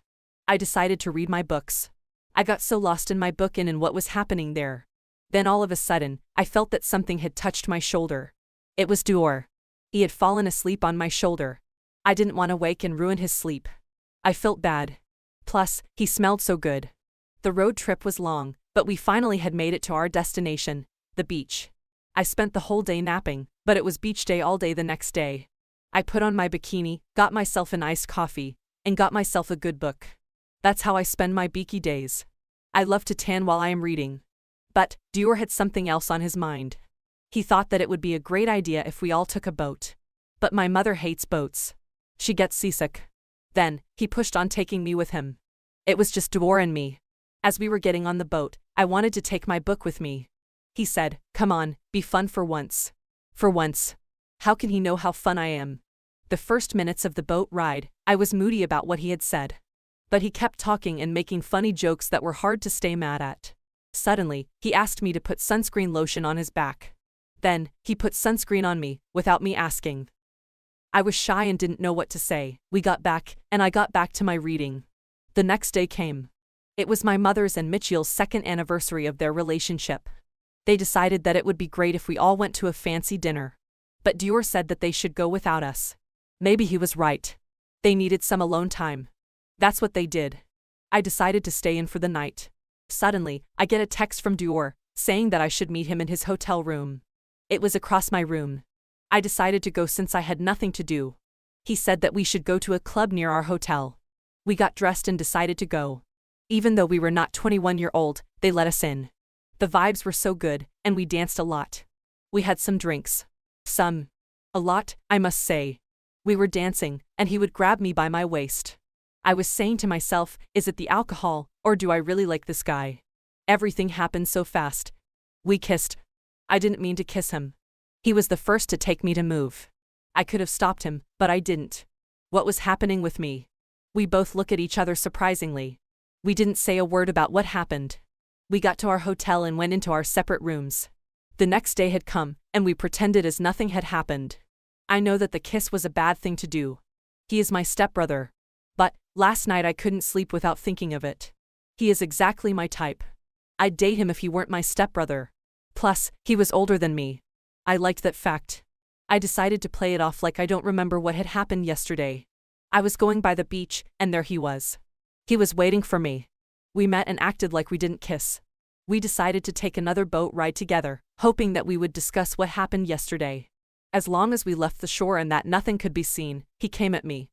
I decided to read my books. I got so lost in my book and in what was happening there. Then all of a sudden, I felt that something had touched my shoulder. It was Dior. He had fallen asleep on my shoulder. I didn't want to wake and ruin his sleep. I felt bad. Plus, he smelled so good. The road trip was long, but we finally had made it to our destination, the beach. I spent the whole day napping, but it was beach day all day the next day. I put on my bikini, got myself an iced coffee, and got myself a good book. That's how I spend my beaky days. I love to tan while I am reading. But Dior had something else on his mind. He thought that it would be a great idea if we all took a boat. But my mother hates boats. She gets seasick. Then, he pushed on taking me with him. It was just Dior and me. As we were getting on the boat, I wanted to take my book with me. He said, "Come on, be fun for once." For once. How can he know how fun I am? The first minutes of the boat ride, I was moody about what he had said. But he kept talking and making funny jokes that were hard to stay mad at. Suddenly, he asked me to put sunscreen lotion on his back. Then, he put sunscreen on me, without me asking. I was shy and didn't know what to say. We got back, and I got back to my reading. The next day came. It was my mother's and Mitchell's second anniversary of their relationship. They decided that it would be great if we all went to a fancy dinner. But Dior said that they should go without us. Maybe he was right. They needed some alone time. That's what they did. I decided to stay in for the night. Suddenly, I get a text from Dior, saying that I should meet him in his hotel room. It was across my room. I decided to go since I had nothing to do. He said that we should go to a club near our hotel. We got dressed and decided to go. Even though we were not 21-year-old, they let us in. The vibes were so good, and we danced a lot. We had some drinks. A lot, I must say. We were dancing, and he would grab me by my waist. I was saying to myself, is it the alcohol, or do I really like this guy? Everything happened so fast. We kissed. I didn't mean to kiss him. He was the first to take me to move. I could have stopped him, but I didn't. What was happening with me? We both look at each other surprisingly. We didn't say a word about what happened. We got to our hotel and went into our separate rooms. The next day had come, and we pretended as nothing had happened. I know that the kiss was a bad thing to do. He is my stepbrother. But, last night I couldn't sleep without thinking of it. He is exactly my type. I'd date him if he weren't my stepbrother. Plus, he was older than me. I liked that fact. I decided to play it off like I don't remember what had happened yesterday. I was going by the beach, and there he was. He was waiting for me. We met and acted like we didn't kiss. We decided to take another boat ride together, hoping that we would discuss what happened yesterday. As long as we left the shore and that nothing could be seen, he came at me.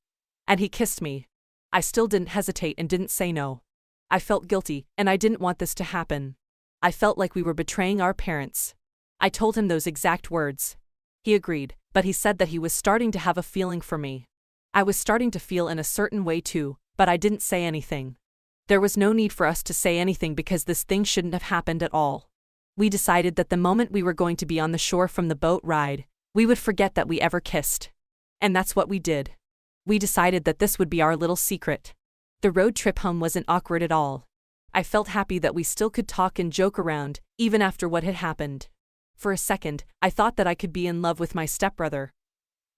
And he kissed me. I still didn't hesitate and didn't say no. I felt guilty, and I didn't want this to happen. I felt like we were betraying our parents. I told him those exact words. He agreed, but he said that he was starting to have a feeling for me. I was starting to feel in a certain way too, but I didn't say anything. There was no need for us to say anything because this thing shouldn't have happened at all. We decided that the moment we were going to be on the shore from the boat ride, we would forget that we ever kissed. And that's what we did. We decided that this would be our little secret. The road trip home wasn't awkward at all. I felt happy that we still could talk and joke around, even after what had happened. For a second, I thought that I could be in love with my stepbrother.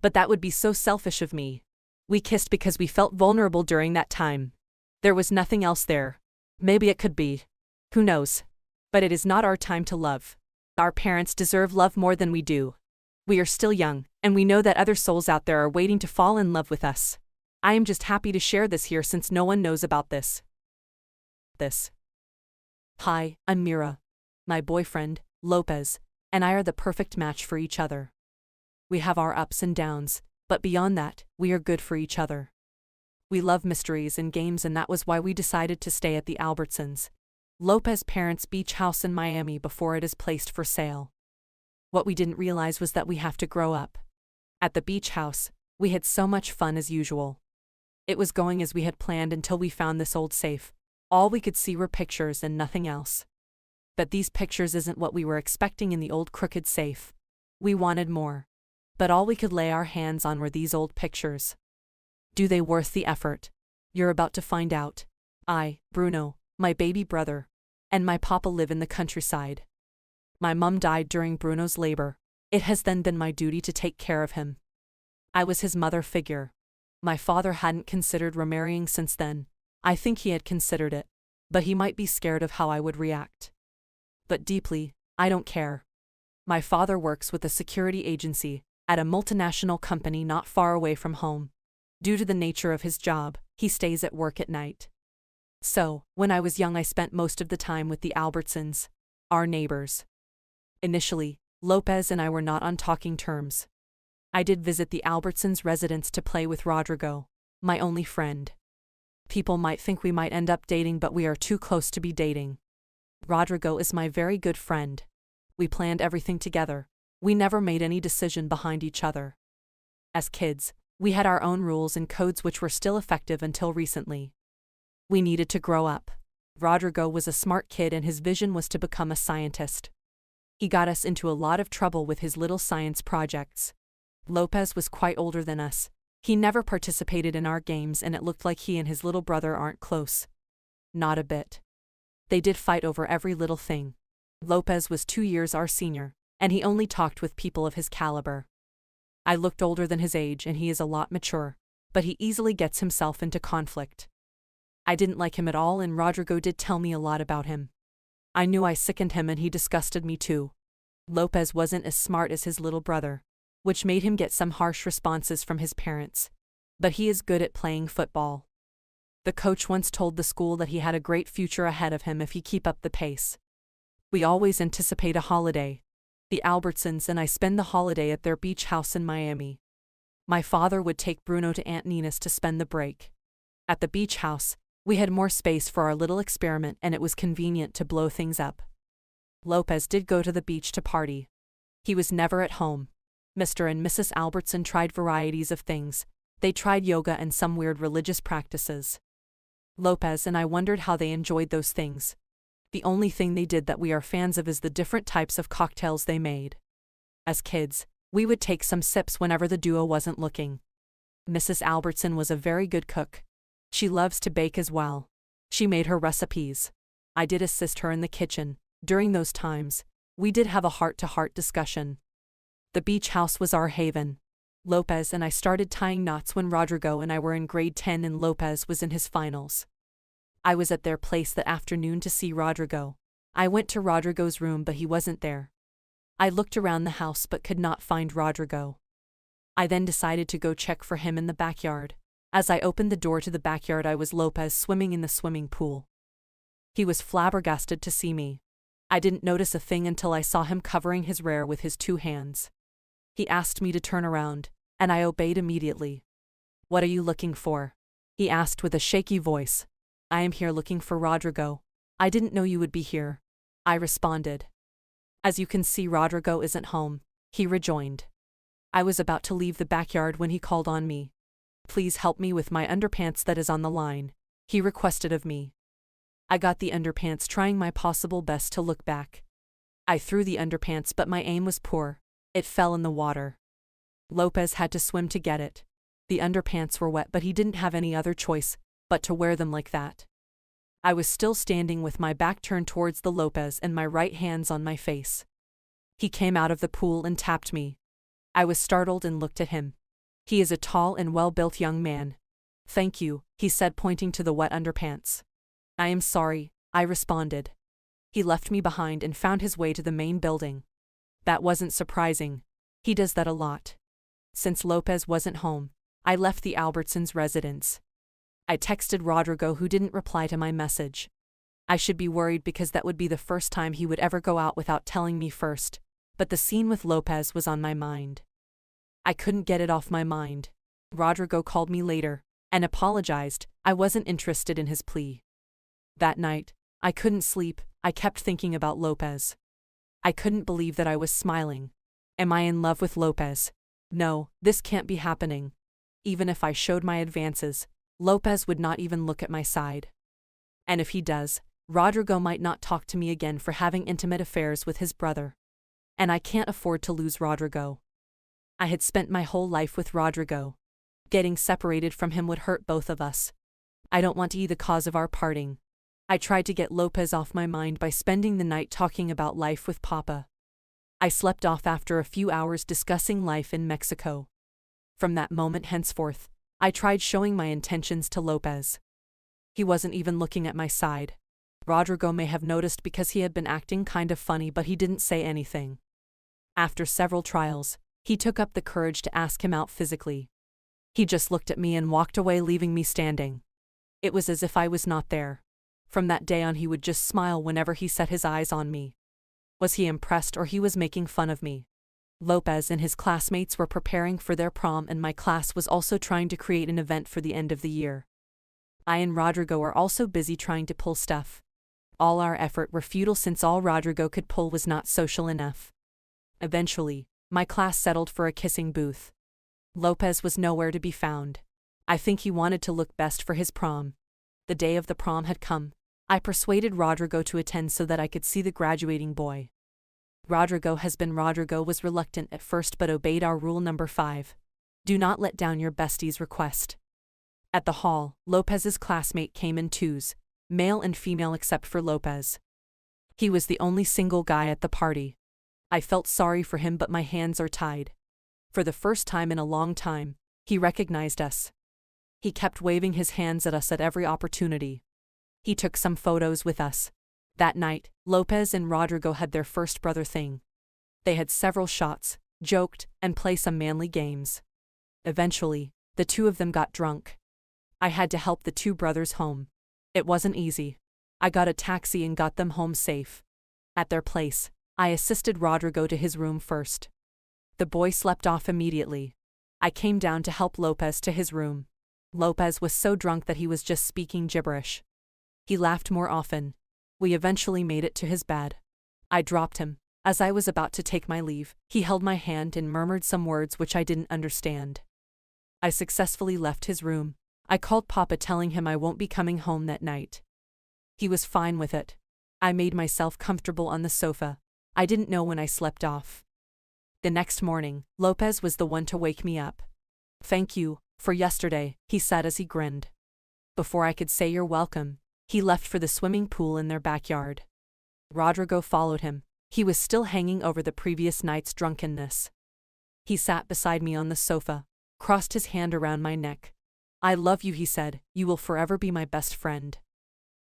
But that would be so selfish of me. We kissed because we felt vulnerable during that time. There was nothing else there. Maybe it could be. Who knows? But it is not our time to love. Our parents deserve love more than we do. We are still young, and we know that other souls out there are waiting to fall in love with us. I am just happy to share this here since no one knows about this. Hi, I'm Mira. My boyfriend, Lopez, and I are the perfect match for each other. We have our ups and downs, but beyond that, we are good for each other. We love mysteries and games, and that was why we decided to stay at the Albertsons, Lopez's parents' beach house in Miami, before it is placed for sale. What we didn't realize was that we have to grow up. At the beach house, we had so much fun as usual. It was going as we had planned until we found this old safe, All we could see were pictures and nothing else. But these pictures isn't what we were expecting in the old crooked safe. We wanted more. But all we could lay our hands on were these old pictures. Do they worth the effort? You're about to find out. I, Bruno, my baby brother, and my papa live in the countryside. My mum died during Bruno's labor. It has then been my duty to take care of him. I was his mother figure. My father hadn't considered remarrying since then. I think he had considered it, but he might be scared of how I would react. But deeply, I don't care. My father works with a security agency at a multinational company not far away from home. Due to the nature of his job, he stays at work at night. So, when I was young, I spent most of the time with the Albertsons, our neighbors. Initially, Lopez and I were not on talking terms. I did visit the Albertsons' residence to play with Rodrigo, my only friend. People might think we might end up dating, but we are too close to be dating. Rodrigo is my very good friend. We planned everything together. We never made any decision behind each other. As kids, we had our own rules and codes which were still effective until recently. We needed to grow up. Rodrigo was a smart kid and his vision was to become a scientist. He got us into a lot of trouble with his little science projects. Lopez was quite older than us. He never participated in our games and it looked like he and his little brother aren't close. Not a bit. They did fight over every little thing. Lopez was 2 years our senior, and he only talked with people of his caliber. I looked older than his age and he is a lot mature, but he easily gets himself into conflict. I didn't like him at all and Rodrigo did tell me a lot about him. I knew I sickened him and he disgusted me too. Lopez wasn't as smart as his little brother, which made him get some harsh responses from his parents. But he is good at playing football. The coach once told the school that he had a great future ahead of him if he keep up the pace. We always anticipate a holiday. The Albertsons and I spend the holiday at their beach house in Miami. My father would take Bruno to Aunt Nina's to spend the break. At the beach house, we had more space for our little experiment and it was convenient to blow things up. Lopez did go to the beach to party. He was never at home. Mr. and Mrs. Albertson tried varieties of things. They tried yoga and some weird religious practices. Lopez and I wondered how they enjoyed those things. The only thing they did that we are fans of is the different types of cocktails they made. As kids, we would take some sips whenever the duo wasn't looking. Mrs. Albertson was a very good cook. She loves to bake as well. She made her recipes. I did assist her in the kitchen. During those times, we did have a heart-to-heart discussion. The beach house was our haven. Lopez and I started tying knots when Rodrigo and I were in grade 10 and Lopez was in his finals. I was at their place that afternoon to see Rodrigo. I went to Rodrigo's room but he wasn't there. I looked around the house but could not find Rodrigo. I then decided to go check for him in the backyard. As I opened the door to the backyard I was Lopez swimming in the swimming pool. He was flabbergasted to see me. I didn't notice a thing until I saw him covering his rear with his 2 hands. He asked me to turn around, and I obeyed immediately. "What are you looking for?" he asked with a shaky voice. "I am here looking for Rodrigo. I didn't know you would be here," I responded. "As you can see, Rodrigo isn't home," he rejoined. I was about to leave the backyard when he called on me. "Please help me with my underpants that is on the line," he requested of me. I got the underpants, trying my possible best to look back. I threw the underpants but my aim was poor. It fell in the water. Lopez had to swim to get it. The underpants were wet but he didn't have any other choice but to wear them like that. I was still standing with my back turned towards the Lopez and my right hands on my face. He came out of the pool and tapped me. I was startled and looked at him. He is a tall and well-built young man. "Thank you," he said, pointing to the wet underpants. "I am sorry," I responded. He left me behind and found his way to the main building. That wasn't surprising. He does that a lot. Since Lopez wasn't home, I left the Albertsons' residence. I texted Rodrigo who didn't reply to my message. I should be worried because that would be the first time he would ever go out without telling me first, but the scene with Lopez was on my mind. I couldn't get it off my mind. Rodrigo called me later and apologized. I wasn't interested in his plea. That night, I couldn't sleep. I kept thinking about Lopez. I couldn't believe that I was smiling. Am I in love with Lopez? No, this can't be happening. Even if I showed my advances, Lopez would not even look at my side. And if he does, Rodrigo might not talk to me again for having intimate affairs with his brother. And I can't afford to lose Rodrigo. I had spent my whole life with Rodrigo. Getting separated from him would hurt both of us. I don't want to be the cause of our parting. I tried to get Lopez off my mind by spending the night talking about life with Papa. I slept off after a few hours discussing life in Mexico. From that moment henceforth, I tried showing my intentions to Lopez. He wasn't even looking at my side. Rodrigo may have noticed because he had been acting kind of funny, but he didn't say anything. After several trials, he took up the courage to ask him out physically. He just looked at me and walked away, leaving me standing. It was as if I was not there. From that day on, he would just smile whenever he set his eyes on me. Was he impressed, or he was making fun of me? Lopez and his classmates were preparing for their prom, and my class was also trying to create an event for the end of the year. I and Rodrigo were also busy trying to pull stuff. All our effort were futile since all Rodrigo could pull was not social enough. Eventually, my class settled for a kissing booth. Lopez was nowhere to be found. I think he wanted to look best for his prom. The day of the prom had come. I persuaded Rodrigo to attend so that I could see the graduating boy. Rodrigo was reluctant at first but obeyed our rule number 5. Do not let down your bestie's request. At the hall, Lopez's classmate came in twos, male and female except for Lopez. He was the only single guy at the party. I felt sorry for him, but my hands are tied. For the first time in a long time, he recognized us. He kept waving his hands at us at every opportunity. He took some photos with us. That night, Lopez and Rodrigo had their first brother thing. They had several shots, joked, and played some manly games. Eventually, the two of them got drunk. I had to help the two brothers home. It wasn't easy. I got a taxi and got them home safe. At their place, I assisted Rodrigo to his room first. The boy slept off immediately. I came down to help Lopez to his room. Lopez was so drunk that he was just speaking gibberish. He laughed more often. We eventually made it to his bed. I dropped him. As I was about to take my leave, he held my hand and murmured some words which I didn't understand. I successfully left his room. I called Papa, telling him I won't be coming home that night. He was fine with it. I made myself comfortable on the sofa. I didn't know when I slept off. The next morning, Lopez was the one to wake me up. "Thank you for yesterday," he said as he grinned. Before I could say you're welcome, he left for the swimming pool in their backyard. Rodrigo followed him. He was still hanging over the previous night's drunkenness. He sat beside me on the sofa, crossed his hand around my neck. "I love you," he said. "You will forever be my best friend."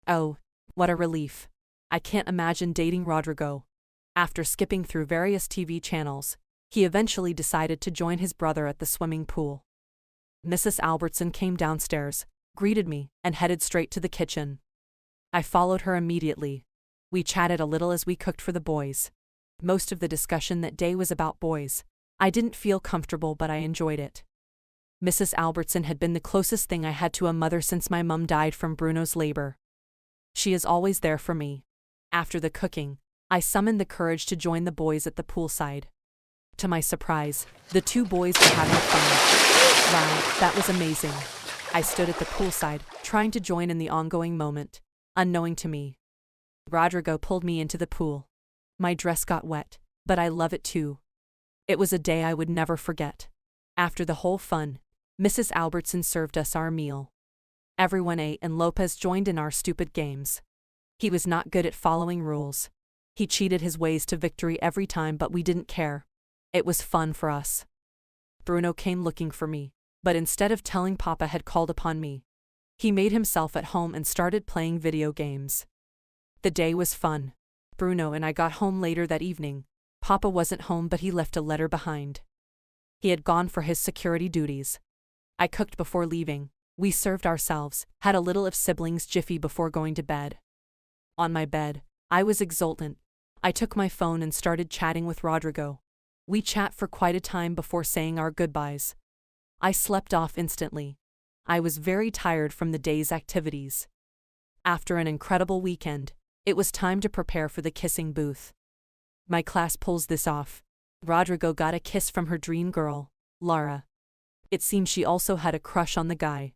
Oh, what a relief. I can't imagine dating Rodrigo. After skipping through various TV channels, he eventually decided to join his brother at the swimming pool. Mrs. Albertson came downstairs, greeted me, and headed straight to the kitchen. I followed her immediately. We chatted a little as we cooked for the boys. Most of the discussion that day was about boys. I didn't feel comfortable, but I enjoyed it. Mrs. Albertson had been the closest thing I had to a mother since my mum died from Bruno's labor. She is always there for me. After the cooking, I summoned the courage to join the boys at the poolside. To my surprise, the two boys were having fun. Wow, that was amazing. I stood at the poolside, trying to join in the ongoing moment, unknowing to me. Rodrigo pulled me into the pool. My dress got wet, but I love it too. It was a day I would never forget. After the whole fun, Mrs. Albertson served us our meal. Everyone ate and Lopez joined in our stupid games. He was not good at following rules. He cheated his ways to victory every time, but we didn't care. It was fun for us. Bruno came looking for me, but instead of telling Papa had called upon me, he made himself at home and started playing video games. The day was fun. Bruno and I got home later that evening. Papa wasn't home, but he left a letter behind. He had gone for his security duties. I cooked before leaving. We served ourselves, had a little of siblings jiffy before going to bed. On my bed, I was exultant. I took my phone and started chatting with Rodrigo. We chat for quite a time before saying our goodbyes. I slept off instantly. I was very tired from the day's activities. After an incredible weekend, it was time to prepare for the kissing booth. My class pulls this off. Rodrigo got a kiss from her dream girl, Lara. It seemed she also had a crush on the guy.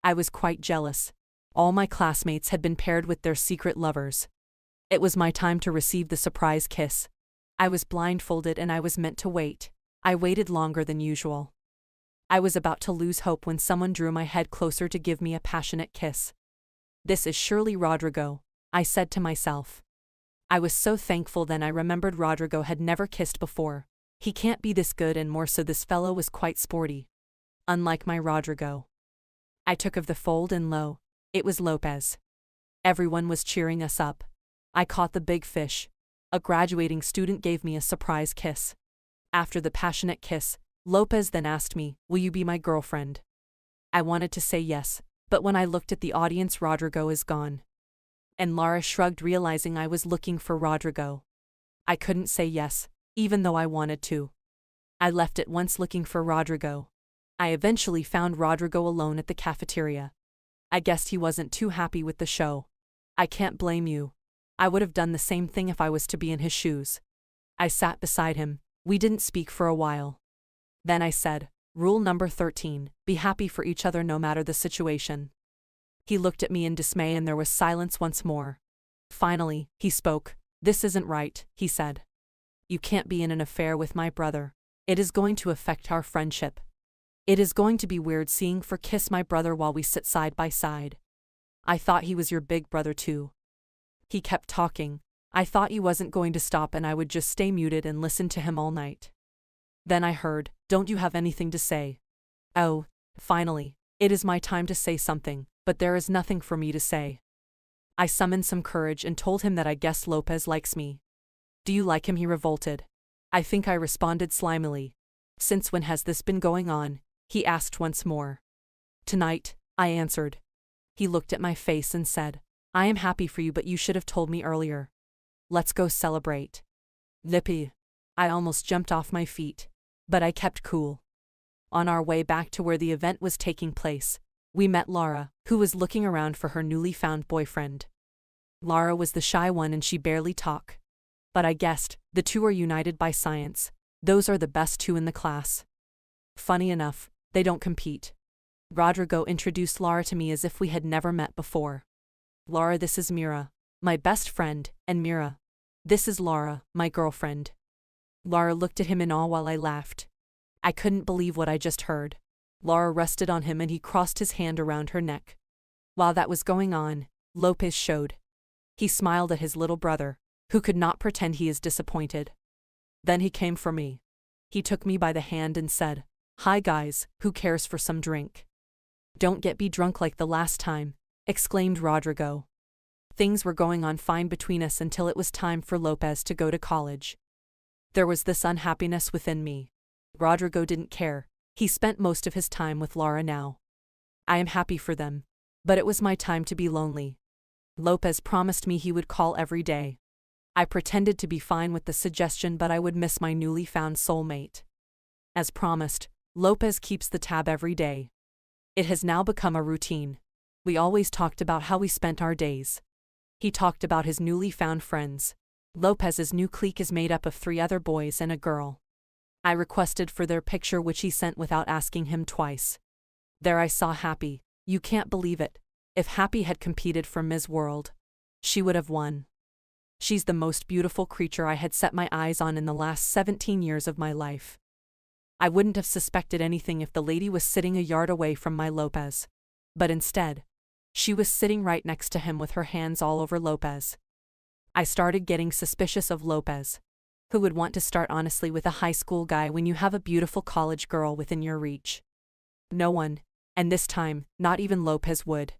I was quite jealous. All my classmates had been paired with their secret lovers. It was my time to receive the surprise kiss. I was blindfolded and I was meant to wait. I waited longer than usual. I was about to lose hope when someone drew my head closer to give me a passionate kiss. This is surely Rodrigo, I said to myself. I was so thankful then I remembered Rodrigo had never kissed before. He can't be this good, and more so this fellow was quite sporty. Unlike my Rodrigo. I took of the fold and lo, it was Lopez. Everyone was cheering us up. I caught the big fish. A graduating student gave me a surprise kiss. After the passionate kiss, Lopez then asked me, "Will you be my girlfriend?" I wanted to say yes, but when I looked at the audience, Rodrigo is gone. And Lara shrugged, realizing I was looking for Rodrigo. I couldn't say yes, even though I wanted to. I left at once looking for Rodrigo. I eventually found Rodrigo alone at the cafeteria. I guessed he wasn't too happy with the show. I can't blame you. I would have done the same thing if I was to be in his shoes. I sat beside him. We didn't speak for a while. Then I said, "Rule number 13, be happy for each other no matter the situation." He looked at me in dismay and there was silence once more. Finally, he spoke. "This isn't right," he said. "You can't be in an affair with my brother. It is going to affect our friendship. It is going to be weird seeing for kiss my brother while we sit side by side. I thought he was your big brother too." He kept talking. I thought he wasn't going to stop and I would just stay muted and listen to him all night. Then I heard, "Don't you have anything to say?" Oh, finally, it is my time to say something, but there is nothing for me to say. I summoned some courage and told him that I guess Lopez likes me. "Do you like him?" he revolted. I think I responded slimily. "Since when has this been going on?" he asked once more. "Tonight," I answered. He looked at my face and said, "I am happy for you, but you should have told me earlier. Let's go celebrate." Lippy. I almost jumped off my feet. But I kept cool. On our way back to where the event was taking place, we met Lara, who was looking around for her newly found boyfriend. Lara was the shy one and she barely talked. But I guessed, the two are united by science. Those are the best two in the class. Funny enough, they don't compete. Rodrigo introduced Lara to me as if we had never met before. "Lara, this is Mira, my best friend, and Mira, this is Lara, my girlfriend." Lara looked at him in awe while I laughed. I couldn't believe what I just heard. Lara rested on him and he crossed his hand around her neck. While that was going on, Lopez showed. He smiled at his little brother, who could not pretend he is disappointed. Then he came for me. He took me by the hand and said, "Hi guys, who cares for some drink?" "Don't get me drunk like the last time," exclaimed Rodrigo. Things were going on fine between us until it was time for Lopez to go to college. There was this unhappiness within me. Rodrigo didn't care. He spent most of his time with Lara now. I am happy for them. But it was my time to be lonely. Lopez promised me he would call every day. I pretended to be fine with the suggestion, but I would miss my newly found soulmate. As promised, Lopez keeps the tab every day. It has now become a routine. We always talked about how we spent our days. He talked about his newly found friends. Lopez's new clique is made up of 3 other boys and a girl. I requested for their picture, which he sent without asking him twice. There I saw Happy. You can't believe it. If Happy had competed for Ms. World, she would have won. She's the most beautiful creature I had set my eyes on in the last 17 years of my life. I wouldn't have suspected anything if the lady was sitting a yard away from my Lopez. But instead, she was sitting right next to him with her hands all over Lopez. I started getting suspicious of Lopez. Who would want to start honestly with a high school guy when you have a beautiful college girl within your reach? No one, and this time, not even Lopez would.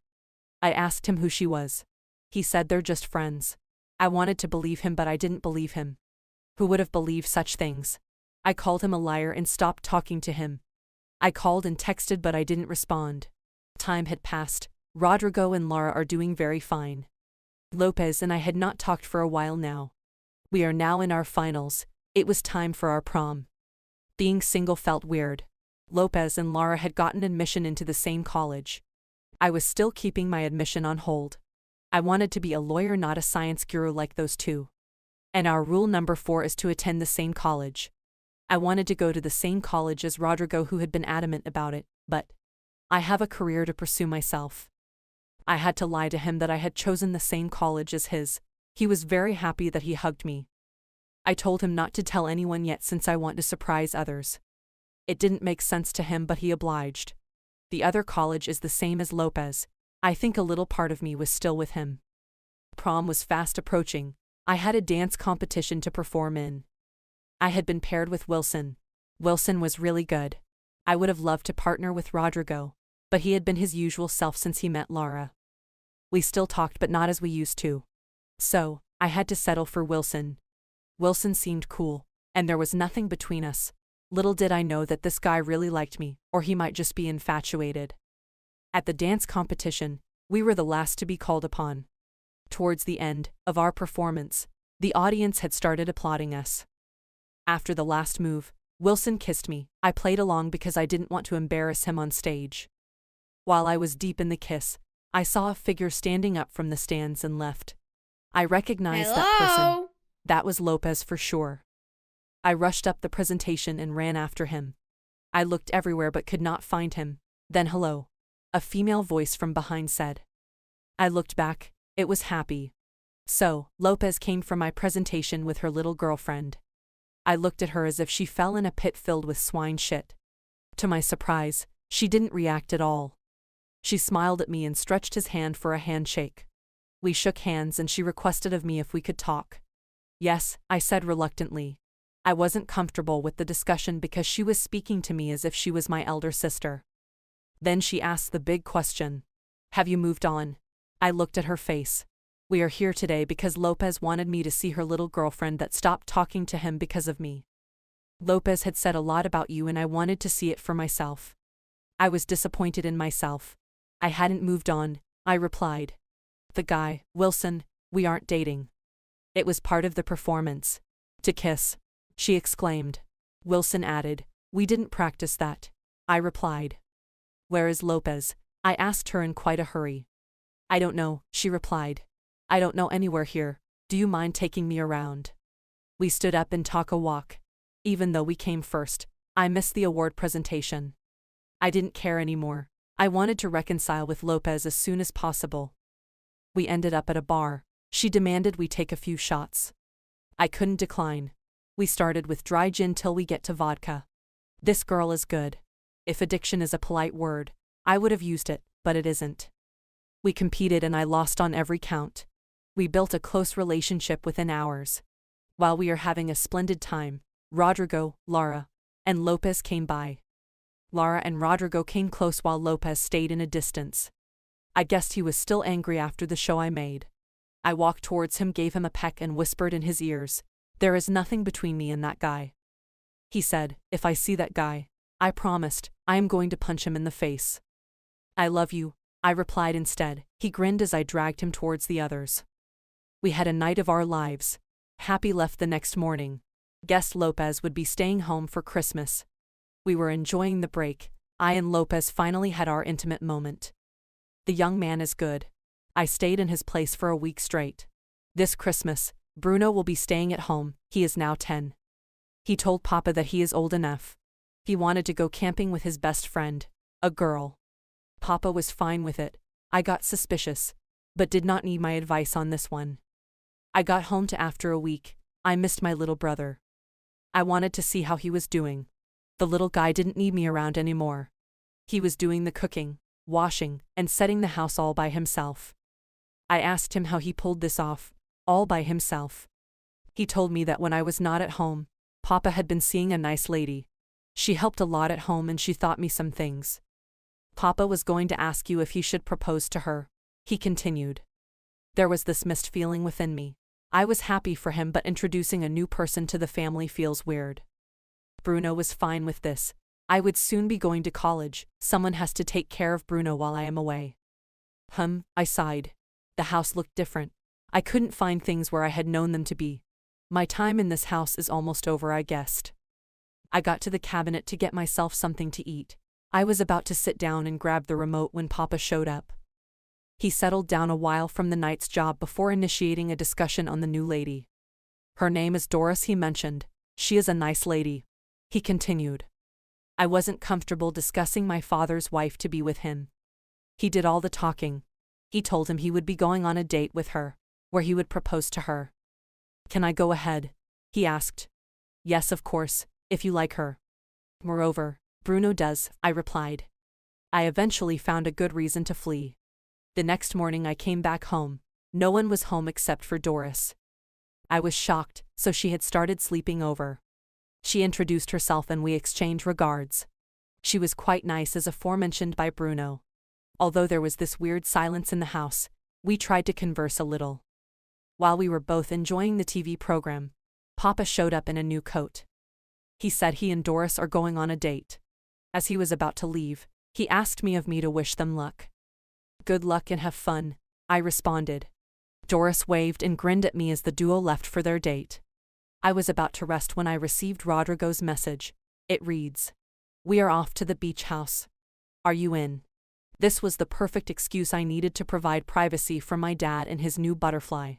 I asked him who she was. He said they're just friends. I wanted to believe him, but I didn't believe him. Who would have believed such things? I called him a liar and stopped talking to him. I called and texted, but I didn't respond. Time had passed. Rodrigo and Lara are doing very fine. Lopez and I had not talked for a while now. We are now in our finals. It was time for our prom. Being single felt weird. Lopez and Lara had gotten admission into the same college. I was still keeping my admission on hold. I wanted to be a lawyer, not a science guru like those two. And our rule number 4 is to attend the same college. I wanted to go to the same college as Rodrigo, who had been adamant about it, but I have a career to pursue myself. I had to lie to him that I had chosen the same college as his. He was very happy that he hugged me. I told him not to tell anyone yet since I want to surprise others. It didn't make sense to him, but he obliged. The other college is the same as Lopez. I think a little part of me was still with him. Prom was fast approaching. I had a dance competition to perform in. I had been paired with Wilson. Wilson was really good. I would have loved to partner with Rodrigo, but he had been his usual self since he met Lara. We still talked, but not as we used to. So, I had to settle for Wilson. Wilson seemed cool, and there was nothing between us. Little did I know that this guy really liked me, or he might just be infatuated. At the dance competition, we were the last to be called upon. Towards the end of our performance, the audience had started applauding us. After the last move, Wilson kissed me. I played along because I didn't want to embarrass him on stage. While I was deep in the kiss, I saw a figure standing up from the stands and left. I recognized that person. That was Lopez for sure. I rushed up the presentation and ran after him. I looked everywhere but could not find him. Then hello. A female voice from behind said. I looked back. It was Happy. So, Lopez came from my presentation with her little girlfriend. I looked at her as if she fell in a pit filled with swine shit. To my surprise, she didn't react at all. She smiled at me and stretched his hand for a handshake. We shook hands and she requested of me if we could talk. Yes, I said reluctantly. I wasn't comfortable with the discussion because she was speaking to me as if she was my elder sister. Then she asked the big question. Have you moved on? I looked at her face. We are here today because Lopez wanted me to see her little girlfriend that stopped talking to him because of me. Lopez had said a lot about you and I wanted to see it for myself. I was disappointed in myself. I hadn't moved on, I replied. The guy, Wilson, we aren't dating. It was part of the performance. To kiss, she exclaimed. Wilson added, we didn't practice that. I replied. Where is Lopez? I asked her in quite a hurry. I don't know, she replied. I don't know anywhere here. Do you mind taking me around? We stood up and took a walk. Even though we came first, I missed the award presentation. I didn't care anymore. I wanted to reconcile with Lopez as soon as possible. We ended up at a bar. She demanded we take a few shots. I couldn't decline. We started with dry gin till we get to vodka. This girl is good. If addiction is a polite word, I would have used it, but it isn't. We competed and I lost on every count. We built a close relationship within hours. While we were having a splendid time, Rodrigo, Lara, and Lopez came by. Lara and Rodrigo came close while Lopez stayed in a distance. I guessed he was still angry after the show I made. I walked towards him, gave him a peck and whispered in his ears, there is nothing between me and that guy. He said, if I see that guy, I promised, I am going to punch him in the face. I love you, I replied instead. He grinned as I dragged him towards the others. We had a night of our lives. Happy left the next morning. Guessed Lopez would be staying home for Christmas. We were enjoying the break. I and Lopez finally had our intimate moment. The young man is good. I stayed in his place for a week straight. This Christmas, Bruno will be staying at home. He is now 10. He told Papa that he is old enough. He wanted to go camping with his best friend, a girl. Papa was fine with it. I got suspicious, but did not need my advice on this one. I got home after a week. I missed my little brother. I wanted to see how he was doing. The little guy didn't need me around anymore. He was doing the cooking, washing, and setting the house all by himself. I asked him how he pulled this off, all by himself. He told me that when I was not at home, Papa had been seeing a nice lady. She helped a lot at home and she taught me some things. Papa was going to ask you if he should propose to her, he continued. There was this mixed feeling within me. I was happy for him, but introducing a new person to the family feels weird. Bruno was fine with this. I would soon be going to college. Someone has to take care of Bruno while I am away. I sighed. The house looked different. I couldn't find things where I had known them to be. My time in this house is almost over, I guessed. I got to the cabinet to get myself something to eat. I was about to sit down and grab the remote when Papa showed up. He settled down a while from the night's job before initiating a discussion on the new lady. Her name is Doris, he mentioned. She is a nice lady, he continued. I wasn't comfortable discussing my father's wife to be with him. He did all the talking. He told him he would be going on a date with her, where he would propose to her. Can I go ahead? He asked. Yes, of course, if you like her. Moreover, Bruno does, I replied. I eventually found a good reason to flee. The next morning I came back home. No one was home except for Doris. I was shocked, so she had started sleeping over. She introduced herself and we exchanged regards. She was quite nice as aforementioned by Bruno. Although there was this weird silence in the house, we tried to converse a little. While we were both enjoying the TV program, Papa showed up in a new coat. He said he and Doris are going on a date. As he was about to leave, he asked me to wish them luck. Good luck and have fun, I responded. Doris waved and grinned at me as the duo left for their date. I was about to rest when I received Rodrigo's message. It reads, "We are off to the beach house. Are you in?" This was the perfect excuse I needed to provide privacy from my dad and his new butterfly.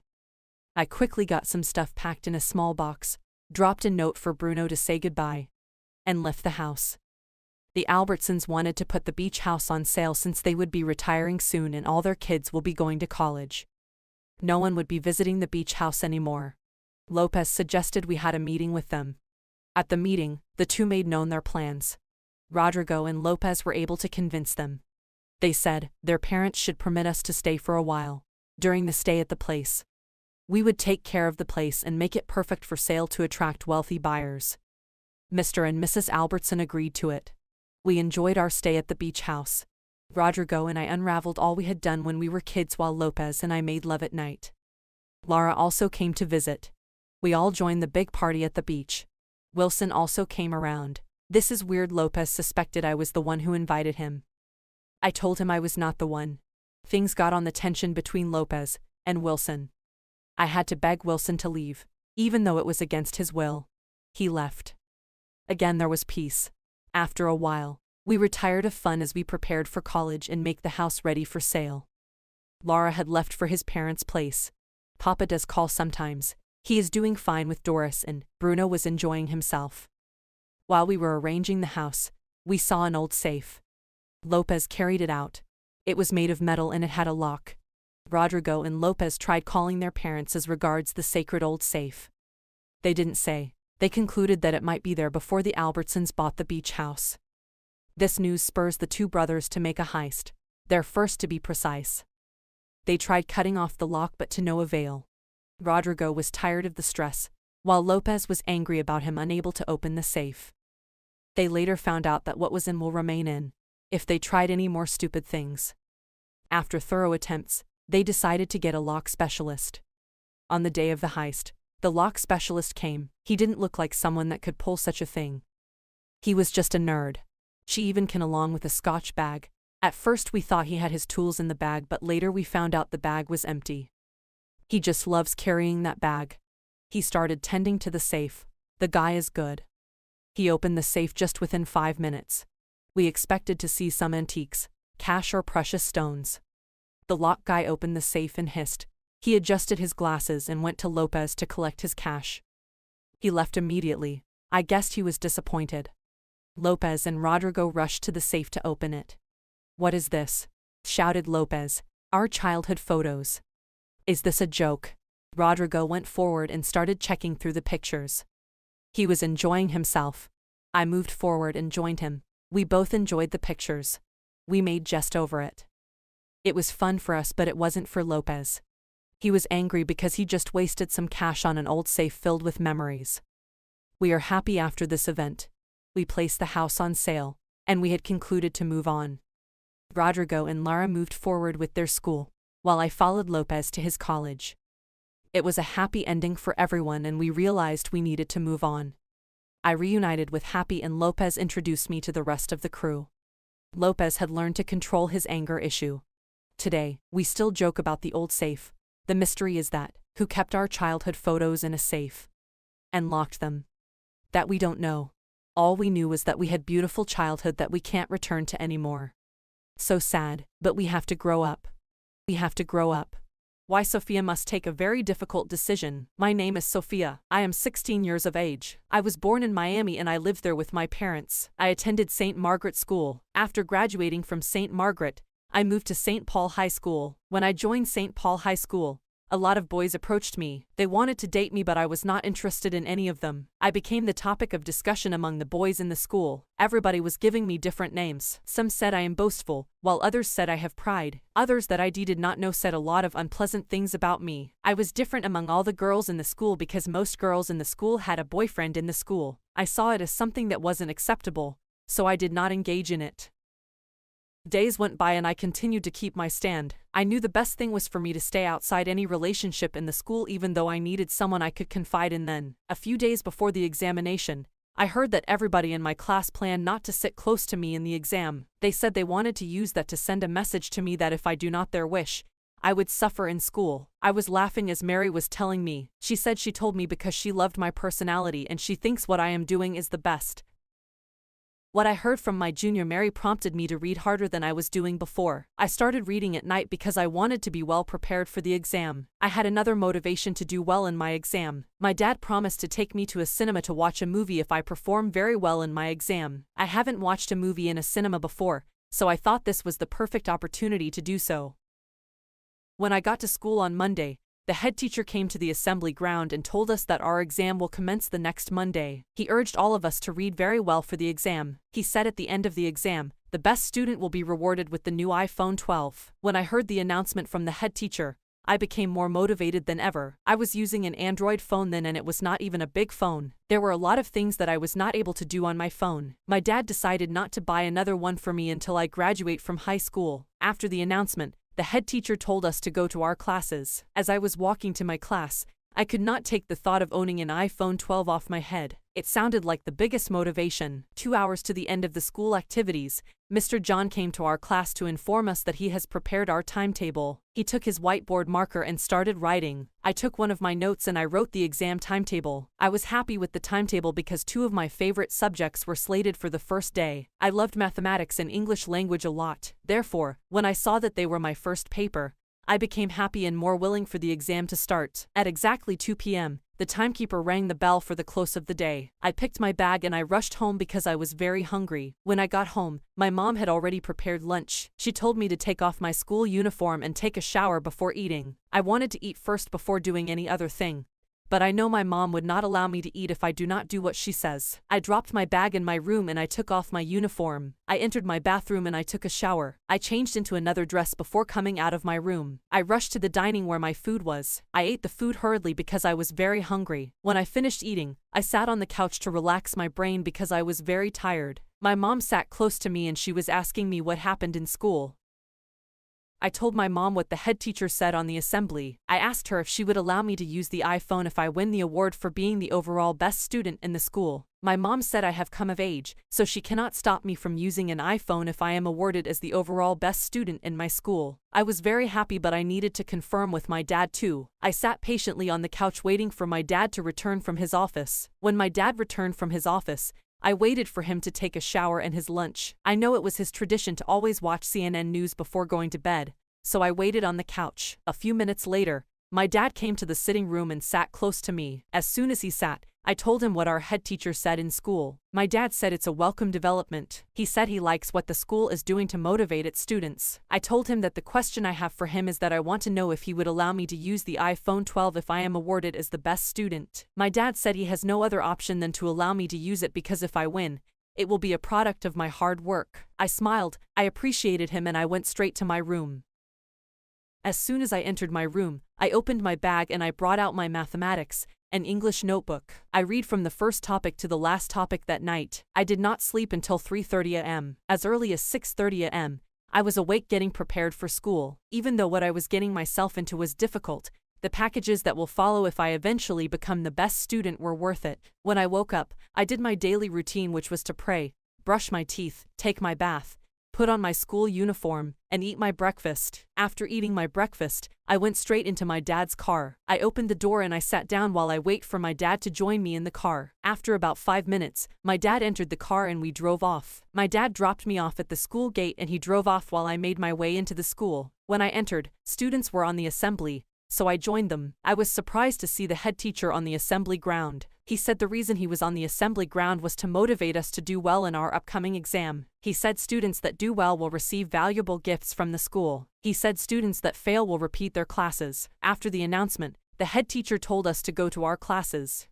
I quickly got some stuff packed in a small box, dropped a note for Bruno to say goodbye, and left the house. The Albertsons wanted to put the beach house on sale since they would be retiring soon and all their kids will be going to college. No one would be visiting the beach house anymore. Lopez suggested we had a meeting with them. At the meeting, the two made known their plans. Rodrigo and Lopez were able to convince them. They said their parents should permit us to stay for a while. During the stay at the place, we would take care of the place and make it perfect for sale to attract wealthy buyers. Mr. and Mrs. Albertson agreed to it. We enjoyed our stay at the beach house. Rodrigo and I unraveled all we had done when we were kids while Lopez and I made love at night. Laura also came to visit. We all joined the big party at the beach. Wilson also came around. This is weird. Lopez suspected I was the one who invited him. I told him I was not the one. Things got on the tension between Lopez and Wilson. I had to beg Wilson to leave, even though it was against his will. He left. Again there was peace. After a while, we were tired of fun as we prepared for college and make the house ready for sale. Laura had left for his parents' place. Papa does call sometimes. He is doing fine with Doris and Bruno was enjoying himself. While we were arranging the house, we saw an old safe. Lopez carried it out. It was made of metal and it had a lock. Rodrigo and Lopez tried calling their parents as regards the sacred old safe. They didn't say. They concluded that it might be there before the Albertsons bought the beach house. This news spurs the two brothers to make a heist, their first to be precise. They tried cutting off the lock but to no avail. Rodrigo was tired of the stress, while Lopez was angry about him unable to open the safe. They later found out that what was in will remain in, if they tried any more stupid things. After thorough attempts, they decided to get a lock specialist. On the day of the heist, the lock specialist came. He didn't look like someone that could pull such a thing. He was just a nerd. She even came along with a Scotch bag. At first we thought he had his tools in the bag, but later we found out the bag was empty. He just loves carrying that bag. He started tending to the safe. The guy is good. He opened the safe just within 5 minutes. We expected to see some antiques, cash or precious stones. The lock guy opened the safe and hissed. He adjusted his glasses and went to Lopez to collect his cash. He left immediately. I guessed he was disappointed. Lopez and Rodrigo rushed to the safe to open it. "What is this?" shouted Lopez. "Our childhood photos. Is this a joke?" Rodrigo went forward and started checking through the pictures. He was enjoying himself. I moved forward and joined him. We both enjoyed the pictures. We made jest over it. It was fun for us, but it wasn't for Lopez. He was angry because he just wasted some cash on an old safe filled with memories. We are happy after this event. We placed the house on sale, and we had concluded to move on. Rodrigo and Lara moved forward with their school, while I followed Lopez to his college. It was a happy ending for everyone and we realized we needed to move on. I reunited with Happy and Lopez introduced me to the rest of the crew. Lopez had learned to control his anger issue. Today, we still joke about the old safe. The mystery is that, who kept our childhood photos in a safe and locked them? That we don't know. All we knew was that we had beautiful childhood that we can't return to anymore. So sad, but we have to grow up. We have to grow up. Why Sophia must take a very difficult decision. My name is Sophia. I am 16 years of age. I was born in Miami and I lived there with my parents. I attended St. Margaret School. After graduating from St. Margaret, I moved to St. Paul High School. When I joined St. Paul High School, a lot of boys approached me. They wanted to date me, but I was not interested in any of them. I became the topic of discussion among the boys in the school. Everybody was giving me different names. Some said I am boastful, while others said I have pride. Others that I did not know said a lot of unpleasant things about me. I was different among all the girls in the school because most girls in the school had a boyfriend in the school. I saw it as something that wasn't acceptable, so I did not engage in it. Days went by and I continued to keep my stand. I knew the best thing was for me to stay outside any relationship in the school, even though I needed someone I could confide in then. A few days before the examination, I heard that everybody in my class planned not to sit close to me in the exam. They said they wanted to use that to send a message to me that if I do not their wish, I would suffer in school. I was laughing as Mary was telling me. She said she told me because she loved my personality and she thinks what I am doing is the best. What I heard from my junior Mary prompted me to read harder than I was doing before. I started reading at night because I wanted to be well prepared for the exam. I had another motivation to do well in my exam. My dad promised to take me to a cinema to watch a movie if I perform very well in my exam. I haven't watched a movie in a cinema before, so I thought this was the perfect opportunity to do so. When I got to school on Monday, the head teacher came to the assembly ground and told us that our exam will commence the next Monday. He urged all of us to read very well for the exam. He said at the end of the exam, the best student will be rewarded with the new iPhone 12. When I heard the announcement from the head teacher, I became more motivated than ever. I was using an Android phone then and it was not even a big phone. There were a lot of things that I was not able to do on my phone. My dad decided not to buy another one for me until I graduate from high school. After the announcement, the head teacher told us to go to our classes. As I was walking to my class, I could not take the thought of owning an iPhone 12 off my head. It sounded like the biggest motivation. 2 hours to the end of the school activities, Mr. John came to our class to inform us that he has prepared our timetable. He took his whiteboard marker and started writing. I took one of my notes and I wrote the exam timetable. I was happy with the timetable because 2 of my favorite subjects were slated for the first day. I loved mathematics and English language a lot. Therefore, when I saw that they were my first paper, I became happy and more willing for the exam to start. At exactly 2 p.m., the timekeeper rang the bell for the close of the day. I picked my bag and I rushed home because I was very hungry. When I got home, my mom had already prepared lunch. She told me to take off my school uniform and take a shower before eating. I wanted to eat first before doing any other thing, but I know my mom would not allow me to eat if I do not do what she says. I dropped my bag in my room and I took off my uniform. I entered my bathroom and I took a shower. I changed into another dress before coming out of my room. I rushed to the dining where my food was. I ate the food hurriedly because I was very hungry. When I finished eating, I sat on the couch to relax my brain because I was very tired. My mom sat close to me and she was asking me what happened in school. I told my mom what the head teacher said on the assembly. I asked her if she would allow me to use the iPhone if I win the award for being the overall best student in the school. My mom said I have come of age, so she cannot stop me from using an iPhone if I am awarded as the overall best student in my school. I was very happy, but I needed to confirm with my dad too. I sat patiently on the couch waiting for my dad to return from his office. When my dad returned from his office, I waited for him to take a shower and his lunch. I know it was his tradition to always watch CNN News before going to bed, so I waited on the couch. A few minutes later, my dad came to the sitting room and sat close to me. As soon as he sat, I told him what our head teacher said in school. My dad said it's a welcome development. He said he likes what the school is doing to motivate its students. I told him that the question I have for him is that I want to know if he would allow me to use the iPhone 12 if I am awarded as the best student. My dad said he has no other option than to allow me to use it because if I win, it will be a product of my hard work. I smiled, I appreciated him, and I went straight to my room. As soon as I entered my room, I opened my bag and I brought out my mathematics and English notebook. I read from the first topic to the last topic that night. I did not sleep until 3:30 a.m. As early as 6:30 a.m., I was awake getting prepared for school. Even though what I was getting myself into was difficult, the packages that will follow if I eventually become the best student were worth it. When I woke up, I did my daily routine, which was to pray, brush my teeth, take my bath, put on my school uniform, and eat my breakfast. After eating my breakfast, I went straight into my dad's car. I opened the door and I sat down while I wait for my dad to join me in the car. After about 5 minutes, my dad entered the car and we drove off. My dad dropped me off at the school gate and he drove off while I made my way into the school. When I entered, students were on the assembly, so I joined them. I was surprised to see the head teacher on the assembly ground. He said the reason he was on the assembly ground was to motivate us to do well in our upcoming exam. He said students that do well will receive valuable gifts from the school. He said students that fail will repeat their classes. After the announcement, the head teacher told us to go to our classes.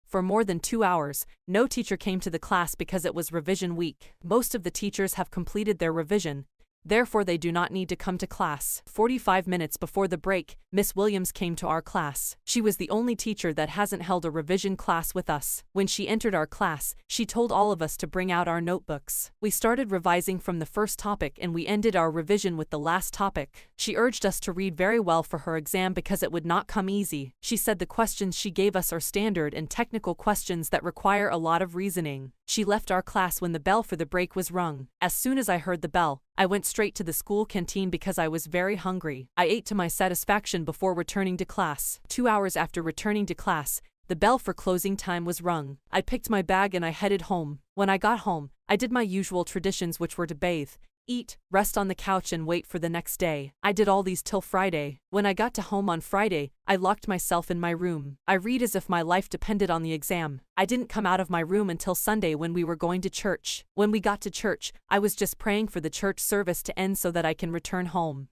For more than 2 hours, no teacher came to the class because it was revision week. Most of the teachers have completed their revision, therefore they do not need to come to class. 45 minutes before the break, Miss Williams came to our class. She was the only teacher that hasn't held a revision class with us. When she entered our class, she told all of us to bring out our notebooks. We started revising from the first topic and we ended our revision with the last topic. She urged us to read very well for her exam because it would not come easy. She said the questions she gave us are standard and technical questions that require a lot of reasoning. She left our class when the bell for the break was rung. As soon as I heard the bell, I went straight to the school canteen because I was very hungry. I ate to my satisfaction before returning to class. 2 hours after returning to class, the bell for closing time was rung. I picked my bag and I headed home. When I got home, I did my usual traditions, which were to bathe, eat, rest on the couch and wait for the next day. I did all these till Friday. When I got to home on Friday, I locked myself in my room. I read as if my life depended on the exam. I didn't come out of my room until Sunday when we were going to church. When we got to church, I was just praying for the church service to end so that I can return home.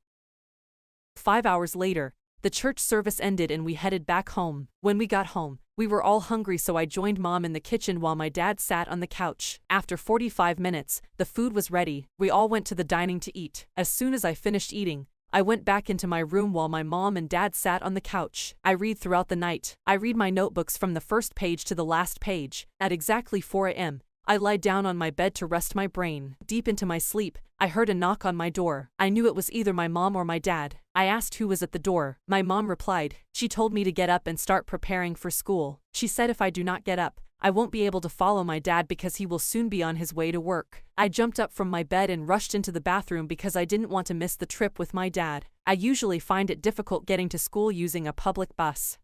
5 hours later, the church service ended and we headed back home. When we got home, we were all hungry, so I joined Mom in the kitchen while my dad sat on the couch. After 45 minutes, the food was ready. We all went to the dining to eat. As soon as I finished eating, I went back into my room while my mom and dad sat on the couch. I read throughout the night. I read my notebooks from the first page to the last page. At exactly 4 a.m., I lied down on my bed to rest my brain. Deep into my sleep, I heard a knock on my door. I knew it was either my mom or my dad. I asked who was at the door. My mom replied. She told me to get up and start preparing for school. She said if I do not get up, I won't be able to follow my dad because he will soon be on his way to work. I jumped up from my bed and rushed into the bathroom because I didn't want to miss the trip with my dad. I usually find it difficult getting to school using a public bus.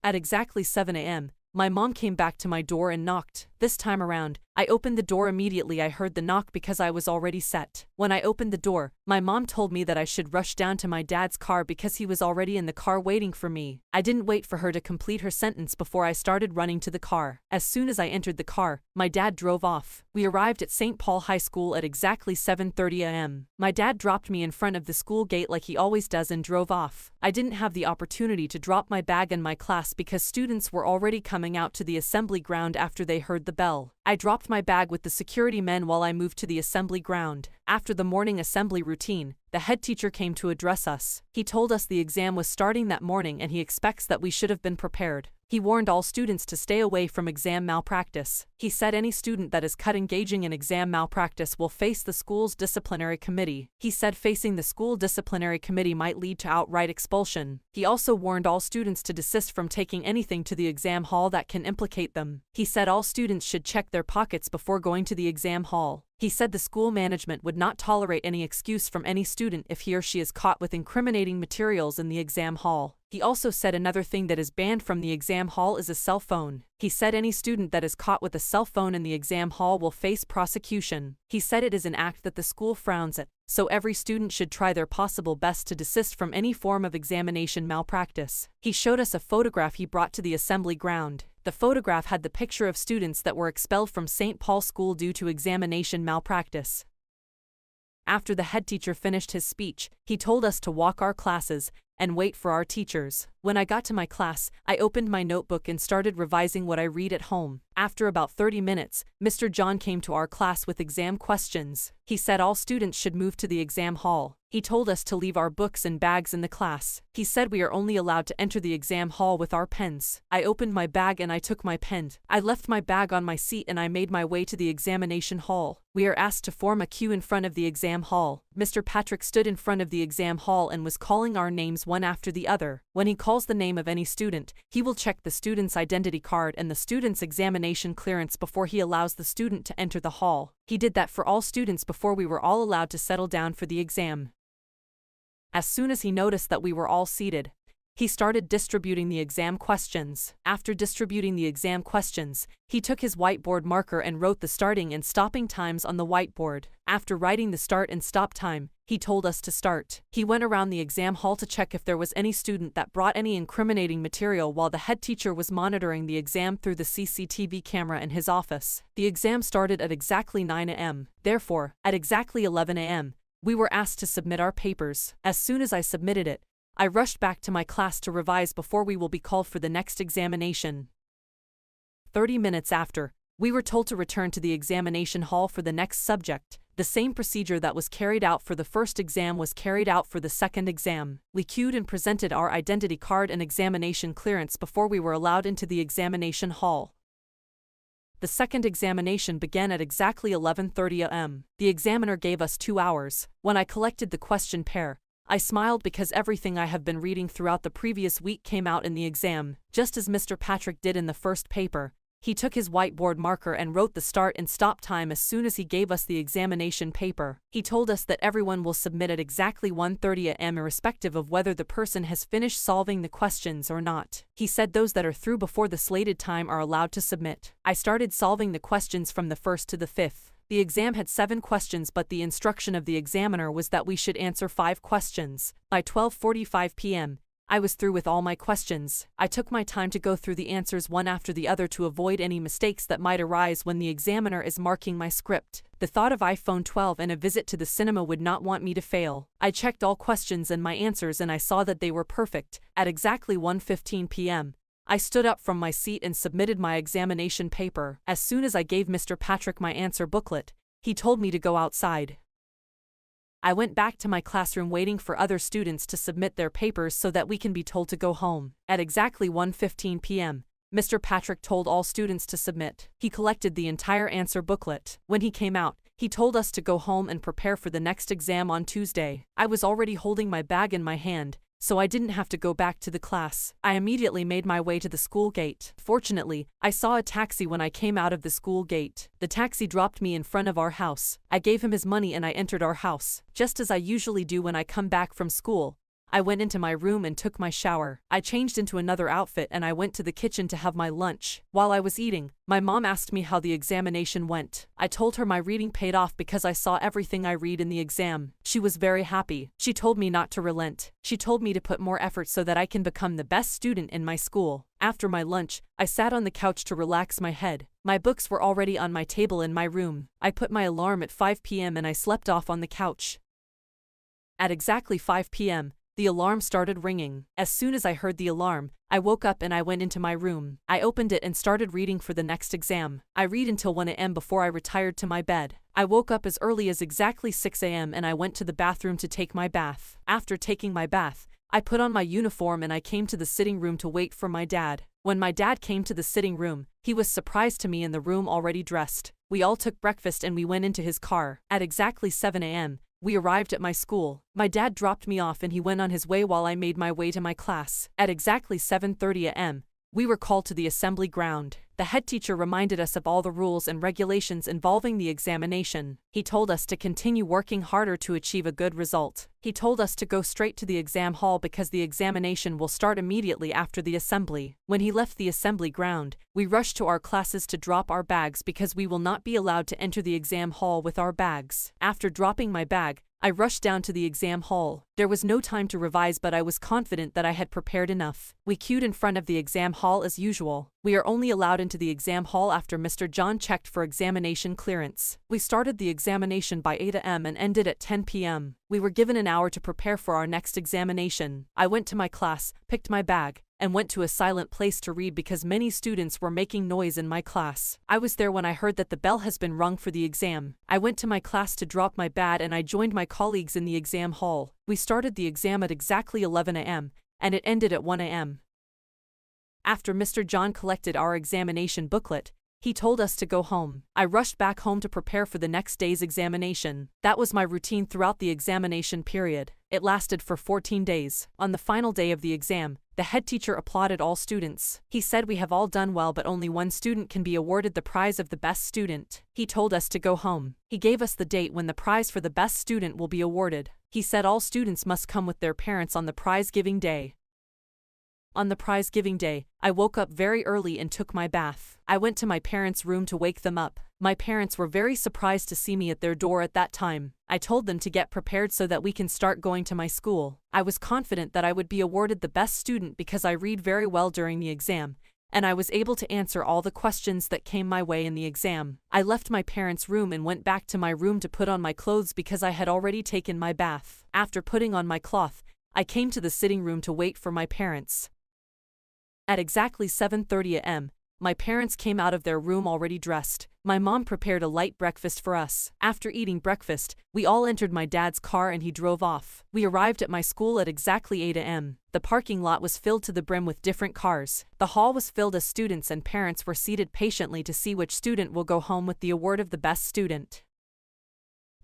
At exactly 7 a.m., my mom came back to my door and knocked. This time around, I opened the door immediately. I heard the knock because I was already set. When I opened the door, my mom told me that I should rush down to my dad's car because he was already in the car waiting for me. I didn't wait for her to complete her sentence before I started running to the car. As soon as I entered the car, my dad drove off. We arrived at St. Paul High School at exactly 7:30 a.m. My dad dropped me in front of the school gate like he always does and drove off. I didn't have the opportunity to drop my bag in my class because students were already coming out to the assembly ground after they heard the bell. I dropped my bag with the security men while I moved to the assembly ground. After the morning assembly routine, the head teacher came to address us. He told us the exam was starting that morning and he expects that we should have been prepared. He warned all students to stay away from exam malpractice. He said any student that is caught engaging in exam malpractice will face the school's disciplinary committee. He said facing the school disciplinary committee might lead to outright expulsion. He also warned all students to desist from taking anything to the exam hall that can implicate them. He said all students should check their pockets before going to the exam hall. He said the school management would not tolerate any excuse from any student if he or she is caught with incriminating materials in the exam hall. He also said another thing that is banned from the exam hall is a cell phone. He said any student that is caught with a cell phone in the exam hall will face prosecution. He said it is an act that the school frowns at, so every student should try their possible best to desist from any form of examination malpractice. He showed us a photograph he brought to the assembly ground. The photograph had the picture of students that were expelled from St. Paul School due to examination malpractice. After the head teacher finished his speech, he told us to walk our classes and wait for our teachers. When I got to my class, I opened my notebook and started revising what I read at home. After about 30 minutes, Mr. John came to our class with exam questions. He said all students should move to the exam hall. He told us to leave our books and bags in the class. He said we are only allowed to enter the exam hall with our pens. I opened my bag and I took my pen. I left my bag on my seat and I made my way to the examination hall. We are asked to form a queue in front of the exam hall. Mr. Patrick stood in front of the exam hall and was calling our names one after the other. When he calls the name of any student, he will check the student's identity card and the student's examination clearance before he allows the student to enter the hall. He did that for all students before we were all allowed to settle down for the exam. As soon as he noticed that we were all seated, he started distributing the exam questions. After distributing the exam questions, he took his whiteboard marker and wrote the starting and stopping times on the whiteboard. After writing the start and stop time, he told us to start. He went around the exam hall to check if there was any student that brought any incriminating material while the head teacher was monitoring the exam through the CCTV camera in his office. The exam started at exactly 9 a.m. Therefore, at exactly 11 a.m., we were asked to submit our papers. As soon as I submitted it, I rushed back to my class to revise before we will be called for the next examination. 30 minutes after, we were told to return to the examination hall for the next subject. The same procedure that was carried out for the first exam was carried out for the second exam. We queued and presented our identity card and examination clearance before we were allowed into the examination hall. The second examination began at exactly 11:30 a.m. The examiner gave us 2 hours. When I collected the question pair, I smiled because everything I have been reading throughout the previous week came out in the exam, just as Mr. Patrick did in the first paper. He took his whiteboard marker and wrote the start and stop time as soon as he gave us the examination paper. He told us that everyone will submit at exactly 1:30 a.m. irrespective of whether the person has finished solving the questions or not. He said those that are through before the slated time are allowed to submit. I started solving the questions from the first to the fifth. The exam had 7 questions, but the instruction of the examiner was that we should answer 5 questions. By 12:45 p.m., I was through with all my questions. I took my time to go through the answers one after the other to avoid any mistakes that might arise when the examiner is marking my script. The thought of iPhone 12 and a visit to the cinema would not want me to fail. I checked all questions and my answers and I saw that they were perfect. At exactly 1:15 p.m., I stood up from my seat and submitted my examination paper. As soon as I gave Mr. Patrick my answer booklet, he told me to go outside. I went back to my classroom waiting for other students to submit their papers so that we can be told to go home. At exactly 1:15 p.m., Mr. Patrick told all students to submit. He collected the entire answer booklet. When he came out, he told us to go home and prepare for the next exam on Tuesday. I was already holding my bag in my hand, so I didn't have to go back to the class. I immediately made my way to the school gate. Fortunately, I saw a taxi when I came out of the school gate. The taxi dropped me in front of our house. I gave him his money and I entered our house. Just as I usually do when I come back from school, I went into my room and took my shower. I changed into another outfit and I went to the kitchen to have my lunch. While I was eating, my mom asked me how the examination went. I told her my reading paid off because I saw everything I read in the exam. She was very happy. She told me not to relent. She told me to put more effort so that I can become the best student in my school. After my lunch, I sat on the couch to relax my head. My books were already on my table in my room. I put my alarm at 5 p.m. and I slept off on the couch. At exactly 5 p.m., the alarm started ringing. As soon as I heard the alarm, I woke up and I went into my room. I opened it and started reading for the next exam. I read until 1 a.m. before I retired to my bed. I woke up as early as exactly 6 a.m. and I went to the bathroom to take my bath. After taking my bath, I put on my uniform and I came to the sitting room to wait for my dad. When my dad came to the sitting room, he was surprised to me in the room already dressed. We all took breakfast and we went into his car. At exactly 7 a.m., we arrived at my school. My dad dropped me off and he went on his way while I made my way to my class. At exactly 7:30 a.m., we were called to the assembly ground. The head teacher reminded us of all the rules and regulations involving the examination. He told us to continue working harder to achieve a good result. He told us to go straight to the exam hall because the examination will start immediately after the assembly. When he left the assembly ground, we rushed to our classes to drop our bags because we will not be allowed to enter the exam hall with our bags. After dropping my bag, I rushed down to the exam hall. There was no time to revise, but I was confident that I had prepared enough. We queued in front of the exam hall as usual. We are only allowed into the exam hall after Mr. John checked for examination clearance. We started the examination by 8 a.m. and ended at 10 p.m. We were given an hour to prepare for our next examination. I went to my class, picked my bag, and went to a silent place to read because many students were making noise in my class. I was there when I heard that the bell has been rung for the exam. I went to my class to drop my bag and I joined my colleagues in the exam hall. We started the exam at exactly 11 a.m., and it ended at 1 a.m. After Mr. John collected our examination booklet, he told us to go home. I rushed back home to prepare for the next day's examination. That was my routine throughout the examination period. It lasted for 14 days. On the final day of the exam, the head teacher applauded all students. He said we have all done well, but only one student can be awarded the prize of the best student. He told us to go home. He gave us the date when the prize for the best student will be awarded. He said all students must come with their parents on the prize-giving day. On the prize-giving day, I woke up very early and took my bath. I went to my parents' room to wake them up. My parents were very surprised to see me at their door at that time. I told them to get prepared so that we can start going to my school. I was confident that I would be awarded the best student because I read very well during the exam, and I was able to answer all the questions that came my way in the exam. I left my parents' room and went back to my room to put on my clothes because I had already taken my bath. After putting on my cloth, I came to the sitting room to wait for my parents. At exactly 7:30 a.m., my parents came out of their room already dressed. My mom prepared a light breakfast for us. After eating breakfast, we all entered my dad's car and he drove off. We arrived at my school at exactly 8 a.m. The parking lot was filled to the brim with different cars. The hall was filled as students and parents were seated patiently to see which student will go home with the award of the best student.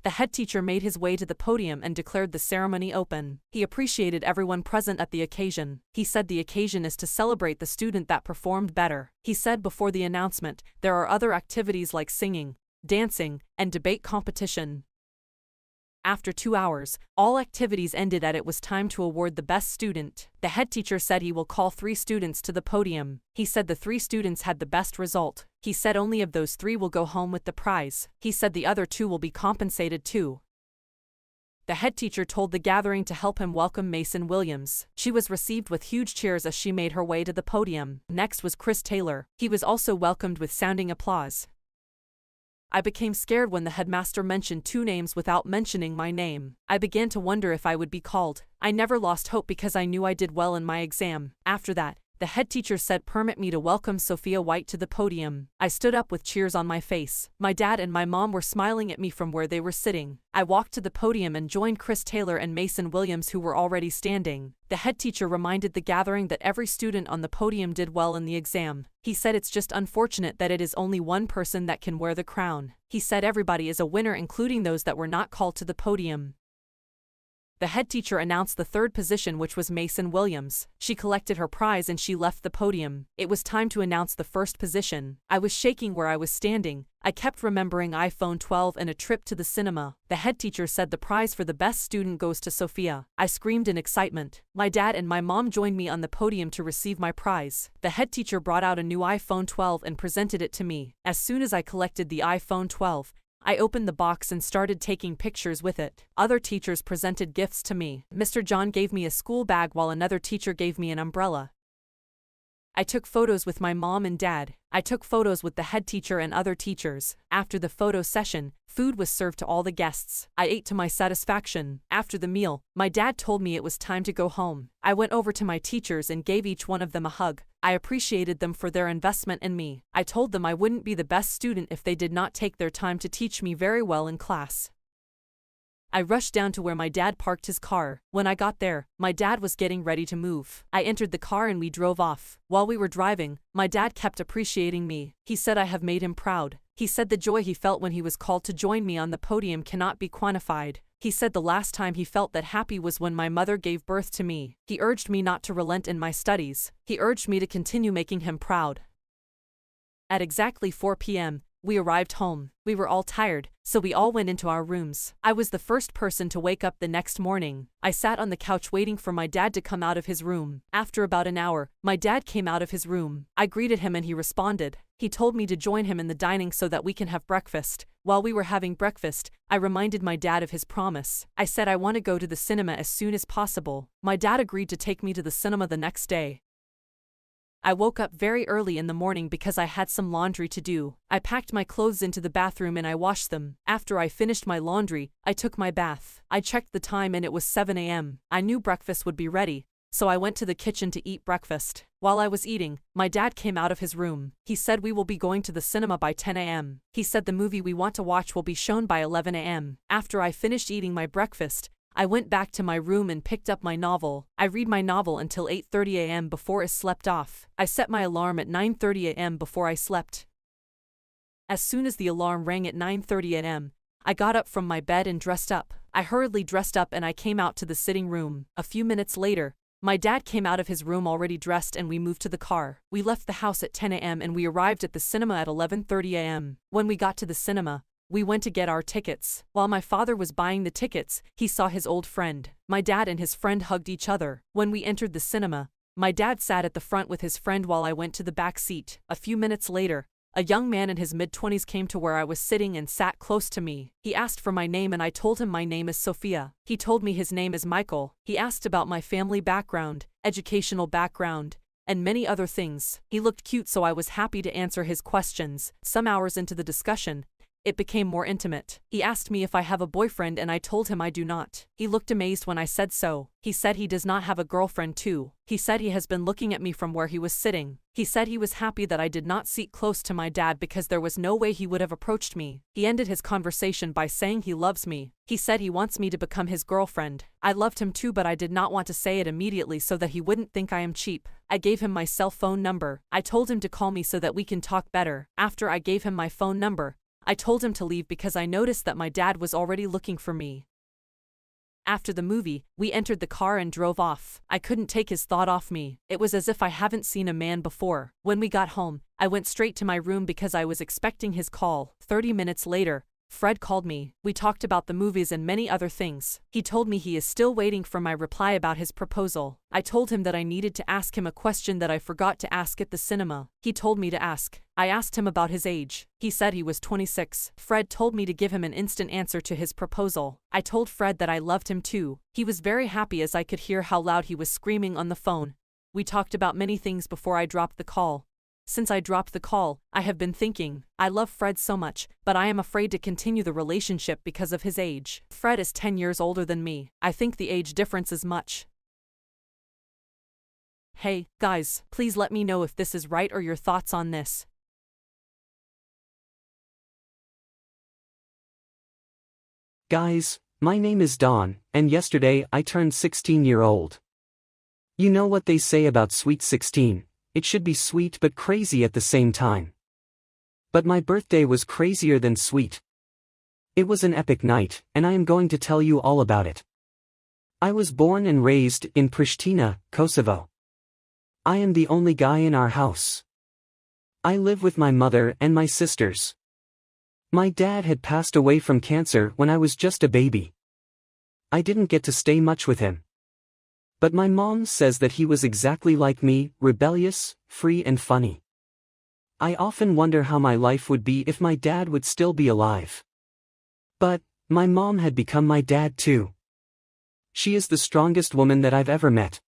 The head teacher made his way to the podium and declared the ceremony open. He appreciated everyone present at the occasion. He said the occasion is to celebrate the student that performed better. He said before the announcement, there are other activities like singing, dancing, and debate competition. After 2 hours, all activities ended and it was time to award the best student. The head teacher said he will call 3 students to the podium. He said the 3 students had the best result. He said only of those 3 will go home with the prize. He said the other 2 will be compensated too. The head teacher told the gathering to help him welcome Mason Williams. She was received with huge cheers as she made her way to the podium. Next was Chris Taylor. He was also welcomed with sounding applause. I became scared when the headmaster mentioned 2 names without mentioning my name. I began to wonder if I would be called. I never lost hope because I knew I did well in my exam. After that, the head teacher said permit me to welcome Sophia White to the podium. I stood up with cheers on my face. My dad and my mom were smiling at me from where they were sitting. I walked to the podium and joined Chris Taylor and Mason Williams who were already standing. The head teacher reminded the gathering that every student on the podium did well in the exam. He said it's just unfortunate that it is only one person that can wear the crown. He said everybody is a winner including those that were not called to the podium. The head teacher announced the 3rd position which was Mason Williams. She collected her prize and she left the podium. It was time to announce the 1st position. I was shaking where I was standing. I kept remembering iPhone 12 and a trip to the cinema. The head teacher said the prize for the best student goes to Sophia. I screamed in excitement. My dad and my mom joined me on the podium to receive my prize. The head teacher brought out a new iPhone 12 and presented it to me. As soon as I collected the iPhone 12, I opened the box and started taking pictures with it. Other teachers presented gifts to me. Mr. John gave me a school bag while another teacher gave me an umbrella. I took photos with my mom and dad. I took photos with the head teacher and other teachers. After the photo session, food was served to all the guests. I ate to my satisfaction. After the meal, my dad told me it was time to go home. I went over to my teachers and gave each one of them a hug. I appreciated them for their investment in me. I told them I wouldn't be the best student if they did not take their time to teach me very well in class. I rushed down to where my dad parked his car. When I got there, my dad was getting ready to move. I entered the car and we drove off. While we were driving, my dad kept appreciating me. He said I have made him proud. He said the joy he felt when he was called to join me on the podium cannot be quantified. He said the last time he felt that happy was when my mother gave birth to me. He urged me not to relent in my studies. He urged me to continue making him proud. At exactly 4 p.m., we arrived home. We were all tired, so we all went into our rooms. I was the first person to wake up the next morning. I sat on the couch waiting for my dad to come out of his room. After about an hour, my dad came out of his room. I greeted him and he responded. He told me to join him in the dining so that we can have breakfast. While we were having breakfast, I reminded my dad of his promise. I said I want to go to the cinema as soon as possible. My dad agreed to take me to the cinema the next day. I woke up very early in the morning because I had some laundry to do. I packed my clothes into the bathroom and I washed them. After I finished my laundry, I took my bath. I checked the time and it was 7 a.m. I knew breakfast would be ready, so I went to the kitchen to eat breakfast. While I was eating, my dad came out of his room. He said we will be going to the cinema by 10 a.m. He said the movie we want to watch will be shown by 11 a.m. After I finished eating my breakfast, I went back to my room and picked up my novel. I read my novel until 8:30 a.m. before I slept off. I set my alarm at 9:30 a.m. before I slept. As soon as the alarm rang at 9:30 a.m., I got up from my bed and dressed up. I hurriedly dressed up and I came out to the sitting room. A few minutes later, my dad came out of his room already dressed and we moved to the car. We left the house at 10 a.m. and we arrived at the cinema at 11:30 a.m. When we got to the cinema, we went to get our tickets. While my father was buying the tickets, he saw his old friend. My dad and his friend hugged each other. When we entered the cinema, my dad sat at the front with his friend while I went to the back seat. A few minutes later, A young man in his mid-20s came to where I was sitting and sat close to me. He asked for my name and I told him my name is Sophia. He told me his name is Michael. He asked about my family background, educational background, and many other things. He looked cute, so I was happy to answer his questions. Some hours into the discussion, it became more intimate. He asked me if I have a boyfriend and I told him I do not. He looked amazed when I said so. He said he does not have a girlfriend too. He said he has been looking at me from where he was sitting. He said he was happy that I did not sit close to my dad because there was no way he would have approached me. He ended his conversation by saying he loves me. He said he wants me to become his girlfriend. I loved him too, but I did not want to say it immediately so that he wouldn't think I am cheap. I gave him my cell phone number. I told him to call me so that we can talk better. After I gave him my phone number, I told him to leave because I noticed that my dad was already looking for me. After the movie, we entered the car and drove off. I couldn't take his thought off me. It was as if I haven't seen a man before. When we got home, I went straight to my room because I was expecting his call. 30 minutes later, Fred called me. We talked about the movies and many other things. He told me he is still waiting for my reply about his proposal. I told him that I needed to ask him a question that I forgot to ask at the cinema. He told me to ask. I asked him about his age. He said he was 26. Fred told me to give him an instant answer to his proposal. I told Fred that I loved him too. He was very happy as I could hear how loud he was screaming on the phone. We talked about many things before I dropped the call. Since I dropped the call, I have been thinking, I love Fred so much, but I am afraid to continue the relationship because of his age. Fred is 10 years older than me. I think the age difference is much. Hey, guys, please let me know if this is right or your thoughts on this. Guys, my name is Don, and yesterday I turned 16-year-old. You know what they say about sweet 16? It should be sweet but crazy at the same time. But my birthday was crazier than sweet. It was an epic night, and I am going to tell you all about it. I was born and raised in Pristina, Kosovo. I am the only guy in our house. I live with my mother and my sisters. My dad had passed away from cancer when I was just a baby. I didn't get to stay much with him. But my mom says that he was exactly like me, rebellious, free and funny. I often wonder how my life would be if my dad would still be alive. But, my mom had become my dad too. She is the strongest woman that I've ever met.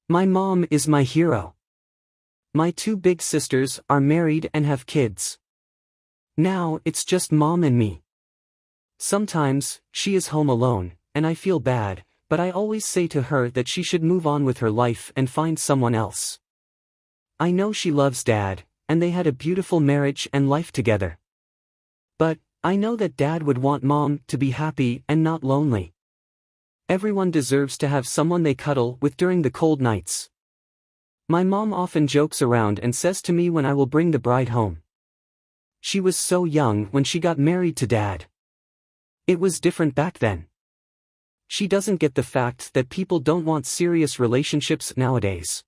My mom is my hero. My two big sisters are married and have kids. Now it's just mom and me. Sometimes, she is home alone, and I feel bad, but I always say to her that she should move on with her life and find someone else. I know she loves Dad, and they had a beautiful marriage and life together. But, I know that Dad would want Mom to be happy and not lonely. Everyone deserves to have someone they cuddle with during the cold nights. My mom often jokes around and says to me when I will bring the bride home. She was so young when she got married to Dad. It was different back then. She doesn't get the fact that people don't want serious relationships nowadays.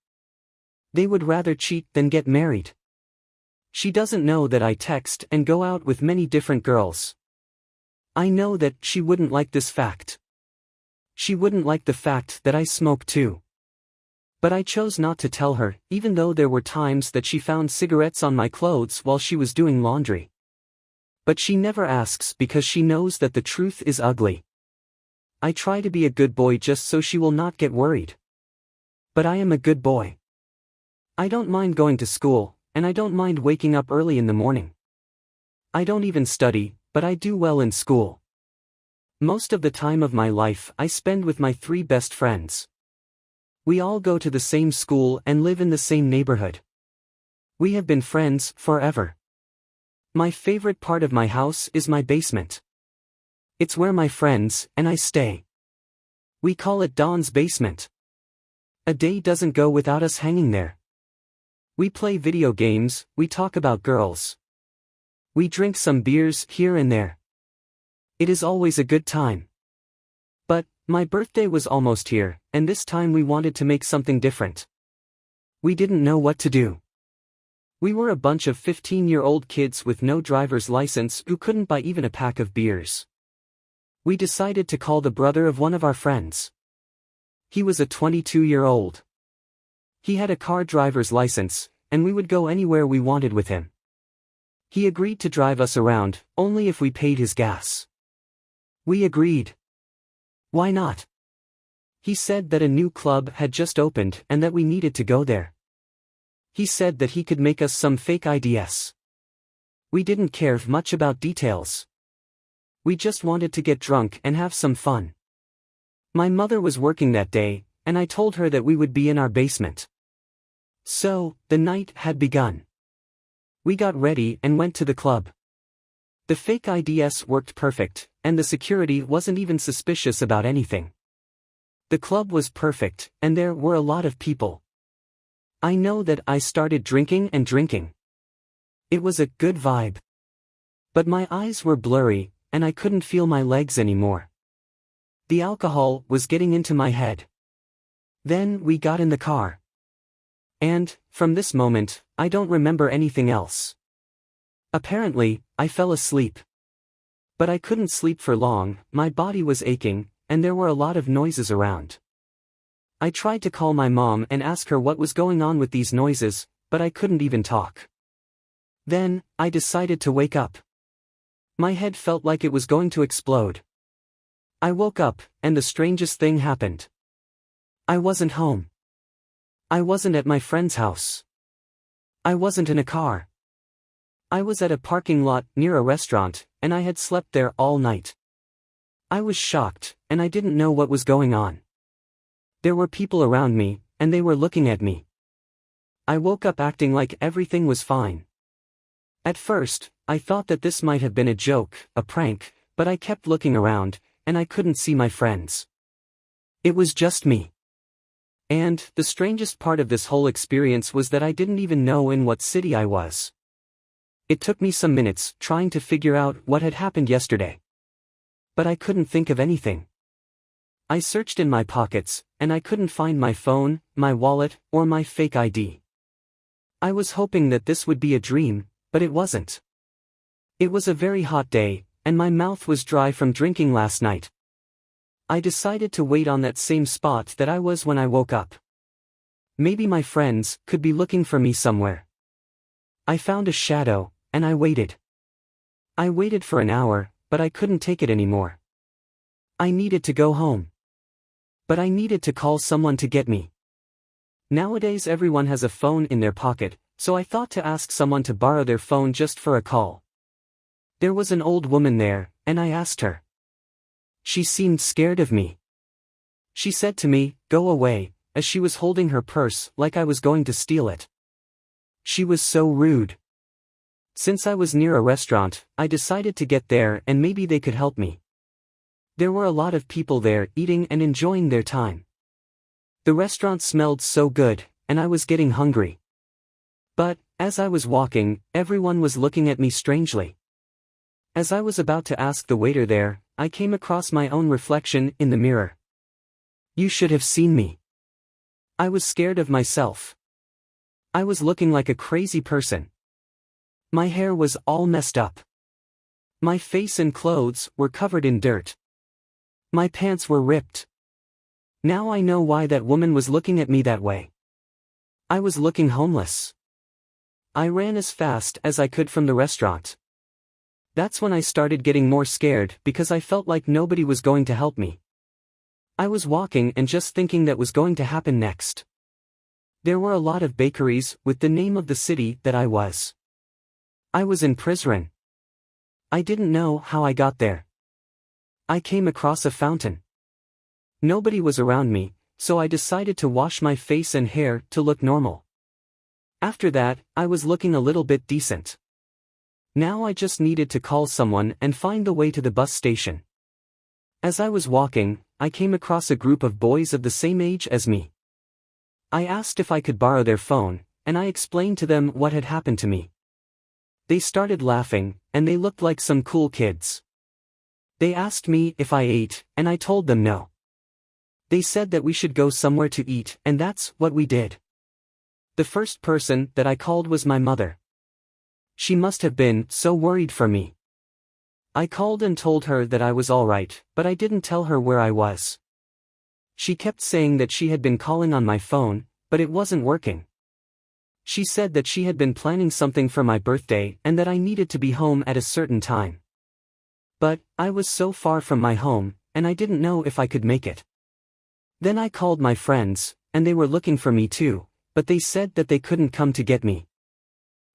They would rather cheat than get married. She doesn't know that I text and go out with many different girls. I know that she wouldn't like this fact. She wouldn't like the fact that I smoke too. But I chose not to tell her, even though there were times that she found cigarettes on my clothes while she was doing laundry. But she never asks because she knows that the truth is ugly. I try to be a good boy just so she will not get worried. But I am a good boy. I don't mind going to school, and I don't mind waking up early in the morning. I don't even study, but I do well in school. Most of the time of my life I spend with my 3 best friends. We all go to the same school and live in the same neighborhood. We have been friends forever. My favorite part of my house is my basement. It's where my friends and I stay. We call it Don's basement. A day doesn't go without us hanging there. We play video games, we talk about girls. We drink some beers here and there. It is always a good time. But, my birthday was almost here, and this time we wanted to make something different. We didn't know what to do. We were a bunch of 15-year-old kids with no driver's license who couldn't buy even a pack of beers. We decided to call the brother of one of our friends. He was a 22-year-old. He had a car driver's license, and we would go anywhere we wanted with him. He agreed to drive us around, only if we paid his gas. We agreed. Why not? He said that a new club had just opened and that we needed to go there. He said that he could make us some fake IDs. We didn't care much about details. We just wanted to get drunk and have some fun. My mother was working that day, and I told her that we would be in our basement. So, the night had begun. We got ready and went to the club. The fake IDs worked perfect, and the security wasn't even suspicious about anything. The club was perfect, and there were a lot of people. I know that I started drinking and drinking. It was a good vibe. But my eyes were blurry, and I couldn't feel my legs anymore. The alcohol was getting into my head. Then we got in the car. And, from this moment, I don't remember anything else. Apparently, I fell asleep. But I couldn't sleep for long, my body was aching, and there were a lot of noises around. I tried to call my mom and ask her what was going on with these noises, but I couldn't even talk. Then, I decided to wake up. My head felt like it was going to explode. I woke up, and the strangest thing happened. I wasn't home. I wasn't at my friend's house. I wasn't in a car. I was at a parking lot near a restaurant, and I had slept there all night. I was shocked, and I didn't know what was going on. There were people around me, and they were looking at me. I woke up acting like everything was fine. At first, I thought that this might have been a joke, a prank, but I kept looking around, and I couldn't see my friends. It was just me. And, the strangest part of this whole experience was that I didn't even know in what city I was. It took me some minutes trying to figure out what had happened yesterday. But I couldn't think of anything. I searched in my pockets, and I couldn't find my phone, my wallet, or my fake ID. I was hoping that this would be a dream, but it wasn't. It was a very hot day, and my mouth was dry from drinking last night. I decided to wait on that same spot that I was when I woke up. Maybe my friends could be looking for me somewhere. I found a shadow, and I waited. I waited for an hour, but I couldn't take it anymore. I needed to go home. But I needed to call someone to get me. Nowadays everyone has a phone in their pocket, so I thought to ask someone to borrow their phone just for a call. There was an old woman there, and I asked her. She seemed scared of me. She said to me, "Go away," as she was holding her purse like I was going to steal it. She was so rude. Since I was near a restaurant, I decided to get there and maybe they could help me. There were a lot of people there eating and enjoying their time. The restaurant smelled so good, and I was getting hungry. But, as I was walking, everyone was looking at me strangely. As I was about to ask the waiter there, I came across my own reflection in the mirror. You should have seen me. I was scared of myself. I was looking like a crazy person. My hair was all messed up. My face and clothes were covered in dirt. My pants were ripped. Now I know why that woman was looking at me that way. I was looking homeless. I ran as fast as I could from the restaurant. That's when I started getting more scared because I felt like nobody was going to help me. I was walking and just thinking that was going to happen next. There were a lot of bakeries with the name of the city that I was. I was in Prizren. I didn't know how I got there. I came across a fountain. Nobody was around me, so I decided to wash my face and hair to look normal. After that, I was looking a little bit decent. Now I just needed to call someone and find the way to the bus station. As I was walking, I came across a group of boys of the same age as me. I asked if I could borrow their phone, and I explained to them what had happened to me. They started laughing, and they looked like some cool kids. They asked me if I ate, and I told them no. They said that we should go somewhere to eat, and that's what we did. The first person that I called was my mother. She must have been so worried for me. I called and told her that I was all right, but I didn't tell her where I was. She kept saying that she had been calling on my phone, but it wasn't working. She said that she had been planning something for my birthday and that I needed to be home at a certain time. But, I was so far from my home, and I didn't know if I could make it. Then I called my friends, and they were looking for me too, but they said that they couldn't come to get me.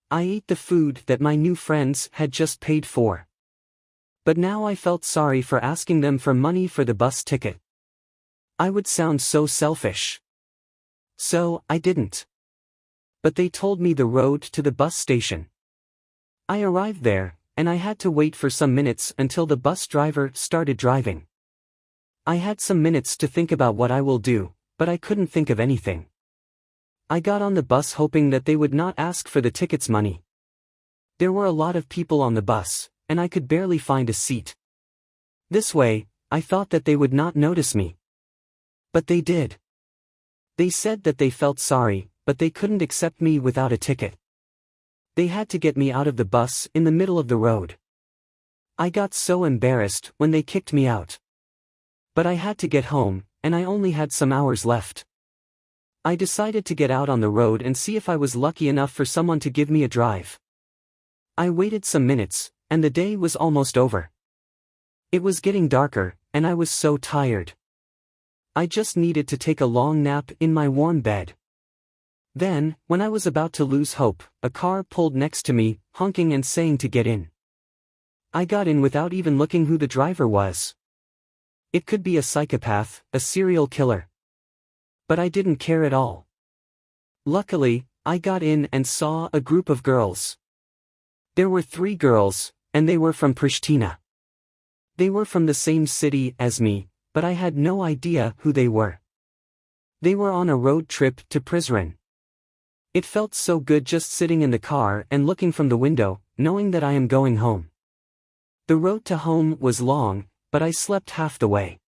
I ate the food that my new friends had just paid for. But now I felt sorry for asking them for money for the bus ticket. I would sound so selfish. So, I didn't. But they told me the road to the bus station. I arrived there, and I had to wait for some minutes until the bus driver started driving. I had some minutes to think about what I will do, but I couldn't think of anything. I got on the bus hoping that they would not ask for the ticket's money. There were a lot of people on the bus, and I could barely find a seat. This way, I thought that they would not notice me. But they did. They said that they felt sorry, but they couldn't accept me without a ticket. They had to get me out of the bus in the middle of the road. I got so embarrassed when they kicked me out. But I had to get home, and I only had some hours left. I decided to get out on the road and see if I was lucky enough for someone to give me a drive. I waited some minutes, and the day was almost over. It was getting darker, and I was so tired. I just needed to take a long nap in my warm bed. Then, when I was about to lose hope, a car pulled next to me, honking and saying to get in. I got in without even looking who the driver was. It could be a psychopath, a serial killer. But I didn't care at all. Luckily, I got in and saw a group of girls. There were 3 girls, and they were from Pristina. They were from the same city as me, but I had no idea who they were. They were on a road trip to Prizren. It felt so good just sitting in the car and looking from the window, knowing that I am going home. The road to home was long, but I slept half the way.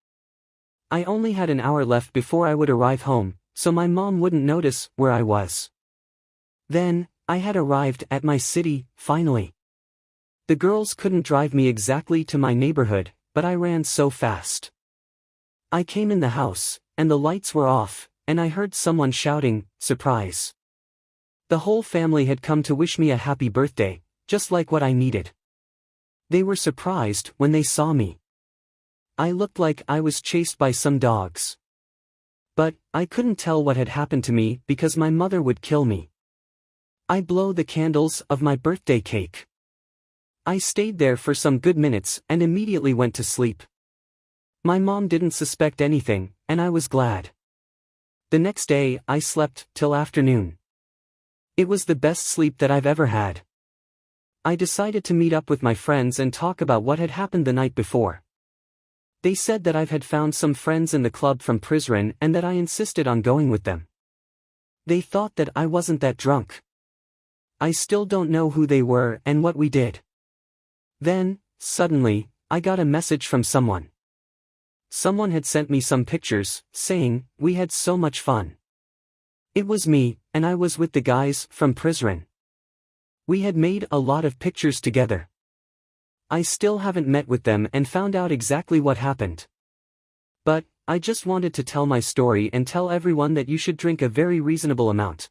I only had an hour left before I would arrive home, so my mom wouldn't notice where I was. Then, I had arrived at my city, finally. The girls couldn't drive me exactly to my neighborhood, but I ran so fast. I came in the house, and the lights were off, and I heard someone shouting, "Surprise!" The whole family had come to wish me a happy birthday, just like what I needed. They were surprised when they saw me. I looked like I was chased by some dogs. But, I couldn't tell what had happened to me because my mother would kill me. I blew the candles of my birthday cake. I stayed there for some good minutes and immediately went to sleep. My mom didn't suspect anything, and I was glad. The next day, I slept till afternoon. It was the best sleep that I've ever had. I decided to meet up with my friends and talk about what had happened the night before. They said that I've had found some friends in the club from Prizren and that I insisted on going with them. They thought that I wasn't that drunk. I still don't know who they were and what we did. Then, suddenly, I got a message from someone. Someone had sent me some pictures, saying, "We had so much fun." It was me, and I was with the guys from Prizren. We had made a lot of pictures together. I still haven't met with them and found out exactly what happened. But, I just wanted to tell my story and tell everyone that you should drink a very reasonable amount.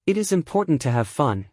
It is important to have fun,